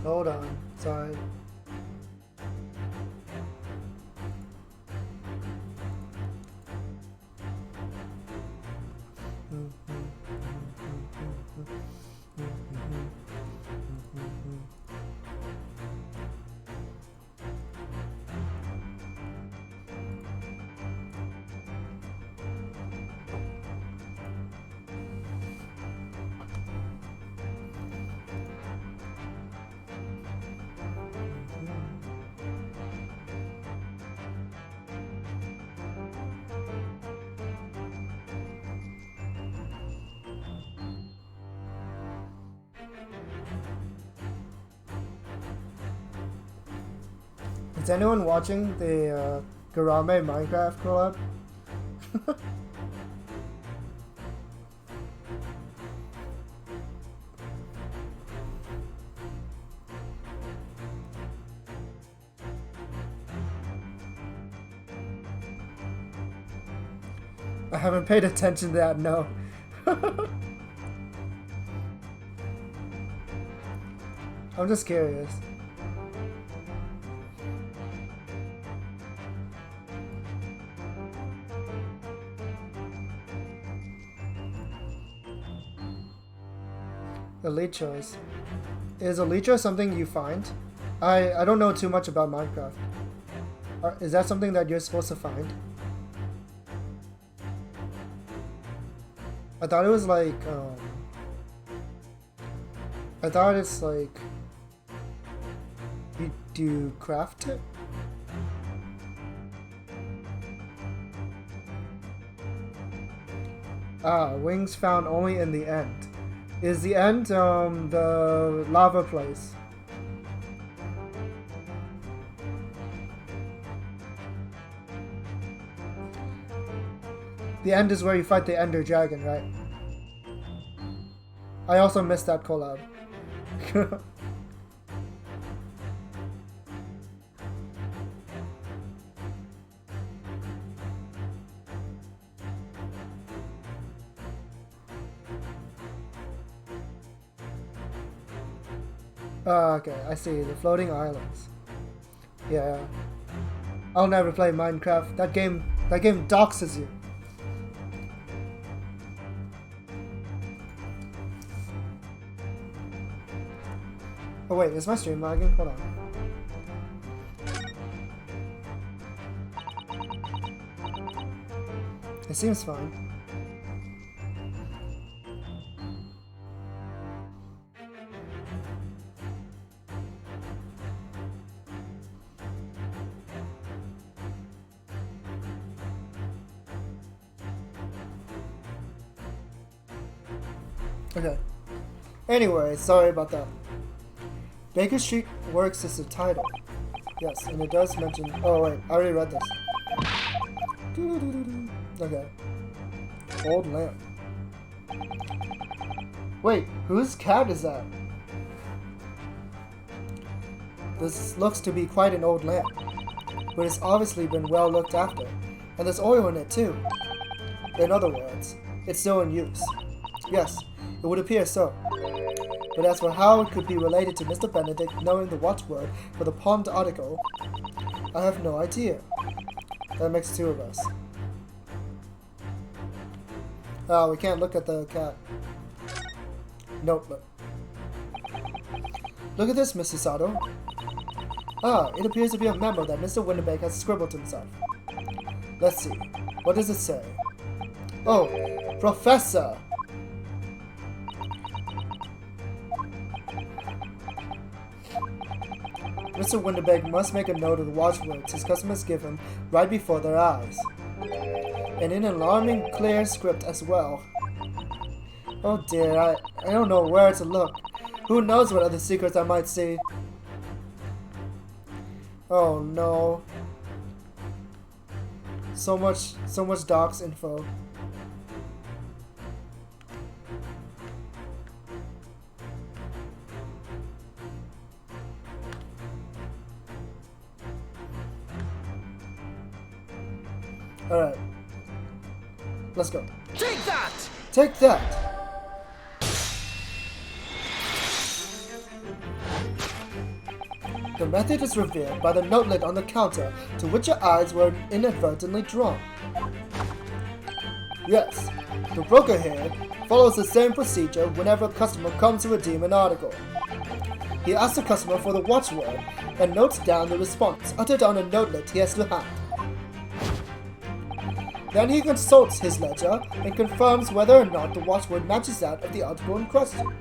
A: Hold on, sorry. Is anyone watching the Gurame Minecraft collab? I haven't paid attention to that, no. I'm just curious. Elytras. Is Elytra something you find? I don't know too much about Minecraft. Is that something that you're supposed to find? I thought it was like, I thought it's like, you do craft it? Ah, wings found only in the end. Is the end, the lava place? The end is where you fight the Ender Dragon, right? I also missed that collab. Okay, I see. The floating islands. Yeah. I'll never play Minecraft. That game doxes you. Oh wait, is my stream lagging? Hold on. It seems fine. Okay. Anyway, sorry about that. Baker Street Works is the title. Yes, and it does mention... Oh wait, I already read this. Okay. Old lamp. Wait, whose cat is that? This looks to be quite an old lamp, but it's obviously been well looked after, and there's oil in it too. In other words, it's still in use. Yes, it would appear so. But as for how it could be related to Mr. Benedict knowing the watchword for the pond article, I have no idea. That makes two of us. Oh, we can't look at the cat. Nope. Look at this, Mr. Sato. Ah, it appears to be a memo that Mr. Winterberg has scribbled himself. Let's see. What does it say? Oh, Professor! Mr. Winterberg must make a note of the watchwords his customers give him right before their eyes. And in alarming clear script as well. Oh dear, I don't know where to look. Who knows what other secrets I might see? Oh no. So much docs info. Alright. Let's go.
B: Take that!
A: Take that! The method is revealed by the notelet on the counter to which your eyes were inadvertently drawn. Yes, the broker here follows the same procedure whenever a customer comes to redeem an article. He asks the customer for the watchword and notes down the response uttered on a notelet he has to hand. Then he consults his ledger and confirms whether or not the watchword matches that of the article in question.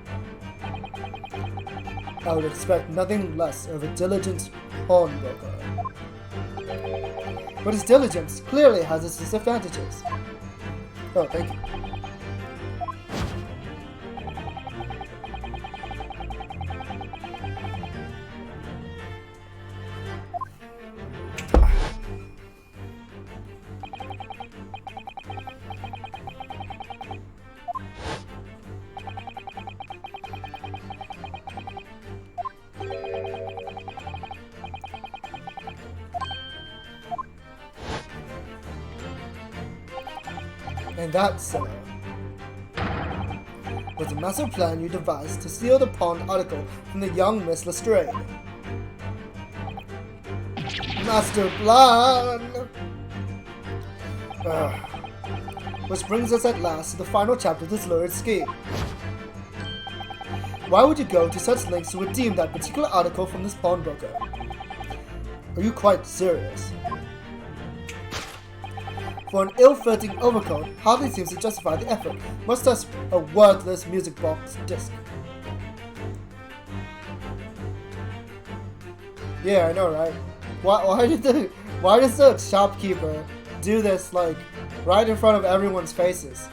A: I would expect nothing less of a diligent pawnbroker. But his diligence clearly has its disadvantages. Oh, thank you. And that, sir, was a master plan you devised to steal the pawned article from the young Miss Lestrade. Master plan! Which brings us at last to the final chapter of this lurid scheme. Why would you go to such lengths to redeem that particular article from this pawnbroker? Are you quite serious? for an ill-fitting overcoat hardly seems to justify the effort, much less a worthless music box disc. Yeah, I know, right? Why does the shopkeeper do this, like, right in front of everyone's faces?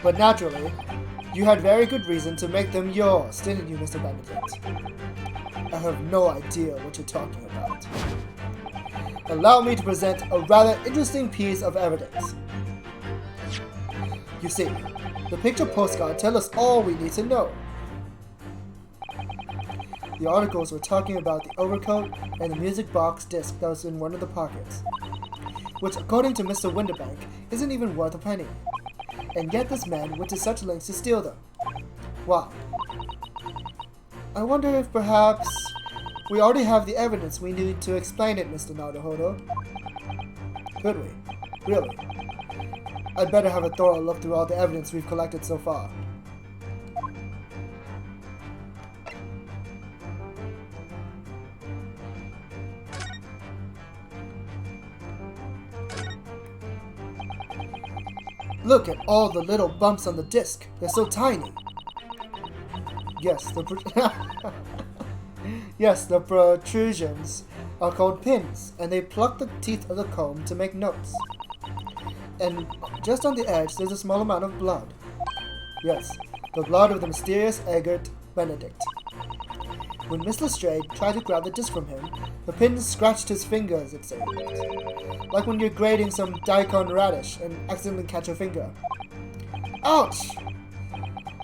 A: But naturally, you had very good reason to make them yours, didn't you, Mr. Benedict? I have no idea what you're talking about. Allow me to present a rather interesting piece of evidence. You see, the picture postcard tells us all we need to know. The articles were talking about the overcoat and the music box disc that was in one of the pockets, which according to Mr. Winterbank isn't even worth a penny. And yet this man went to such lengths to steal them. Why? I wonder if perhaps we already have the evidence we need to explain it, Mr. Naruhodo. Could we? Really? I'd better have a thorough look through all the evidence we've collected so far. Look at all the little bumps on the disc. They're so tiny. Yes, the protrusions are called pins, and they pluck the teeth of the comb to make notes. And just on the edge, there's a small amount of blood. Yes, the blood of the mysterious Eggert Benedict. When Miss Lestrade tried to grab the disc from him, the pins scratched his fingers, it seemed. Like when you're grating some daikon radish and accidentally catch your finger. Ouch!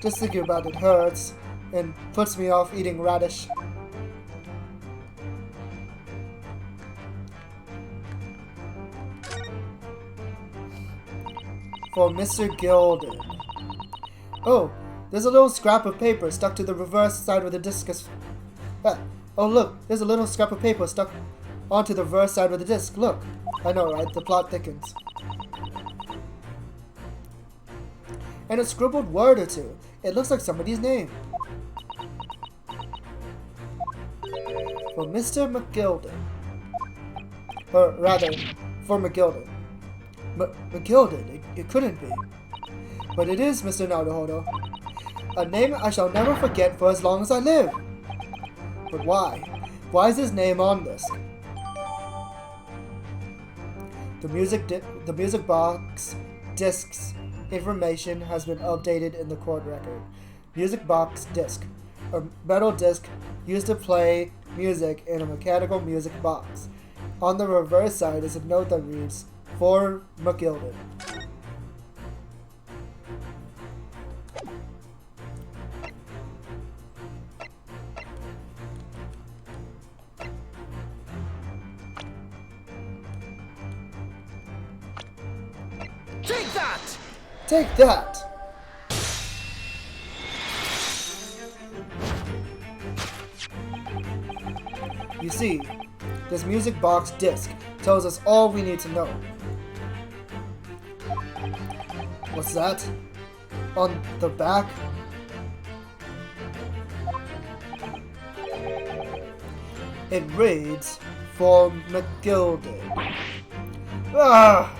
A: Just thinking about it hurts and puts me off eating radish. For Mr. Gilden. Oh, there's a little scrap of paper stuck to the reverse side of the discus. Oh look, there's a little scrap of paper stuck onto the reverse side of the disc. Look. I know, right? The plot thickens. And a scribbled word or two. It looks like somebody's name. For Mr. McGilden. Or rather, for McGilden. McGilden? It couldn't be. But it is, Mr. Naruhodo. A name I shall never forget for as long as I live. But why? Why is his name on this? The music box disc's information has been updated in the court record. Music box disc. A metal disc used to play music in a mechanical music box. On the reverse side is a note that reads, "For McGilden."
B: Take that!
A: Take that! You see, this music box disc tells us all we need to know. What's that? On the back? It reads, "For McGilden." Ah!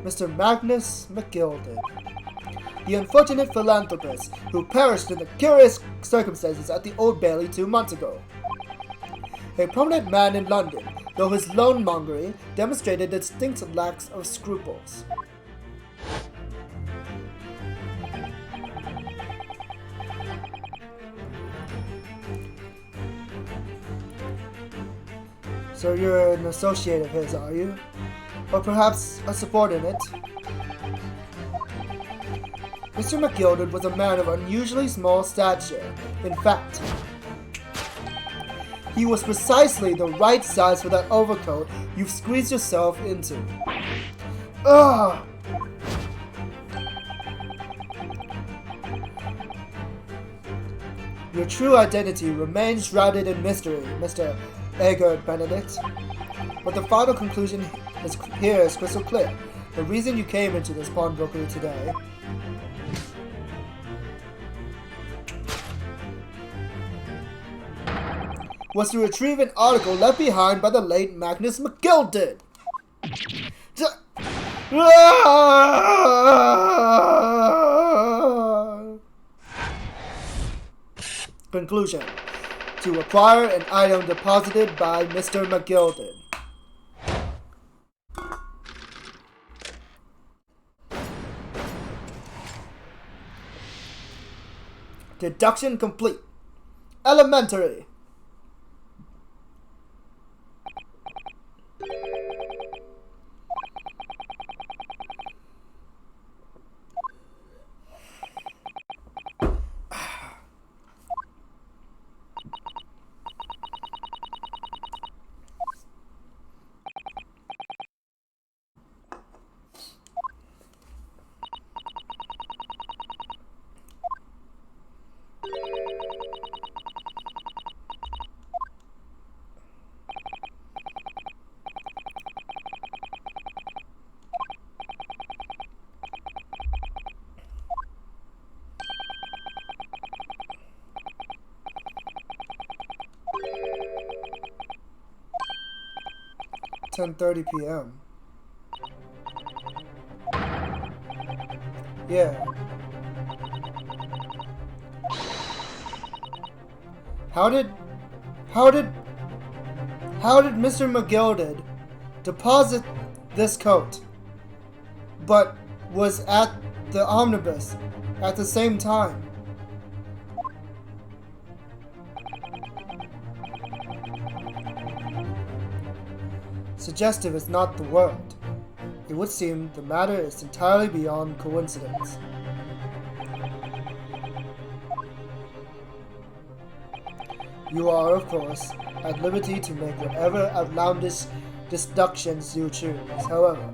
A: Mr. Magnus McGilden, the unfortunate philanthropist who perished in the curious circumstances at the Old Bailey 2 months ago. A prominent man in London, though his loanmongery demonstrated a distinct lack of scruples. So you're an associate of his, are you? Or perhaps a subordinate? Mr. McGilden was a man of unusually small stature. In fact, he was precisely the right size for that overcoat you've squeezed yourself into. Ugh! Your true identity remains shrouded in mystery, Mr. Eggert Benedict. But the final conclusion here is crystal clear. The reason you came into this pawnbrokery today was to retrieve an article left behind by the late Magnus McGilded. Conclusion. To acquire an item deposited by Mr. McGilded. Deduction complete. Elementary. .30 p.m. Yeah. How did Mr. McGilded deposit this coat, but was at the omnibus at the same time? Suggestive is not the word. It would seem the matter is entirely beyond coincidence. You are, of course, at liberty to make whatever outlandish deductions you choose, however.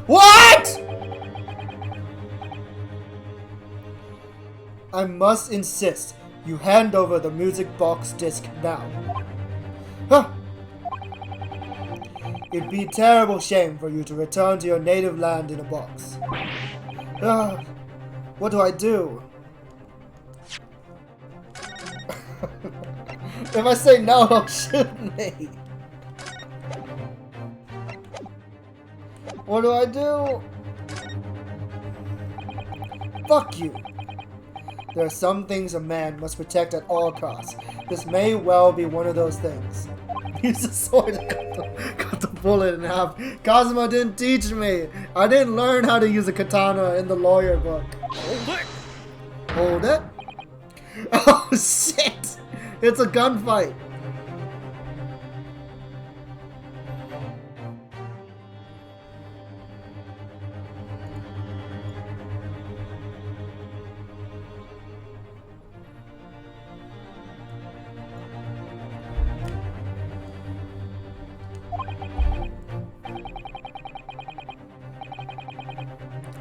A: What?! I must insist you hand over the music box disc now. Huh. It'd be a terrible shame for you to return to your native land in a box. What do I do? If I say no, he'll shoot me. What do I do? Fuck you. There are some things a man must protect at all costs. This may well be one of those things. Use the sword and cut the bullet in half. Cosmo didn't teach me. I didn't learn how to use a katana in the lawyer book.
B: Hold it!
A: Hold it? Oh shit! It's a gunfight.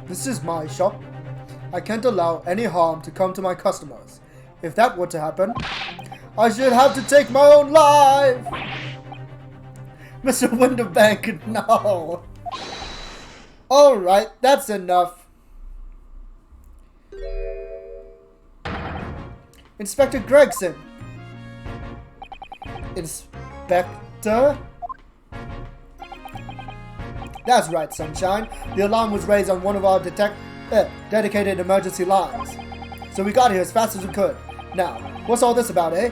A: This is my shop. I can't allow any harm to come to my customers. If that were to happen, I should have to take my own life! Mr. Winterbank, no! Alright, that's enough. Inspector Gregson. Inspector? That's right, Sunshine. The alarm was raised on one of our dedicated emergency lines. So we got here as fast as we could. Now, what's all this about, eh?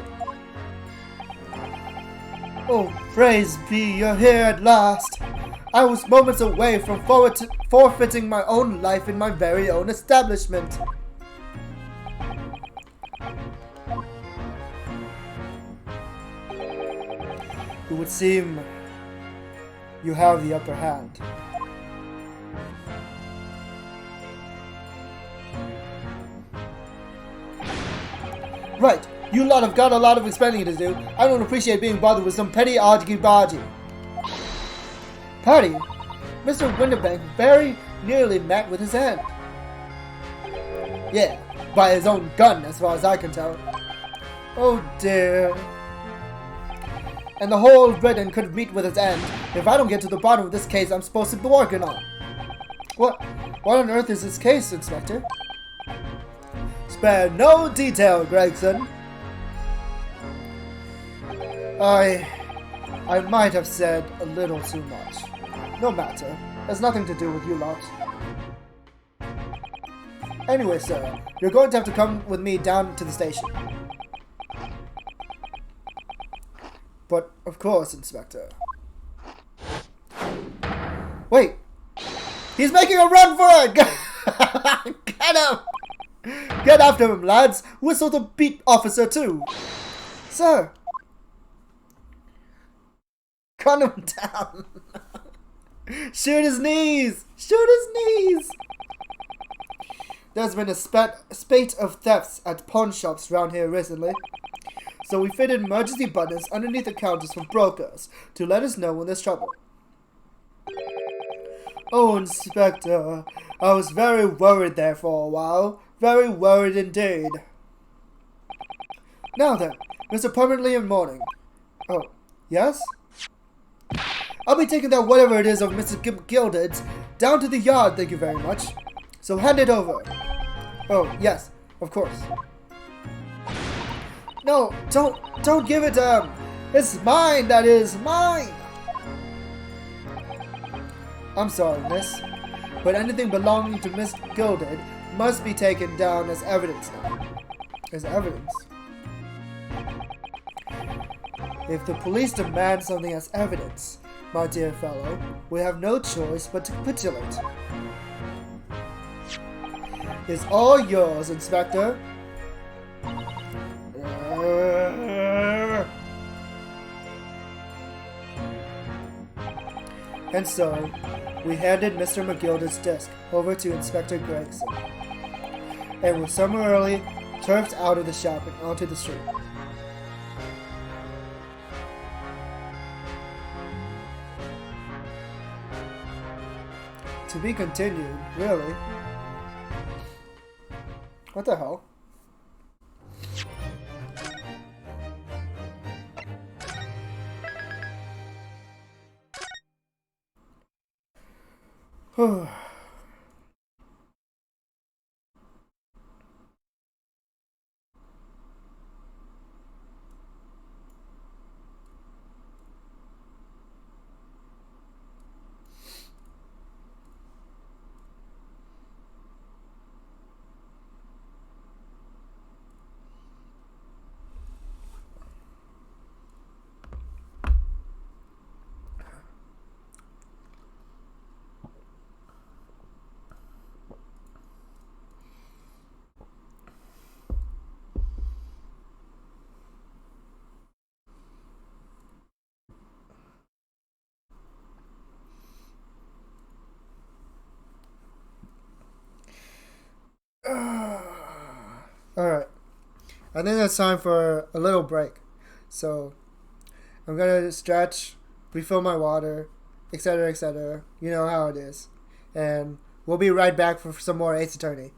A: Oh, praise be, you're here at last. I was moments away from forfeiting my own life in my very own establishment. It would seem you have the upper hand. Right, you lot have got a lot of explaining to do. I don't appreciate being bothered with some petty argy-bargy. Party? Mr. Winterbank very nearly met with his end. Yeah, by his own gun as far as I can tell. Oh dear. And the whole Britain could meet with its end if I don't get to the bottom of this case I'm supposed to be working on. What on earth is this case, Inspector? Spare no detail, Gregson. I might have said a little too much. No matter. Has nothing to do with you lot. Anyway, sir, you're going to have to come with me down to the station. But, of course, Inspector. Wait! He's making a run for it! Get him! Get after him, lads! Whistle the beat officer, too! Sir! Cut him down! Shoot his knees! Shoot his knees! There's been a spate of thefts at pawn shops around here recently. So we fitted emergency buttons underneath the counters for brokers to let us know when there's trouble. Oh, Inspector, I was very worried there for a while. Very worried indeed. Now then, Mr. Permanently in mourning. Oh, yes? I'll be taking that whatever it is of Mr. Gilded down to the yard, thank you very much. So hand it over. Oh, yes, of course. No, don't give it to him. It's mine, that is, mine. I'm sorry, miss, but anything belonging to Miss Gilded must be taken down as evidence now. As evidence. If the police demand something as evidence, my dear fellow, we have no choice but to capitulate. It's all yours, Inspector. And so, we handed Mr. McGilda's disc over to Inspector Gregson, and were summarily turfed out of the shop and onto the street. To be continued, really? What the hell? Alright. I think it's time for a little break. So, I'm gonna stretch, refill my water, etc., etc. You know how it is. And we'll be right back for some more Ace Attorney.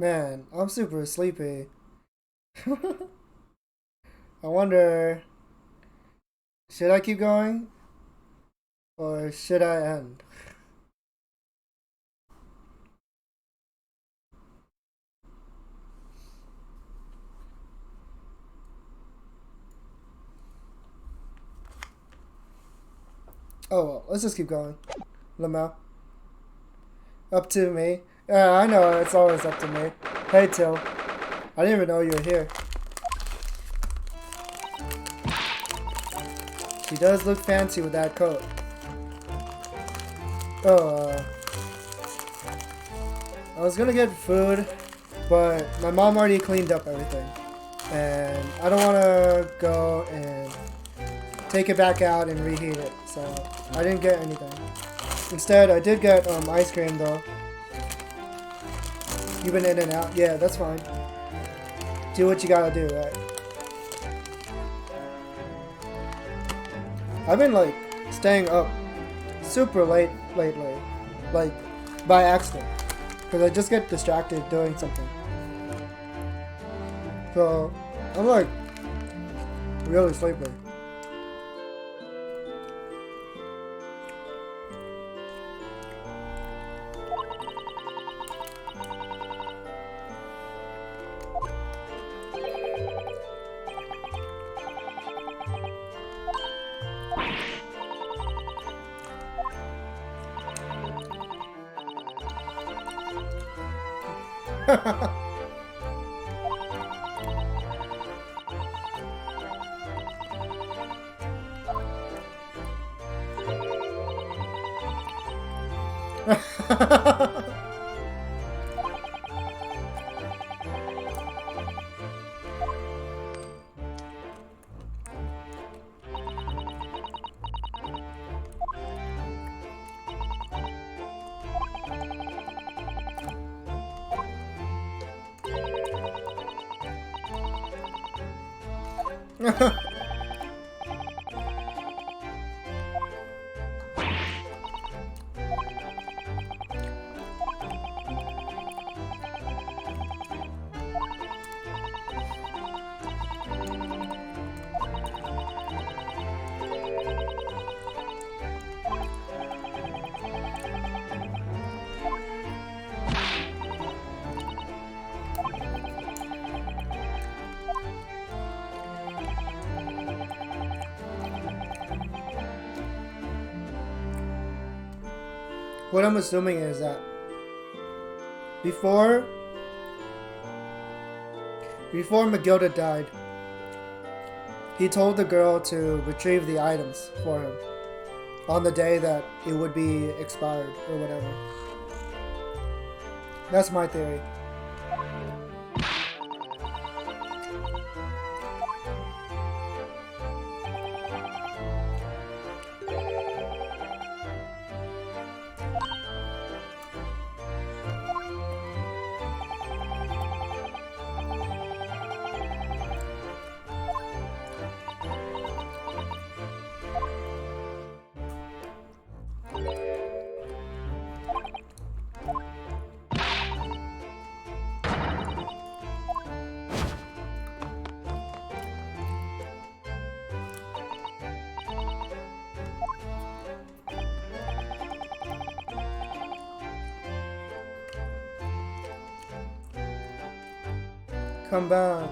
A: Man, I'm super sleepy. I wonder, should I keep going or should I end? Oh well, let's just keep going. Lamau. Up to me. Yeah, I know, it's always up to me. Hey, Till. I didn't even know you were here. She does look fancy with that coat. Oh, I was gonna get food, but my mom already cleaned up everything. And I don't wanna go and take it back out and reheat it, so I didn't get anything. Instead, I did get ice cream though. You've been in and out. Yeah, that's fine. Do what you gotta do, right? I've been like staying up super late lately, like by accident, because I just get distracted doing something. So I'm like really sleepy. What I'm assuming is that before Magilda died, he told the girl to retrieve the items for him on the day that it would be expired or whatever. That's my theory. Come back.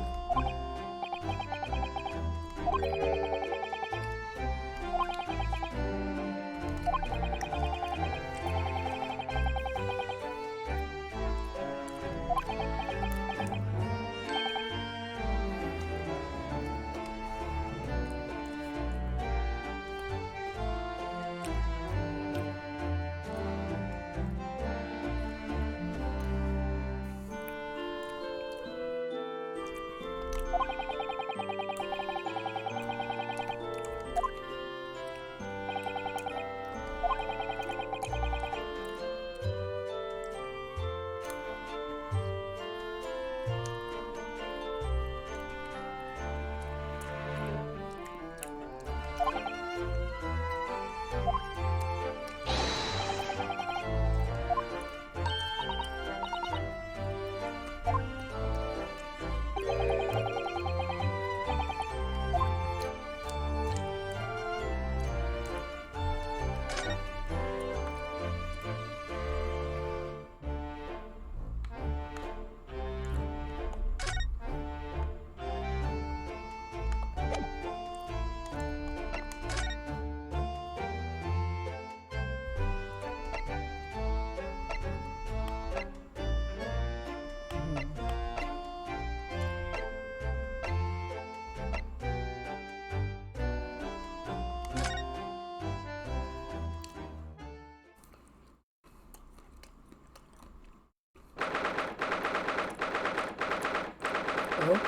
A: Oh.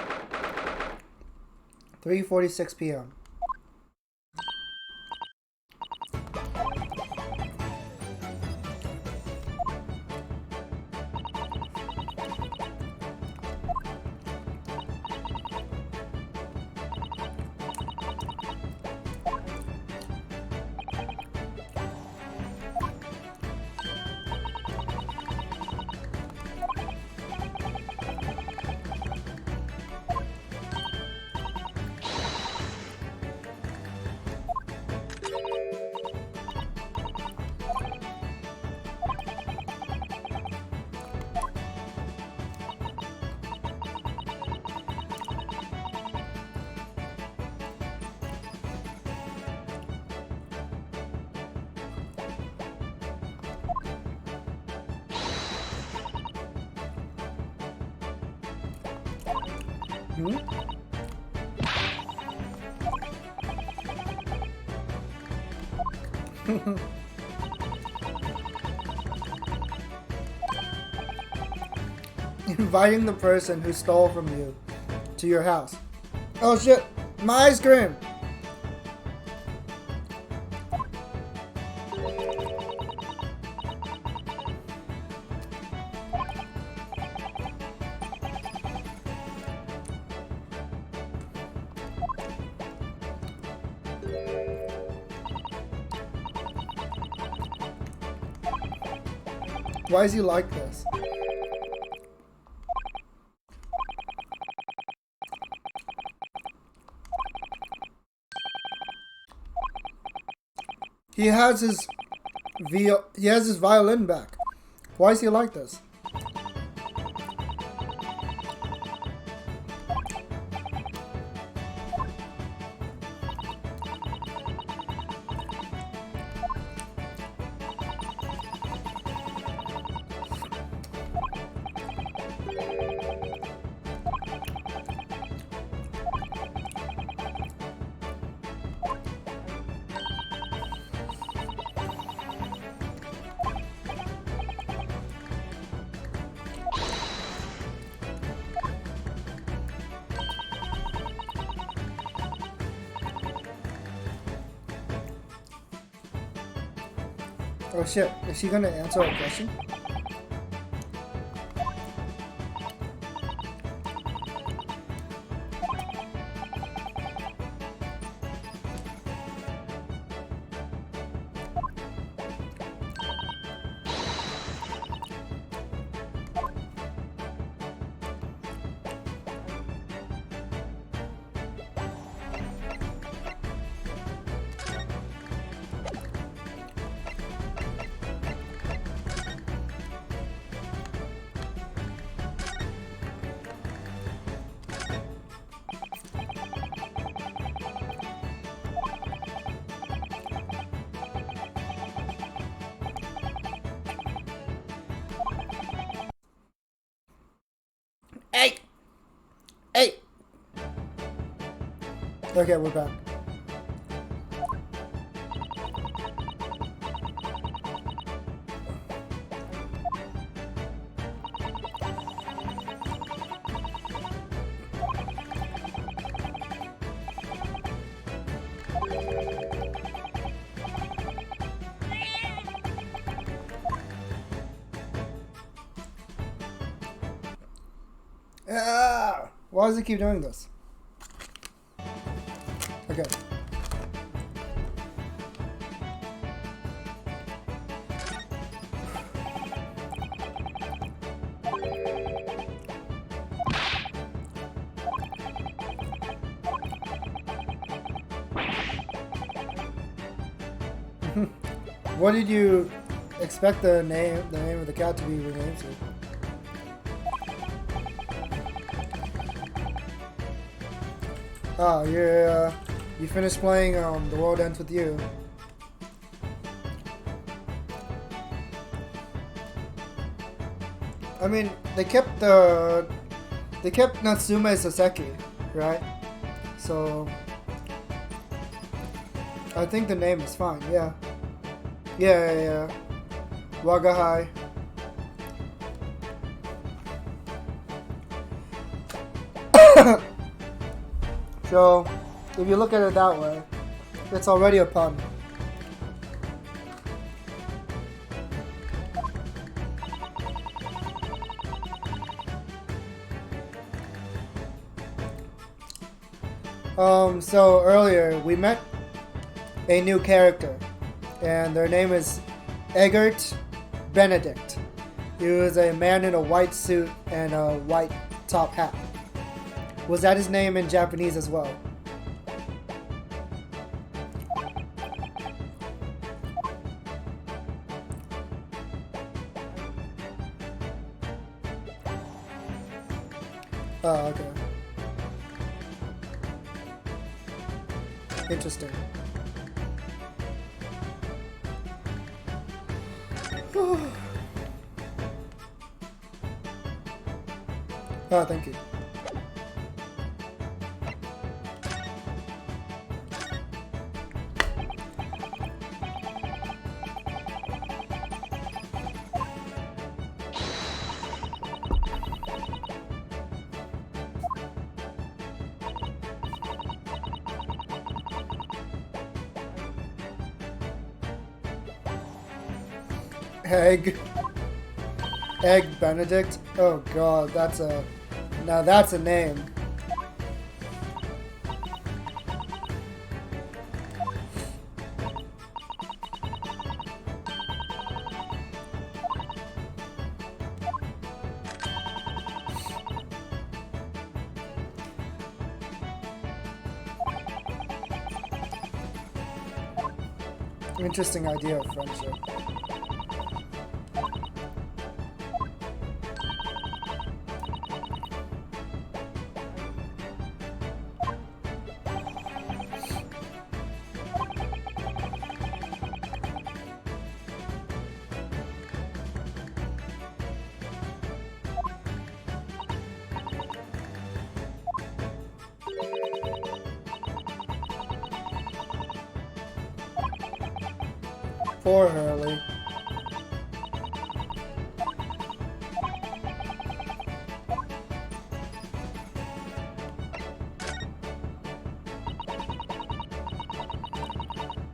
A: 3:46 p.m. Inviting the person who stole from you to your house. Oh shit! My ice cream! Why is he like this? He has his violin back. Why is he like this? Oh shit, is she gonna answer a question? Hey! Hey! Okay, we're back. Why does it keep doing this? Okay. What did you expect the name of the cat to be renamed to? Oh, you finished playing The World Ends With You. I mean, they kept Natsume Saseki, right? So I think the name is fine. Yeah. Wagahai. So, if you look at it that way, it's already a pun. So earlier we met a new character, and their name is Eggert Benedict. He was a man in a white suit and a white top hat. Was that his name in Japanese as well? Oh, okay. Interesting. Oh, thank you. Egg Benedict? Oh god, now that's a name. Interesting idea of friendship. Poor Hurley.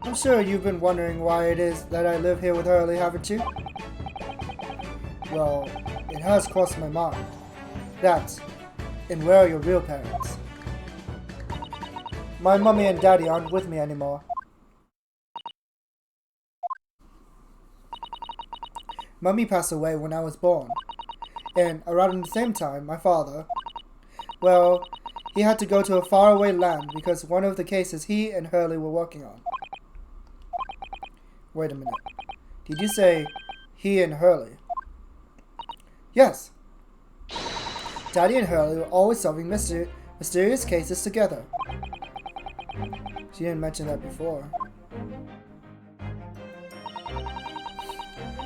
A: I'm sure you've been wondering why it is that I live here with Hurley, haven't you? Well, it has crossed my mind. That, and where are your real parents? My mummy and daddy aren't with me anymore. Mummy passed away when I was born, and around the same time, my father, well, he had to go to a faraway land because one of the cases he and Hurley were working on. Wait a minute. Did you say he and Hurley? Yes. Daddy and Hurley were always solving mysterious cases together. She didn't mention that before.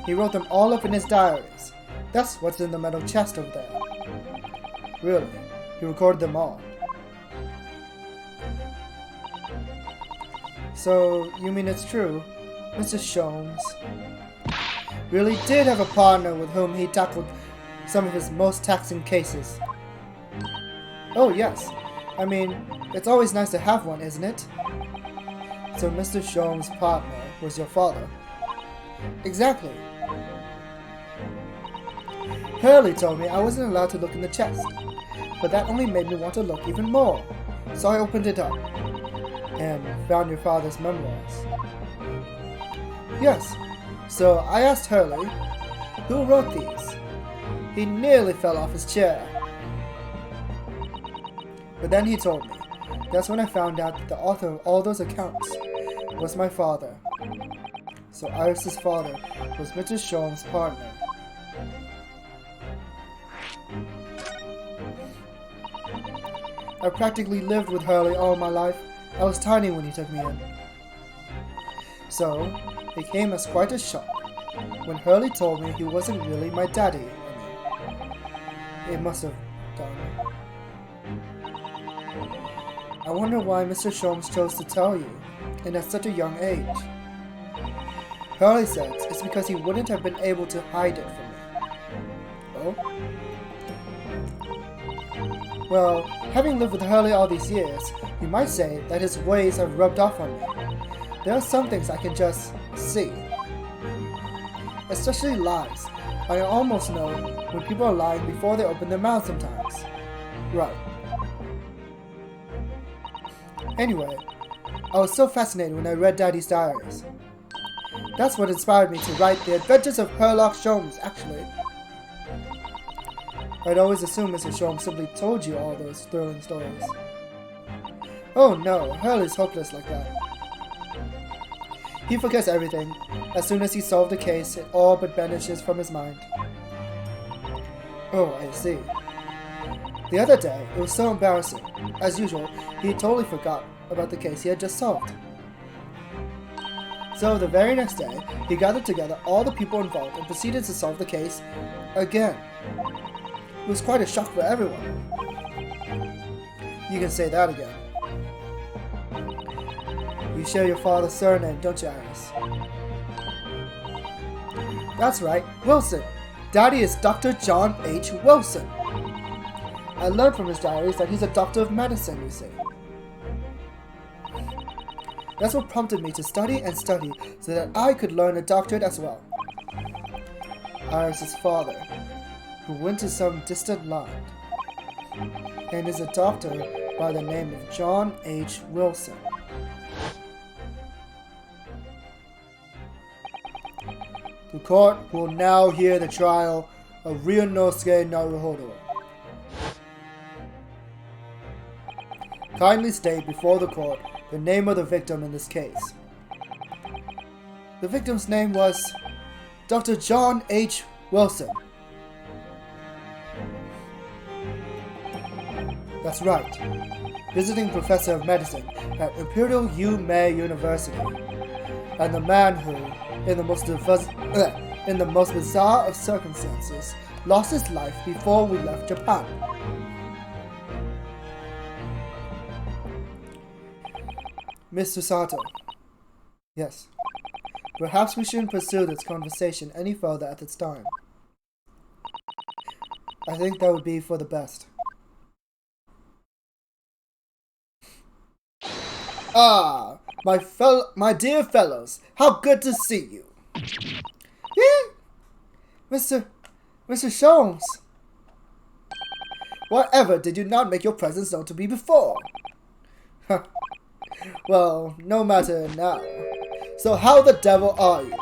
A: He wrote them all up in his diaries. That's what's in the metal chest over there. Really? He recorded them all. So, you mean it's true? Mr. Sholmes really did have a partner with whom he tackled some of his most taxing cases. Oh yes, I mean, it's always nice to have one, isn't it? So Mr. Sholmes' partner was your father? Exactly. Hurley told me I wasn't allowed to look in the chest, but that only made me want to look even more. So I opened it up and found your father's memoirs. Yes, so I asked Hurley, who wrote these? He nearly fell off his chair. But then he told me. That's when I found out that the author of all those accounts was my father. So Iris's father was Mr. Sholmes' partner. I practically lived with Hurley all my life. I was tiny when he took me in. So, it came as quite a shock when Hurley told me he wasn't really my daddy anymore. It must have done. I wonder why Mr. Sholmes chose to tell you, and at such a young age. Hurley says it's because he wouldn't have been able to hide it from me. Oh? Well, Having lived with Hurley all these years, you might say that his ways have rubbed off on me. There are some things I can just see. Especially lies. I almost know when people are lying before they open their mouths sometimes. Right. Anyway, I was so fascinated when I read Daddy's diaries. That's what inspired me to write The Adventures of Herlock Sholmes, actually. I'd always assumed Mr. Sholmes simply told you all those thrilling stories. Oh no, Hurley's hopeless like that. He forgets everything. As soon as he solved the case, it all but vanishes from his mind. Oh, I see. The other day, it was so embarrassing. As usual, he totally forgot about the case he had just solved. So the very next day, he gathered together all the people involved and proceeded to solve the case again. It was quite a shock for everyone. You can say that again. You share your father's surname, don't you, Iris? That's right, Wilson. Daddy is Dr. John H. Wilson. I learned from his diaries that he's a doctor of medicine, you see. That's what prompted me to study and study so that I could learn a doctorate as well. Iris' father, who went to some distant land, and is a doctor by the name of John H. Wilson. The court will now hear the trial of Ryunosuke Naruhodo. Kindly state before the court the name of the victim in this case. The victim's name was Dr. John H. Wilson. That's right. Visiting professor of medicine at Imperial Mei University. And the man who, in the most bizarre of circumstances, lost his life before we left Japan. Mr. Sato. Yes. Perhaps we shouldn't pursue this conversation any further at this time. I think that would be for the best. Ah, my dear fellows, how good to see you. Mr. Sholmes. Whatever did you not make your presence known to me before? Well, no matter now. So how the devil are you?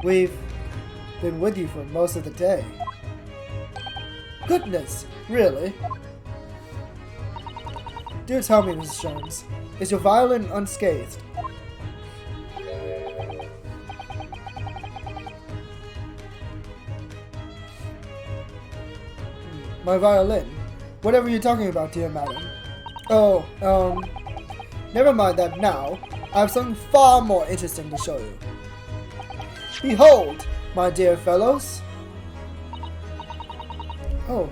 A: We've been with you for most of the day. Goodness, really? Do tell me, Mrs. Sholmes, is your violin unscathed? My violin? Whatever you're talking about, dear madam. Oh, never mind that now. I have something far more interesting to show you. Behold, my dear fellows. Oh,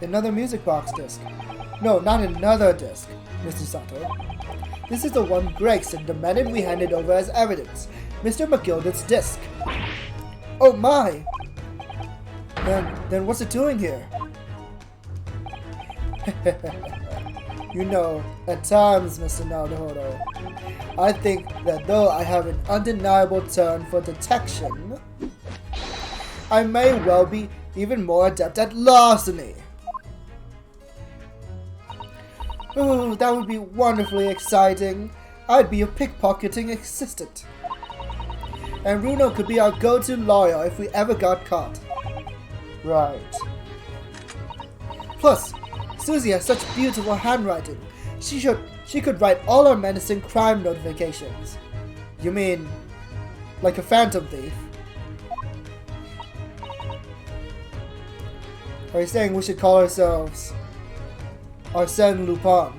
A: another music box disc. No, not another disc, Mr. Sato. This is the one Gregson demanded we handed over as evidence. Mr. McGilder's disc. Oh my! Then what's it doing here? You know, at times, Mr. Naruhodo, I think that though I have an undeniable turn for detection, I may well be even more adept at larceny. Oh, that would be wonderfully exciting. I'd be a pickpocketing assistant. And Runo could be our go-to lawyer if we ever got caught. Right. Plus, Susie has such beautiful handwriting. She could write all our menacing crime notifications. You mean, like a phantom thief? Are you saying we should call ourselves Arsène Lupin?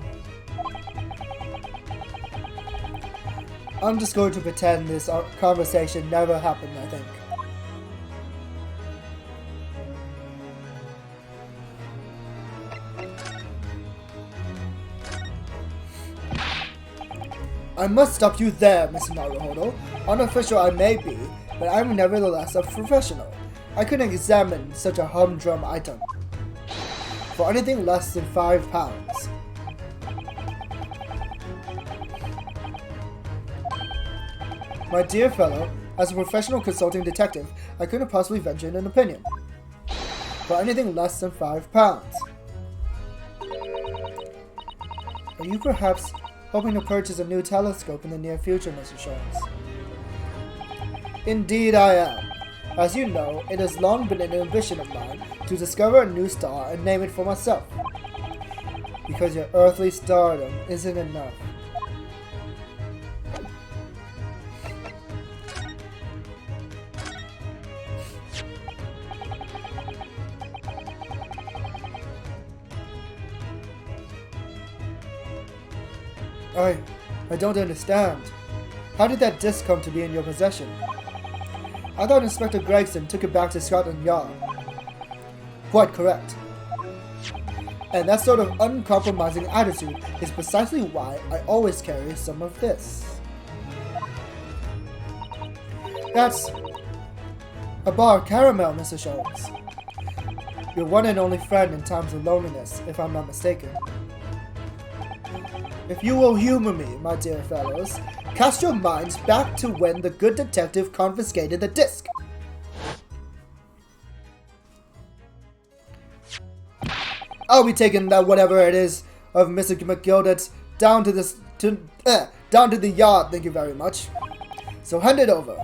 A: I'm just going to pretend this conversation never happened, I think. I must stop you there, Mr. Naruhodo. Unofficial I may be, but I'm nevertheless a professional. I couldn't examine such a humdrum item. for anything less than £5. My dear fellow, as a professional consulting detective, I couldn't possibly venture in an opinion. For anything less than £5. Are you perhaps hoping to purchase a new telescope in the near future, Mr. Sholmes? Indeed I am. As you know, it has long been an ambition of mine to discover a new star and name it for myself. Because your earthly stardom isn't enough. I don't understand. How did that disc come to be in your possession? I thought Inspector Gregson took it back to Scotland Yard. Quite correct. And that sort of uncompromising attitude is precisely why I always carry some of this. That's a bar of caramel, Mr. Sholmes. Your one and only friend in times of loneliness, if I'm not mistaken. If you will humor me, my dear fellows, cast your minds back to when the good detective confiscated the disc. I'll be taking that whatever it is of Mr. McGilded down to the yard, thank you very much. So hand it over.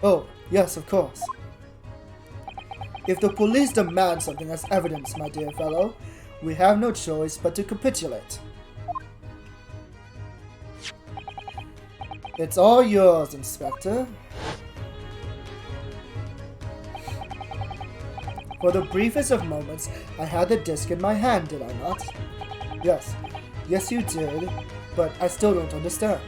A: Oh, yes, of course. If the police demand something as evidence, my dear fellow, we have no choice but to capitulate. It's all yours, Inspector. For the briefest of moments, I had the disc in my hand, did I not? Yes. Yes, you did, but I still don't understand.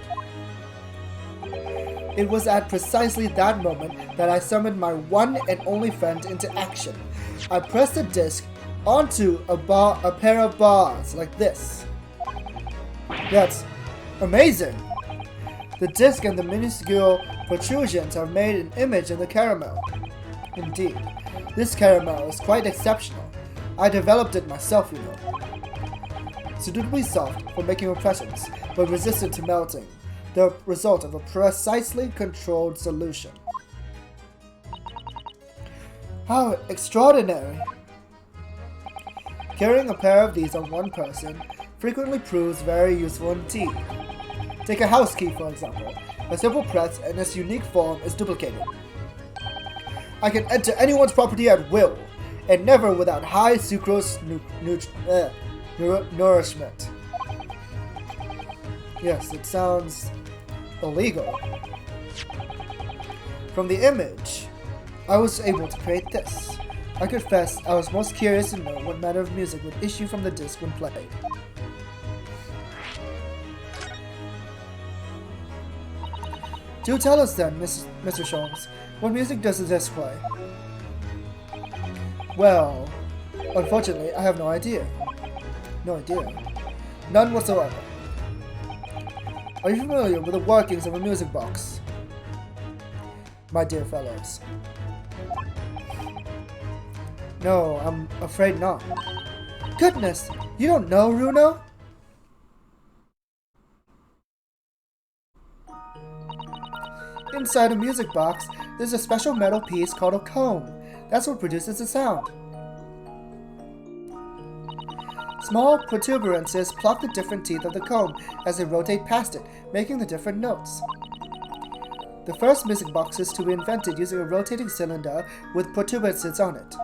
A: It was at precisely that moment that I summoned my one and only friend into action. I pressed the disc onto a pair of bars like this. That's amazing! The disc and the minuscule protrusions have made an image in the caramel. Indeed, this caramel is quite exceptional. I developed it myself, you know. Suitably soft for making impressions, but resistant to melting. The result of a precisely controlled solution. How extraordinary! Carrying a pair of these on one person frequently proves very useful indeed. Take a house key, for example. A simple press and its unique form is duplicated. I can enter anyone's property at will, and never without high sucrose nourishment. Yes, it sounds illegal. From the image, I was able to create this. I confess I was most curious to know what manner of music would issue from the disc when played. Do tell us then, Mr. Sholmes, what music does the disc play? Well, unfortunately, I have no idea. No idea. None whatsoever. Are you familiar with the workings of a music box? My dear fellows. No, I'm afraid not. Goodness, you don't know, Runo? Inside a music box, there's a special metal piece called a comb. That's what produces the sound. Small protuberances pluck the different teeth of the comb as they rotate past it, making the different notes. The first music boxes to be invented using a rotating cylinder with protuberances on it.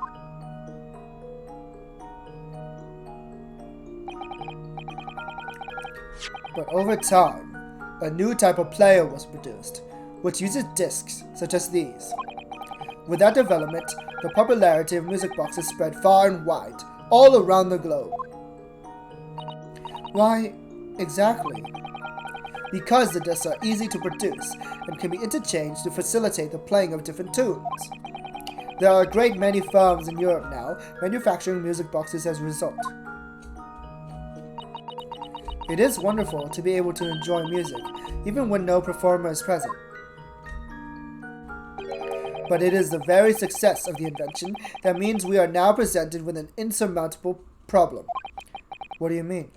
A: But over time, a new type of player was produced, which uses discs such as these. With that development, the popularity of music boxes spread far and wide, all around the globe. Why, exactly? Because the discs are easy to produce and can be interchanged to facilitate the playing of different tunes. There are a great many firms in Europe now manufacturing music boxes as a result. It is wonderful to be able to enjoy music, even when no performer is present. But it is the very success of the invention that means we are now presented with an insurmountable problem. What do you mean?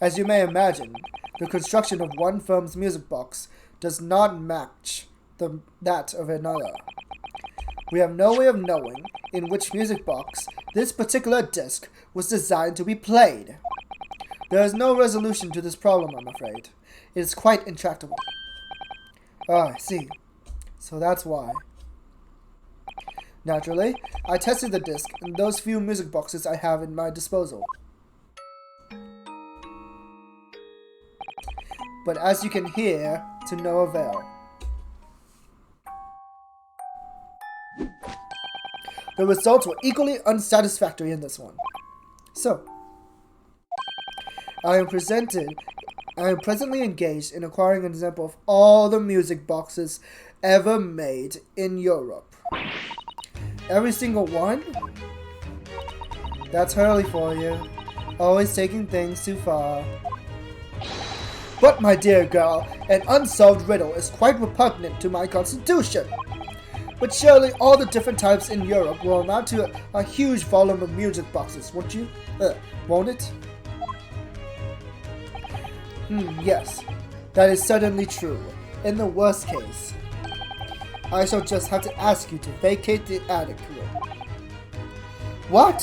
A: As you may imagine, the construction of one firm's music box does not match that of another. We have no way of knowing in which music box this particular disc was designed to be played. There is no resolution to this problem, I'm afraid. It is quite intractable. Ah, I see. So that's why. Naturally, I tested the disc in those few music boxes I have in my disposal. But as you can hear, to no avail. The results were equally unsatisfactory in this one. So, I am presently engaged in acquiring an example of all the music boxes ever made in Europe. Every single one? That's Hurley for you. Always taking things too far. But, my dear girl, an unsolved riddle is quite repugnant to my constitution. But surely all the different types in Europe will amount to a huge volume of music boxes, won't you? Won't it? Yes, that is certainly true. In the worst case, I shall just have to ask you to vacate the attic room. What?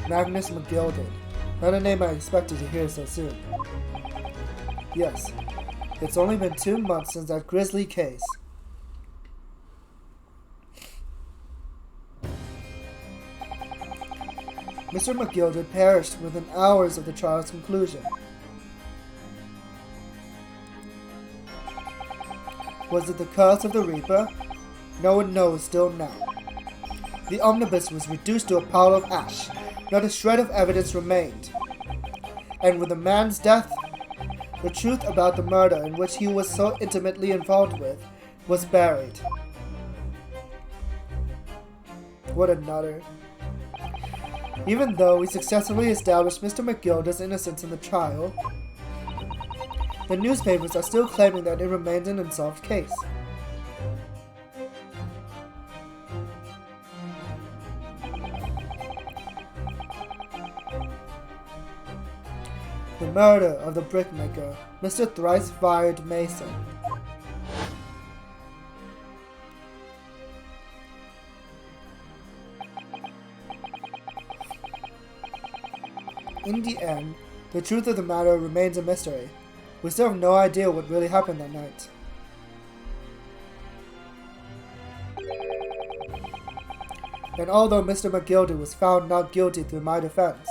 A: Magnus McGilded. Not a name I expected to hear so soon. Yes, it's only been 2 months since that grisly case. Mr. McGilded perished within hours of the trial's conclusion. Was it the curse of the Reaper? No one knows still now. The omnibus was reduced to a pile of ash. Not a shred of evidence remained. And with the man's death, the truth about the murder in which he was so intimately involved with was buried. What a nutter. Even though we successfully established Mr. McGilded's innocence in the trial, the newspapers are still claiming that it remains an unsolved case. The murder of the brickmaker, Mr. Thrice-Fired Mason. In the end, the truth of the matter remains a mystery. We still have no idea what really happened that night. And although Mr. McGilded was found not guilty through my defense,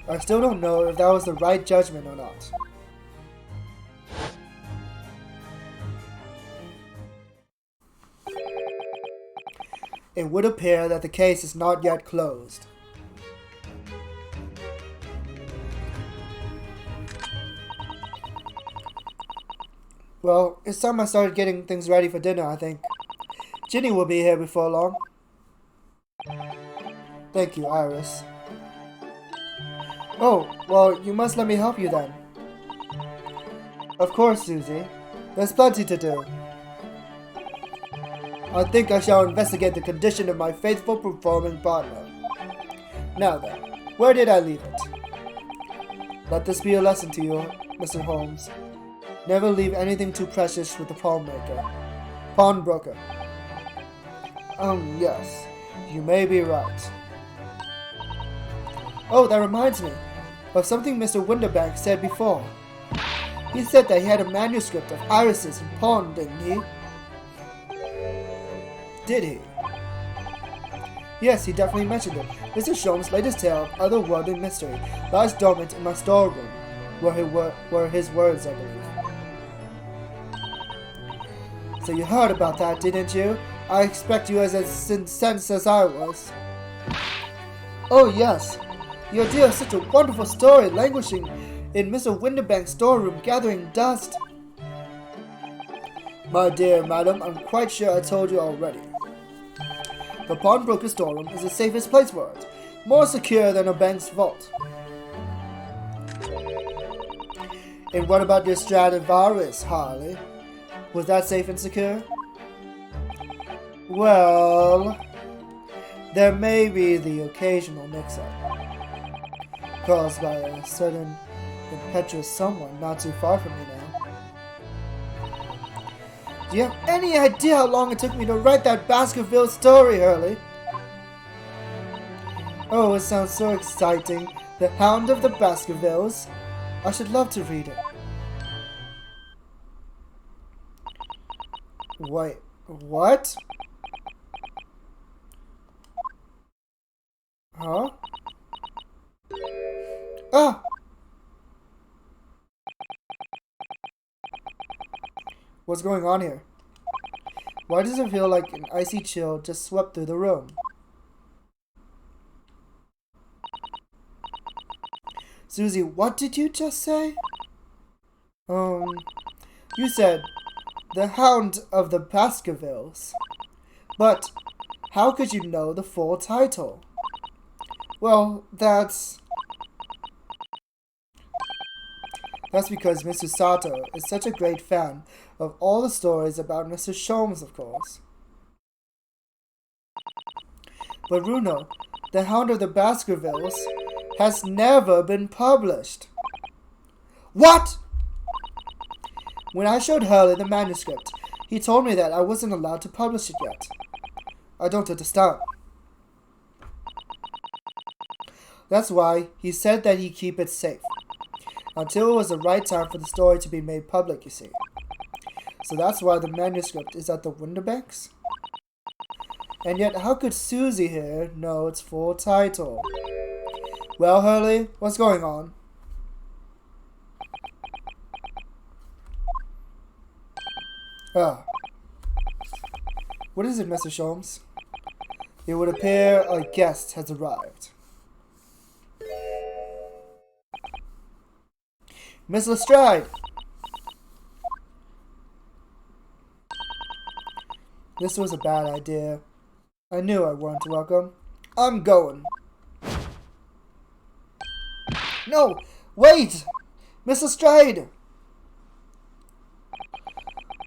A: I still don't know if that was the right judgment or not. It would appear that the case is not yet closed. Well, it's time I started getting things ready for dinner, I think. Ginny will be here before long. Thank you, Iris. Oh, well, you must let me help you then. Of course, Susie. There's plenty to do. I think I shall investigate the condition of my faithful performing partner. Now then, where did I leave it? Let this be a lesson to you, Mr. Holmes. Never leave anything too precious with the pawnbroker. Yes, you may be right. Oh, that reminds me of something Mr. Winterbank said before. He said that he had a manuscript of Iris's in pawn, didn't he? Did he? Yes, he definitely mentioned it. Mr. Sholmes' latest tale of otherworldly mystery lies dormant in my storeroom, were his words, I believe. So you heard about that, didn't you? I expect you as incensed as I was. Oh yes, the idea of such a wonderful story languishing in Mr. Winterbank's storeroom gathering dust. My dear madam, I'm quite sure I told you already. The pawnbroker's storeroom is the safest place for it. More secure than a bank's vault. And what about your Stradivarius, Harley? Was that safe and secure? Well, there may be the occasional mix-up caused by a certain impetuous someone not too far from me now. Do you have any idea how long it took me to write that Baskerville story, Hurley? Oh, it sounds so exciting. The Hound of the Baskervilles. I should love to read it. Wait, what? Huh? Ah! What's going on here? Why does it feel like an icy chill just swept through the room? Susie, what did you just say? You said, the Hound of the Baskervilles. But, how could you know the full title? Well, that's because Mr. Sato is such a great fan of all the stories about Mr. Sholmes, of course. But Runo, the Hound of the Baskervilles, has never been published. What? When I showed Hurley the manuscript, he told me that I wasn't allowed to publish it yet. I don't understand. That's why he said that he'd keep it safe, until it was the right time for the story to be made public, you see. So that's why the manuscript is at the Winterbanks? And yet, how could Susie here know its full title? Well, Hurley, what's going on? What is it, Mr. Sholmes? It would appear a guest has arrived. Miss Lestrade! This was a bad idea. I knew I weren't welcome. I'm going. No! Wait! Miss Lestrade!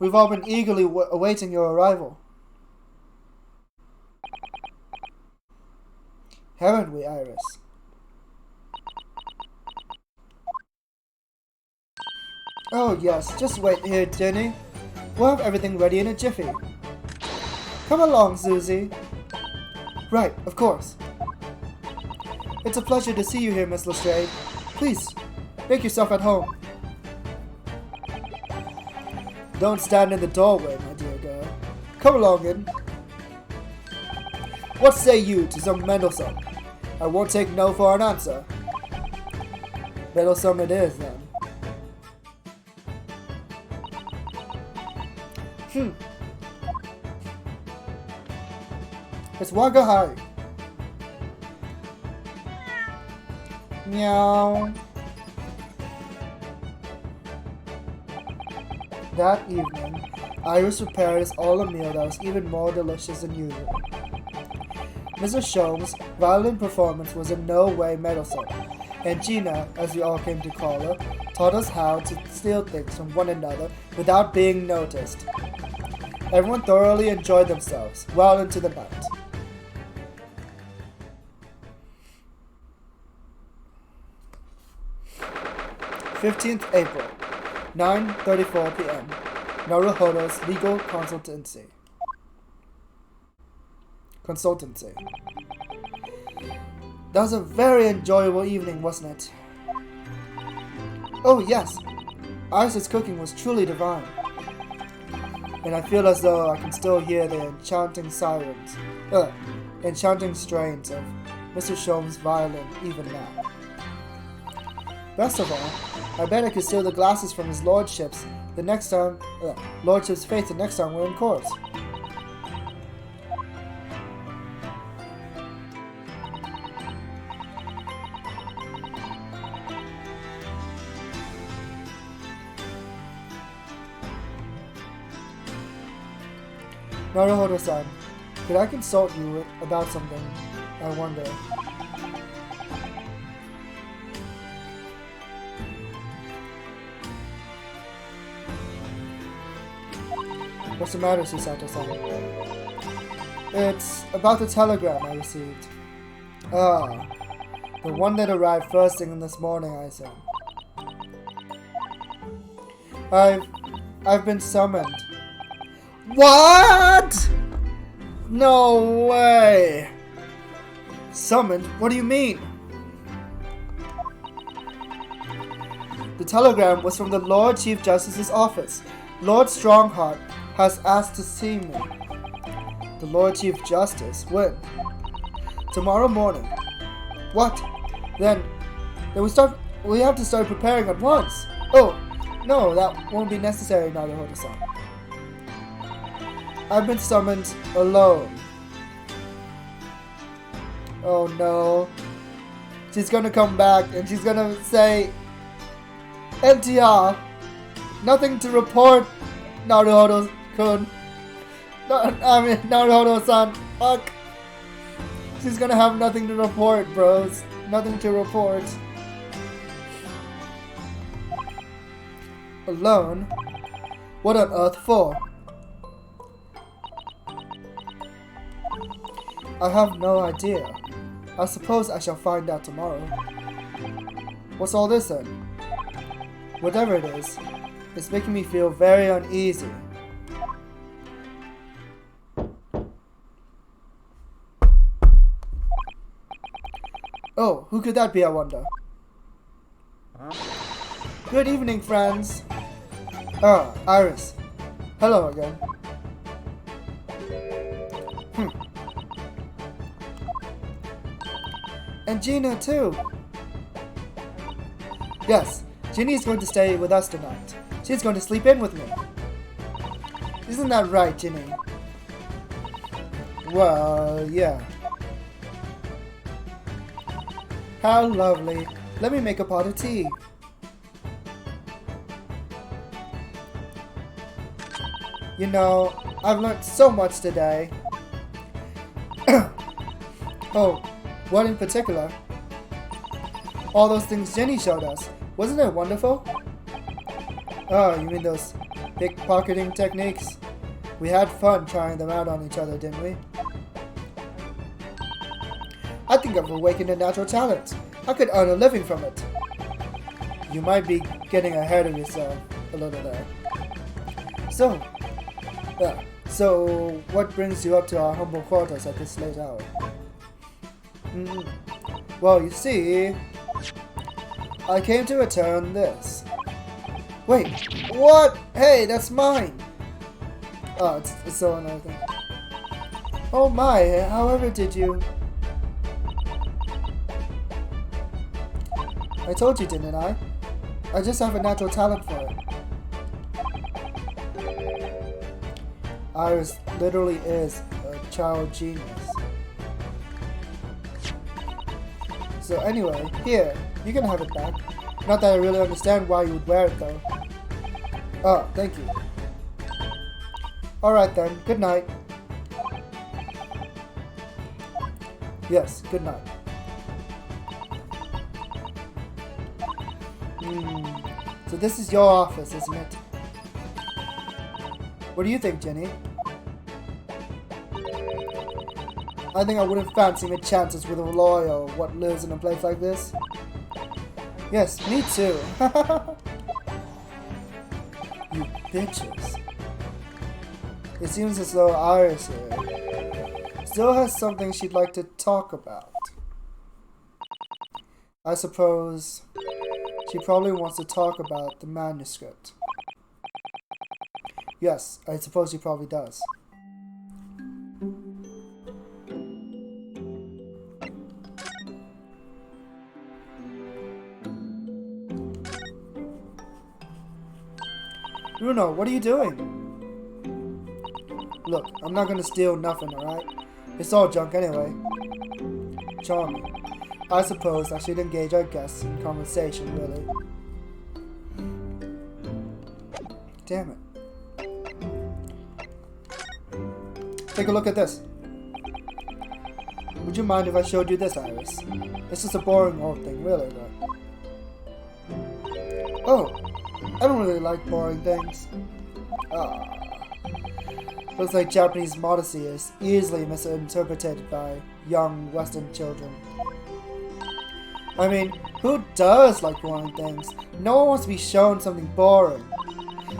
A: We've all been eagerly awaiting your arrival. Haven't we, Iris? Oh yes, just wait here, Jenny. We'll have everything ready in a jiffy. Come along, Susie. Right, of course. It's a pleasure to see you here, Miss Lestrade. Please, make yourself at home. Don't stand in the doorway, my dear girl. Come along in. What say you to some Mendelssohn? I won't take no for an answer. Mendelssohn it is, then. It's Wagga High. Meow. That evening, Iris prepared us all a meal that was even more delicious than usual. Mrs. Sholmes' violin performance was in no way meddlesome, and Gina, as we all came to call her, taught us how to steal things from one another without being noticed. Everyone thoroughly enjoyed themselves well into the night. "15th April, 9:34 p.m. Naruhodo's Legal Consultancy. That was a very enjoyable evening, wasn't it? Oh yes, Iris's cooking was truly divine. And I feel as though I can still hear the enchanting strains of Mr. Sholmes' violin even now. Best of all, I bet I could steal the glasses from his lordship's face the next time we're in court. Naruhodo-san, could I consult you about something? I wonder. What's the matter, Susato-san? It's about the telegram I received. Ah, the one that arrived first thing this morning, I said. I've been summoned. What? No way! Summoned? What do you mean? The telegram was from the Lord Chief Justice's office. Lord Strongheart has asked to see me. The Lord Chief Justice? When? Tomorrow morning. What? Then we have to start preparing at once. Oh, no, that won't be necessary, Naruhodo-san. I've been summoned alone. Oh no. She's gonna come back and she's gonna say, NTR, nothing to report, Naruhodo-kun. Naruhodo-san, fuck. She's gonna have nothing to report, bros. Nothing to report. Alone? What on earth for? I have no idea. I suppose I shall find out tomorrow. What's all this then? Whatever it is, it's making me feel very uneasy. Oh, who could that be, I wonder? Good evening, friends. Ah, Iris. Hello again. And Gina, too. Yes, Ginny's going to stay with us tonight. She's going to sleep in with me. Isn't that right, Ginny? Well, yeah. How lovely. Let me make a pot of tea. You know, I've learned so much today. Oh, what in particular? All those things Jenny showed us. Wasn't it wonderful? Oh, you mean those pickpocketing techniques? We had fun trying them out on each other, didn't we? I think I've awakened a natural talent. I could earn a living from it. You might be getting ahead of yourself a little there. So what brings you up to our humble quarters at this late hour? Well, you see, I came to return this. Wait, what? Hey, that's mine! Oh, it's so annoying. Oh my, however did you... I told you, didn't I? I just have a natural talent for it. Iris literally is a child genius. So anyway, here, you can have it back. Not that I really understand why you would wear it though. Oh, thank you. Alright then, good night. Yes, good night. So this is your office, isn't it? What do you think, Jenny? I think I wouldn't fancy my chances with a lawyer what lives in a place like this. Yes, me too. You bitches. It seems as though Iris here still has something she'd like to talk about. I suppose she probably wants to talk about the manuscript. Yes, I suppose she probably does. Bruno, what are you doing? Look, I'm not gonna steal nothing, alright? It's all junk anyway. Charming. I suppose I should engage our guests in conversation, really. Damn it. Take a look at this. Would you mind if I showed you this, Iris? It's just a boring old thing, really, but... Oh, I don't really like boring things. Looks like Japanese modesty is easily misinterpreted by young Western children. I mean, who does like boring things? No one wants to be shown something boring.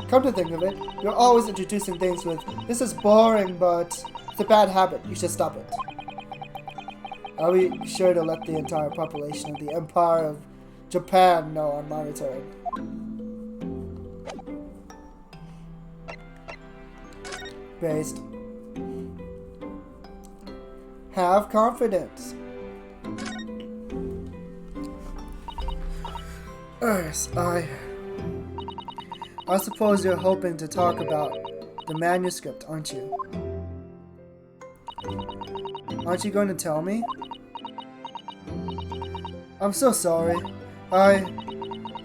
A: Come to think of it, you're always introducing things with, this is boring, but it's a bad habit, you should stop it. I'll be sure to let the entire population of the Empire of Japan know on my return. Based. Have confidence. Yes, I suppose you're hoping to talk about the manuscript, aren't you? Aren't you going to tell me? I'm so sorry. I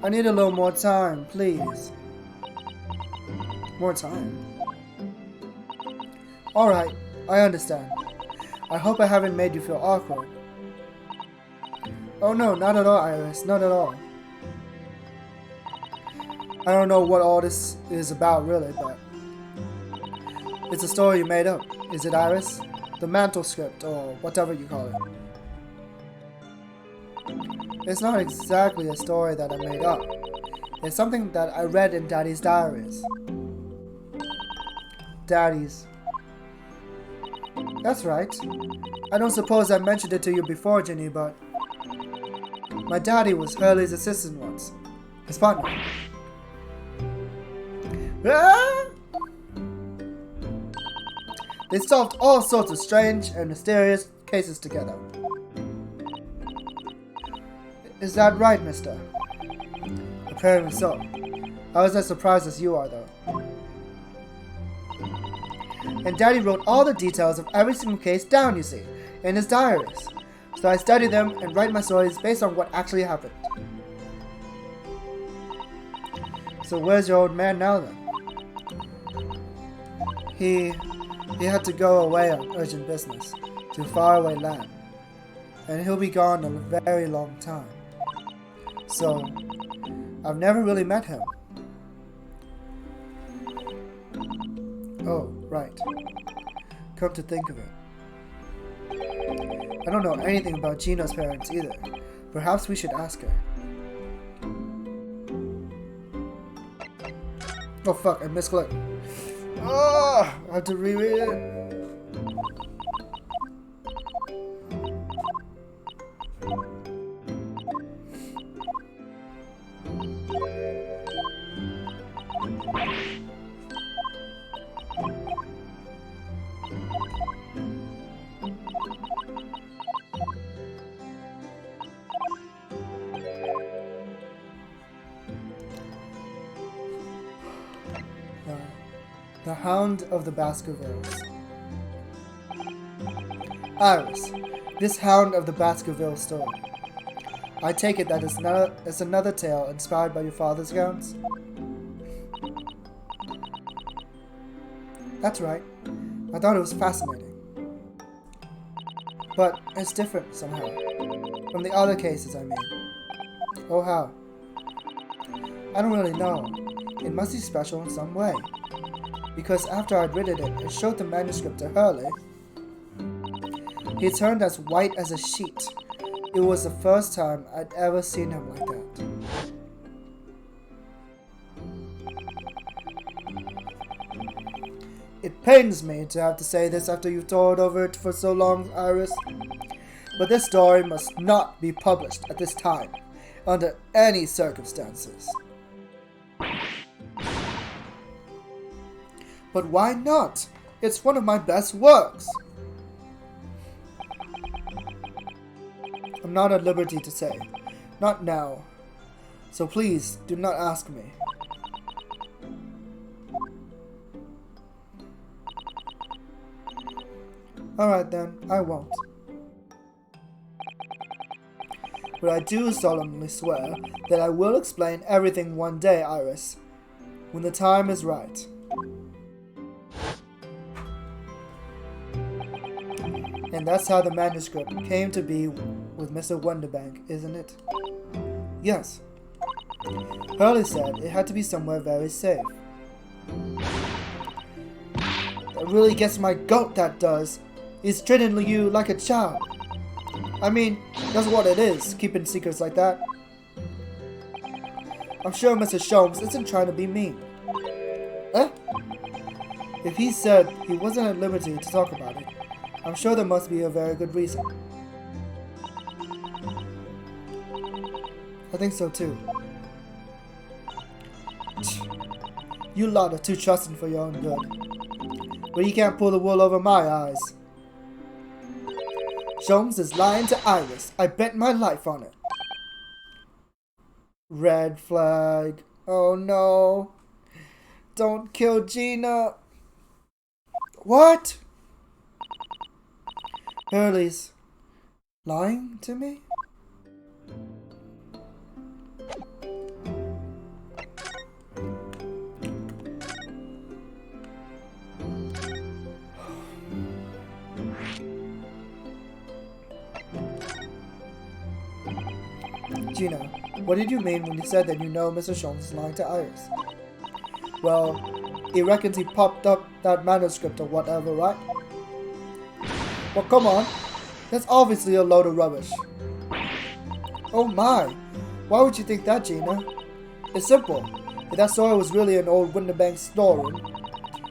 A: need a little more time, please. More time? Alright, I understand. I hope I haven't made you feel awkward. Oh no, not at all, Iris, not at all. I don't know what all this is about really, but it's a story you made up, is it, Iris? The mantle script, or whatever you call it. It's not exactly a story that I made up. It's something that I read in Daddy's diaries. Daddy's. That's right. I don't suppose I mentioned it to you before, Ginny, but my daddy was Hurley's assistant once. His partner. Ah! They solved all sorts of strange and mysterious cases together. Is that right, mister? Apparently so. I was as surprised as you are, though. And Daddy wrote all the details of every single case down, you see, in his diaries. So I study them and write my stories based on what actually happened. So where's your old man now, then? He had to go away on urgent business to faraway land, and he'll be gone a very long time. So, I've never really met him. Oh, right. Come to think of it. I don't know anything about Gina's parents either. Perhaps we should ask her. Oh fuck, I misclicked. Oh, I have to reread it. The Hound of the Baskervilles. Iris, this Hound of the Baskerville story. I take it that it's another tale inspired by your father's accounts? That's right. I thought it was fascinating. But it's different somehow. From the other cases, I mean. Oh, how? I don't really know. It must be special in some way. Because after I'd written it and showed the manuscript to Hurley, he turned as white as a sheet. It was the first time I'd ever seen him like that. It pains me to have to say this after you've toiled over it for so long, Iris, but this story must not be published at this time, under any circumstances. But why not? It's one of my best works. I'm not at liberty to say. Not now. So please, do not ask me. Alright then, I won't. But I do solemnly swear that I will explain everything one day, Iris, when the time is right. And that's how the manuscript came to be with Mr. Wonderbank, isn't it? Yes. Hurley said it had to be somewhere very safe. It really gets my goat, that does. He's treating you like a child. I mean, that's what it is, keeping secrets like that. I'm sure Mr. Sholmes isn't trying to be mean. Eh? If he said he wasn't at liberty to talk about it, I'm sure there must be a very good reason. I think so too. You lot are too trusting for your own good. But you can't pull the wool over my eyes. Sholmes is lying to Iris. I bet my life on it. Red flag. Oh no. Don't kill Gina. What? Hurley's lying to me? Gina, what did you mean when you said that you know Mr. Sholmes is lying to Iris? Well, he reckons he popped up that manuscript or whatever, right? Well, come on. That's obviously a load of rubbish. Oh my. Why would you think that, Gina? It's simple. If that story was really an old Winterbank story,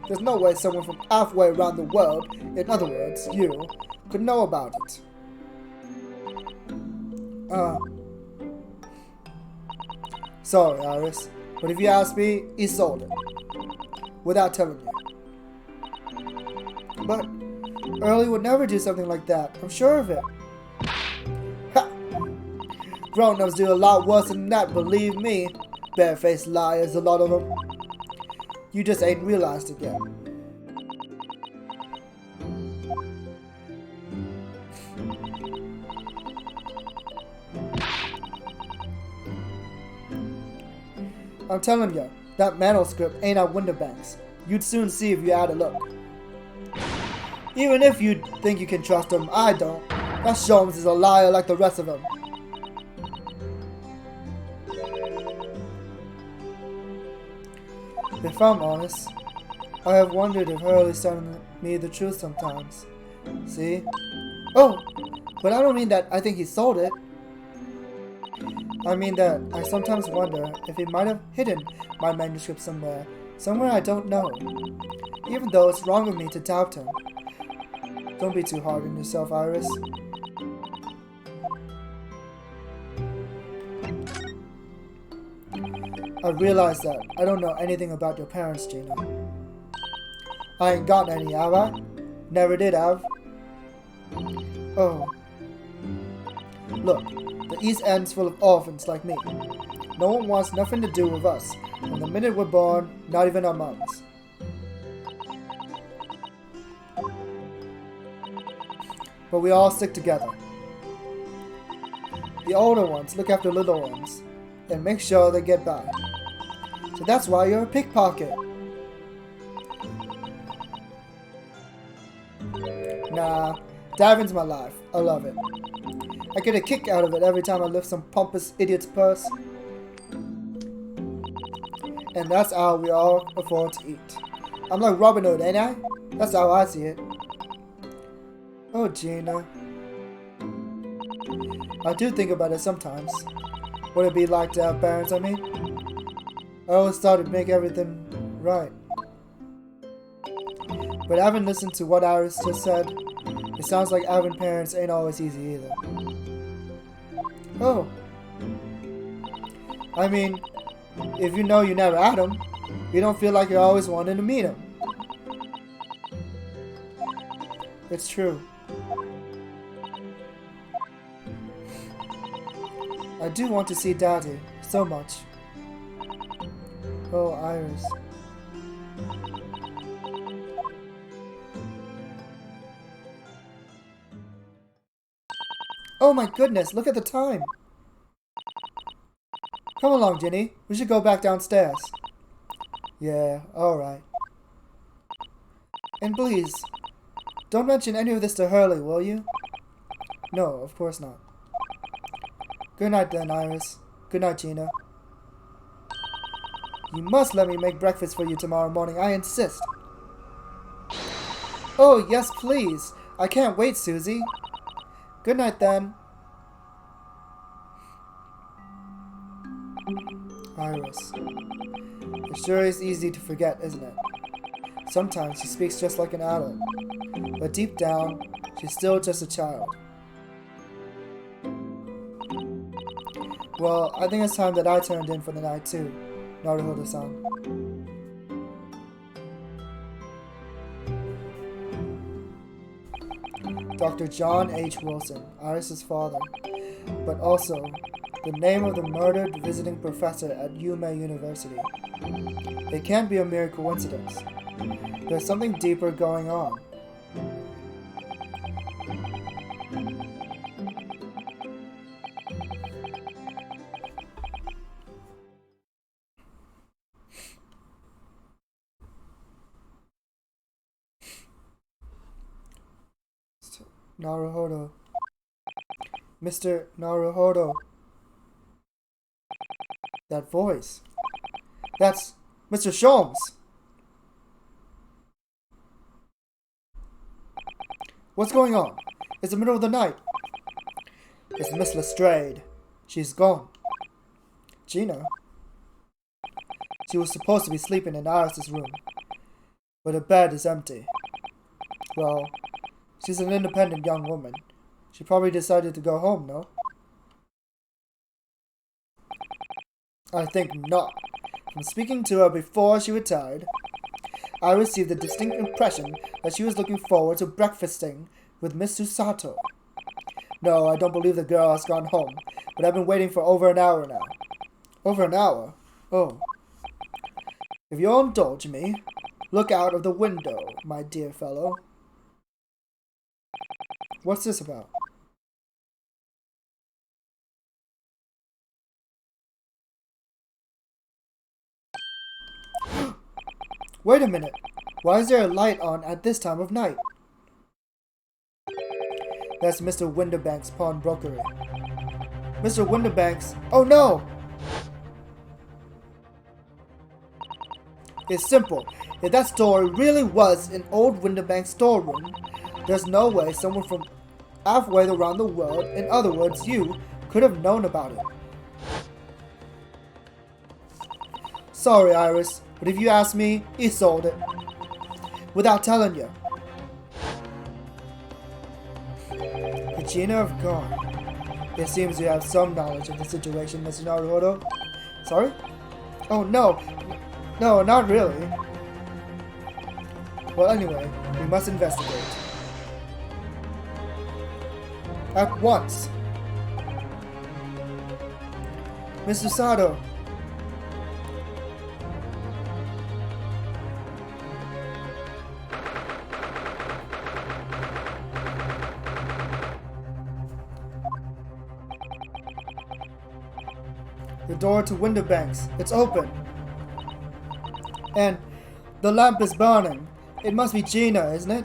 A: there's no way someone from halfway around the world, in other words, you, could know about it. Sorry, Iris, but if you ask me, he sold it. Without telling you. But Early would never do something like that. I'm sure of it. Ha! Grown-ups do a lot worse than that, believe me. Barefaced liars, a lot of them. You just ain't realized it yet. I'm telling you, that manuscript ain't at Winterbank's. You'd soon see if you had a look. Even if you think you can trust him, I don't. That Sholmes is a liar like the rest of them. If I'm honest, I have wondered if Hurley's telling me the truth sometimes. See? Oh, but I don't mean that I think he sold it. I mean that I sometimes wonder if he might have hidden my manuscript somewhere I don't know. Even though it's wrong of me to doubt him. Don't be too hard on yourself, Iris. I realize that I don't know anything about your parents, Gina. I ain't got any, have I? Never did have. Oh. Look, the East End's full of orphans like me. No one wants nothing to do with us. From the minute we're born, not even our moms. But we all stick together. The older ones look after little ones and make sure they get by. So that's why you're a pickpocket. Nah, diving's my life. I love it. I get a kick out of it every time I lift some pompous idiot's purse. And that's how we all afford to eat. I'm like Robin Hood, ain't I? That's how I see it. Oh, Gina. I do think about it sometimes. What it'd be like to have parents, I mean. I always thought it'd make everything right. But having listened to what Iris just said, it sounds like having parents ain't always easy either. Oh. I mean, if you know you never had them, you don't feel like you're always wanting to meet them. It's true. I do want to see Daddy so much. Oh, Iris. Oh my goodness, look at the time. Come along, Ginny. We should go back downstairs. Yeah, alright. And please, don't mention any of this to Hurley, will you? No, of course not. Good night then, Iris. Good night, Gina. You must let me make breakfast for you tomorrow morning, I insist. Oh, yes, please. I can't wait, Susie. Good night, then. Iris. It sure is easy to forget, isn't it? Sometimes she speaks just like an adult, but deep down, she's still just a child. Well, I think it's time that I turned in for the night too, Naruhodo-san. Dr. John H. Wilson, Iris' father, but also the name of the murdered visiting professor at Yume University. It can't be a mere coincidence. There's something deeper going on. Naruhodo. Mr. Naruhodo. That voice. That's Mr. Sholmes. What's going on? It's the middle of the night. It's Miss Lestrade. She's gone. Gina? She was supposed to be sleeping in Iris' room, but her bed is empty. Well, she's an independent young woman. She probably decided to go home, no? I think not. From speaking to her before she retired, I received the distinct impression that she was looking forward to breakfasting with Miss Susato. No, I don't believe the girl has gone home, but I've been waiting for over an hour now. Over an hour? Oh. If you'll indulge me, look out of the window, my dear fellow. What's this about? Wait a minute. Why is there a light on at this time of night? That's Mr. Winterbank's pawnbrokery. Mr. Winterbank's... Oh no! It's simple. If that store really was an old Winterbank storeroom, there's no way someone from halfway around the world, in other words, you, could have known about it. Sorry, Iris, but if you ask me, he sold it. Without telling you. Regina have gone. It seems you have some knowledge of the situation, Mr. Naruhodo. Sorry? Oh, no. No, not really. Well, anyway, we must investigate. At once. Mr. Sato. The door to Winterbanks. It's open. And the lamp is burning. It must be Gina, isn't it?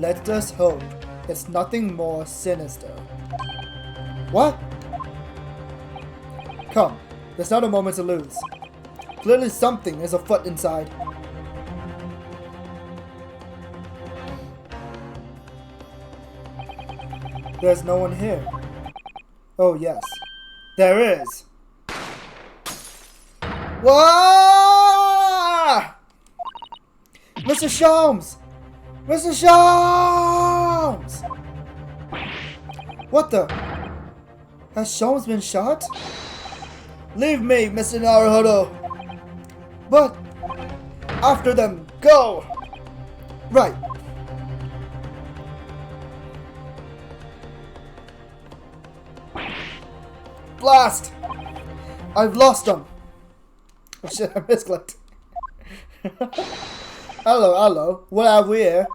A: Let us hope it's nothing more sinister. What? Come, there's not a moment to lose. Clearly something is afoot inside. There's no one here. Oh yes, there is. Whoa! Mr. Sholmes! Mr. Sholmes! What the? Has Sholmes been shot? Leave me, Mr. Naruhodo! But after them, go! Right. Blast! I've lost them! Oh shit, I misclicked. Hello, what have we here?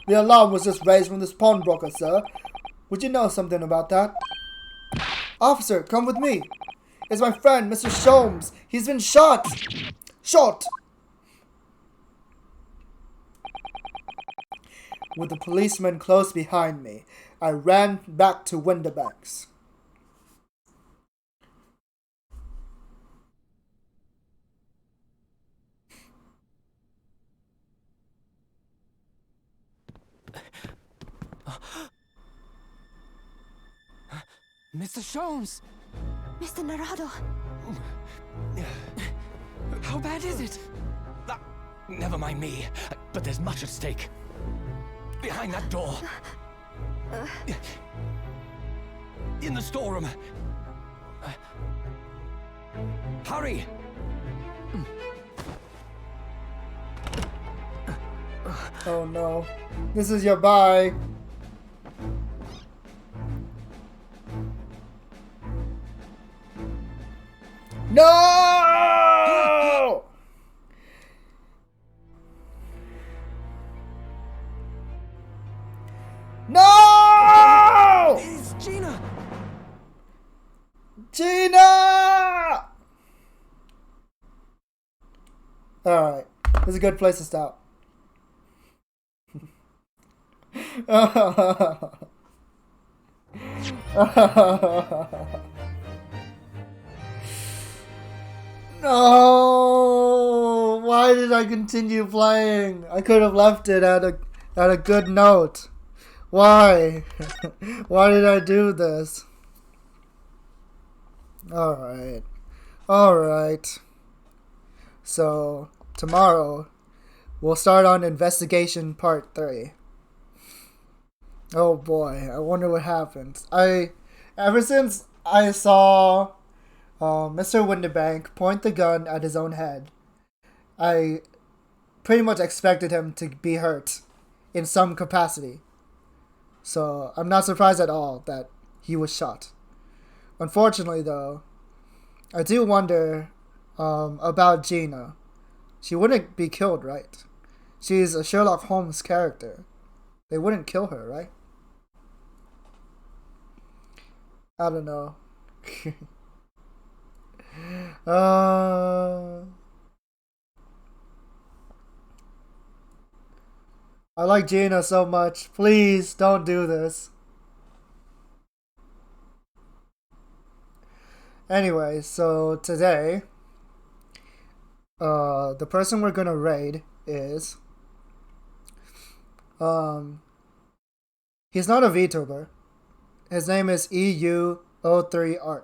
A: The alarm was just raised from this pawnbroker, sir. Would you know something about that? Officer, come with me. It's my friend, Mr. Sholmes. He's been shot! Shot! With the policeman close behind me, I ran back to Winterbanks.
C: Mr. Sholmes!
D: Mr. Narado.
C: How bad is it? Never mind me, but there's much at stake. Behind that door. In the storeroom. Hurry!
A: Oh no. This is your bye. No! No!
C: It's Gina!
A: Gina! Alright. This is a good place to stop. No! Why did I continue playing? I could have left it at a good note. Why? Why did I do this? Alright. Alright. So, tomorrow, we'll start on Investigation Part 3. Oh boy, I wonder what happens. Ever since I saw Mr. Winterbank point the gun at his own head, I pretty much expected him to be hurt in some capacity. So I'm not surprised at all that he was shot. Unfortunately, though, I do wonder about Gina. She wouldn't be killed, right? She's a Sherlock Holmes character. They wouldn't kill her, right? I don't know. I like Gina so much. Please don't do this. Anyway, so today, the person we're gonna raid is, he's not a VTuber. His name is EU03Art.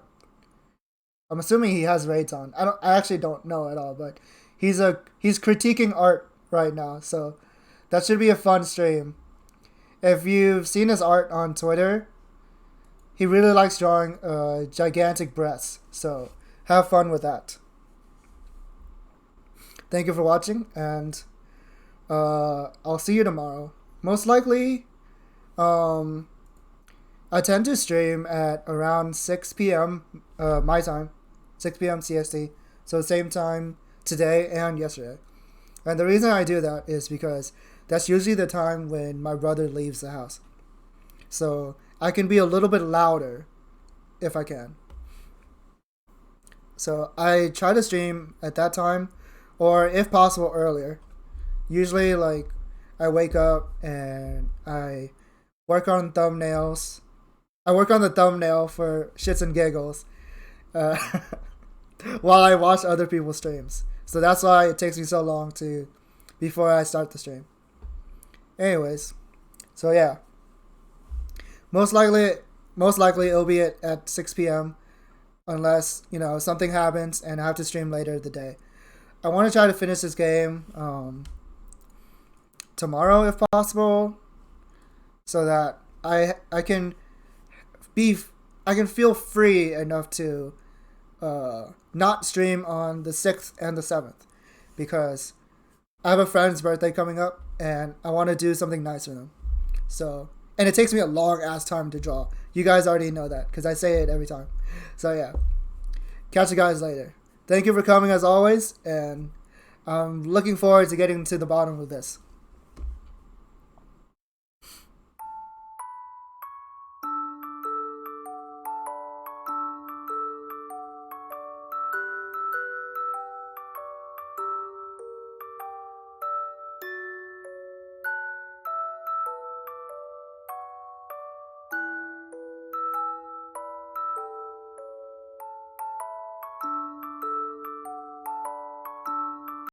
A: I'm assuming he has raids on. I actually don't know at all, but he's critiquing art right now, so that should be a fun stream. If you've seen his art on Twitter, he really likes drawing gigantic breasts, so have fun with that. Thank you for watching, and I'll see you tomorrow. Most likely, I tend to stream at around 6 p.m. My time, 6 p.m. CST, so same time today and yesterday. And the reason I do that is because that's usually the time when my brother leaves the house. So I can be a little bit louder if I can. So I try to stream at that time, or if possible earlier. Usually, like, I wake up and I work on thumbnails. I work on the thumbnail for shits and giggles while I watch other people's streams. So that's why it takes me so long before I start the stream. Anyways, so yeah. Most likely it'll be at 6 p.m. unless, something happens and I have to stream later the day. I want to try to finish this game tomorrow if possible, so that I can feel free enough to not stream on the 6th and the 7th, because I have a friend's birthday coming up and I want to do something nice for them. So, and it takes me a long ass time to draw. You guys already know that because I say it every time. So yeah, catch you guys later. Thank you for coming as always, and I'm looking forward to getting to the bottom of this.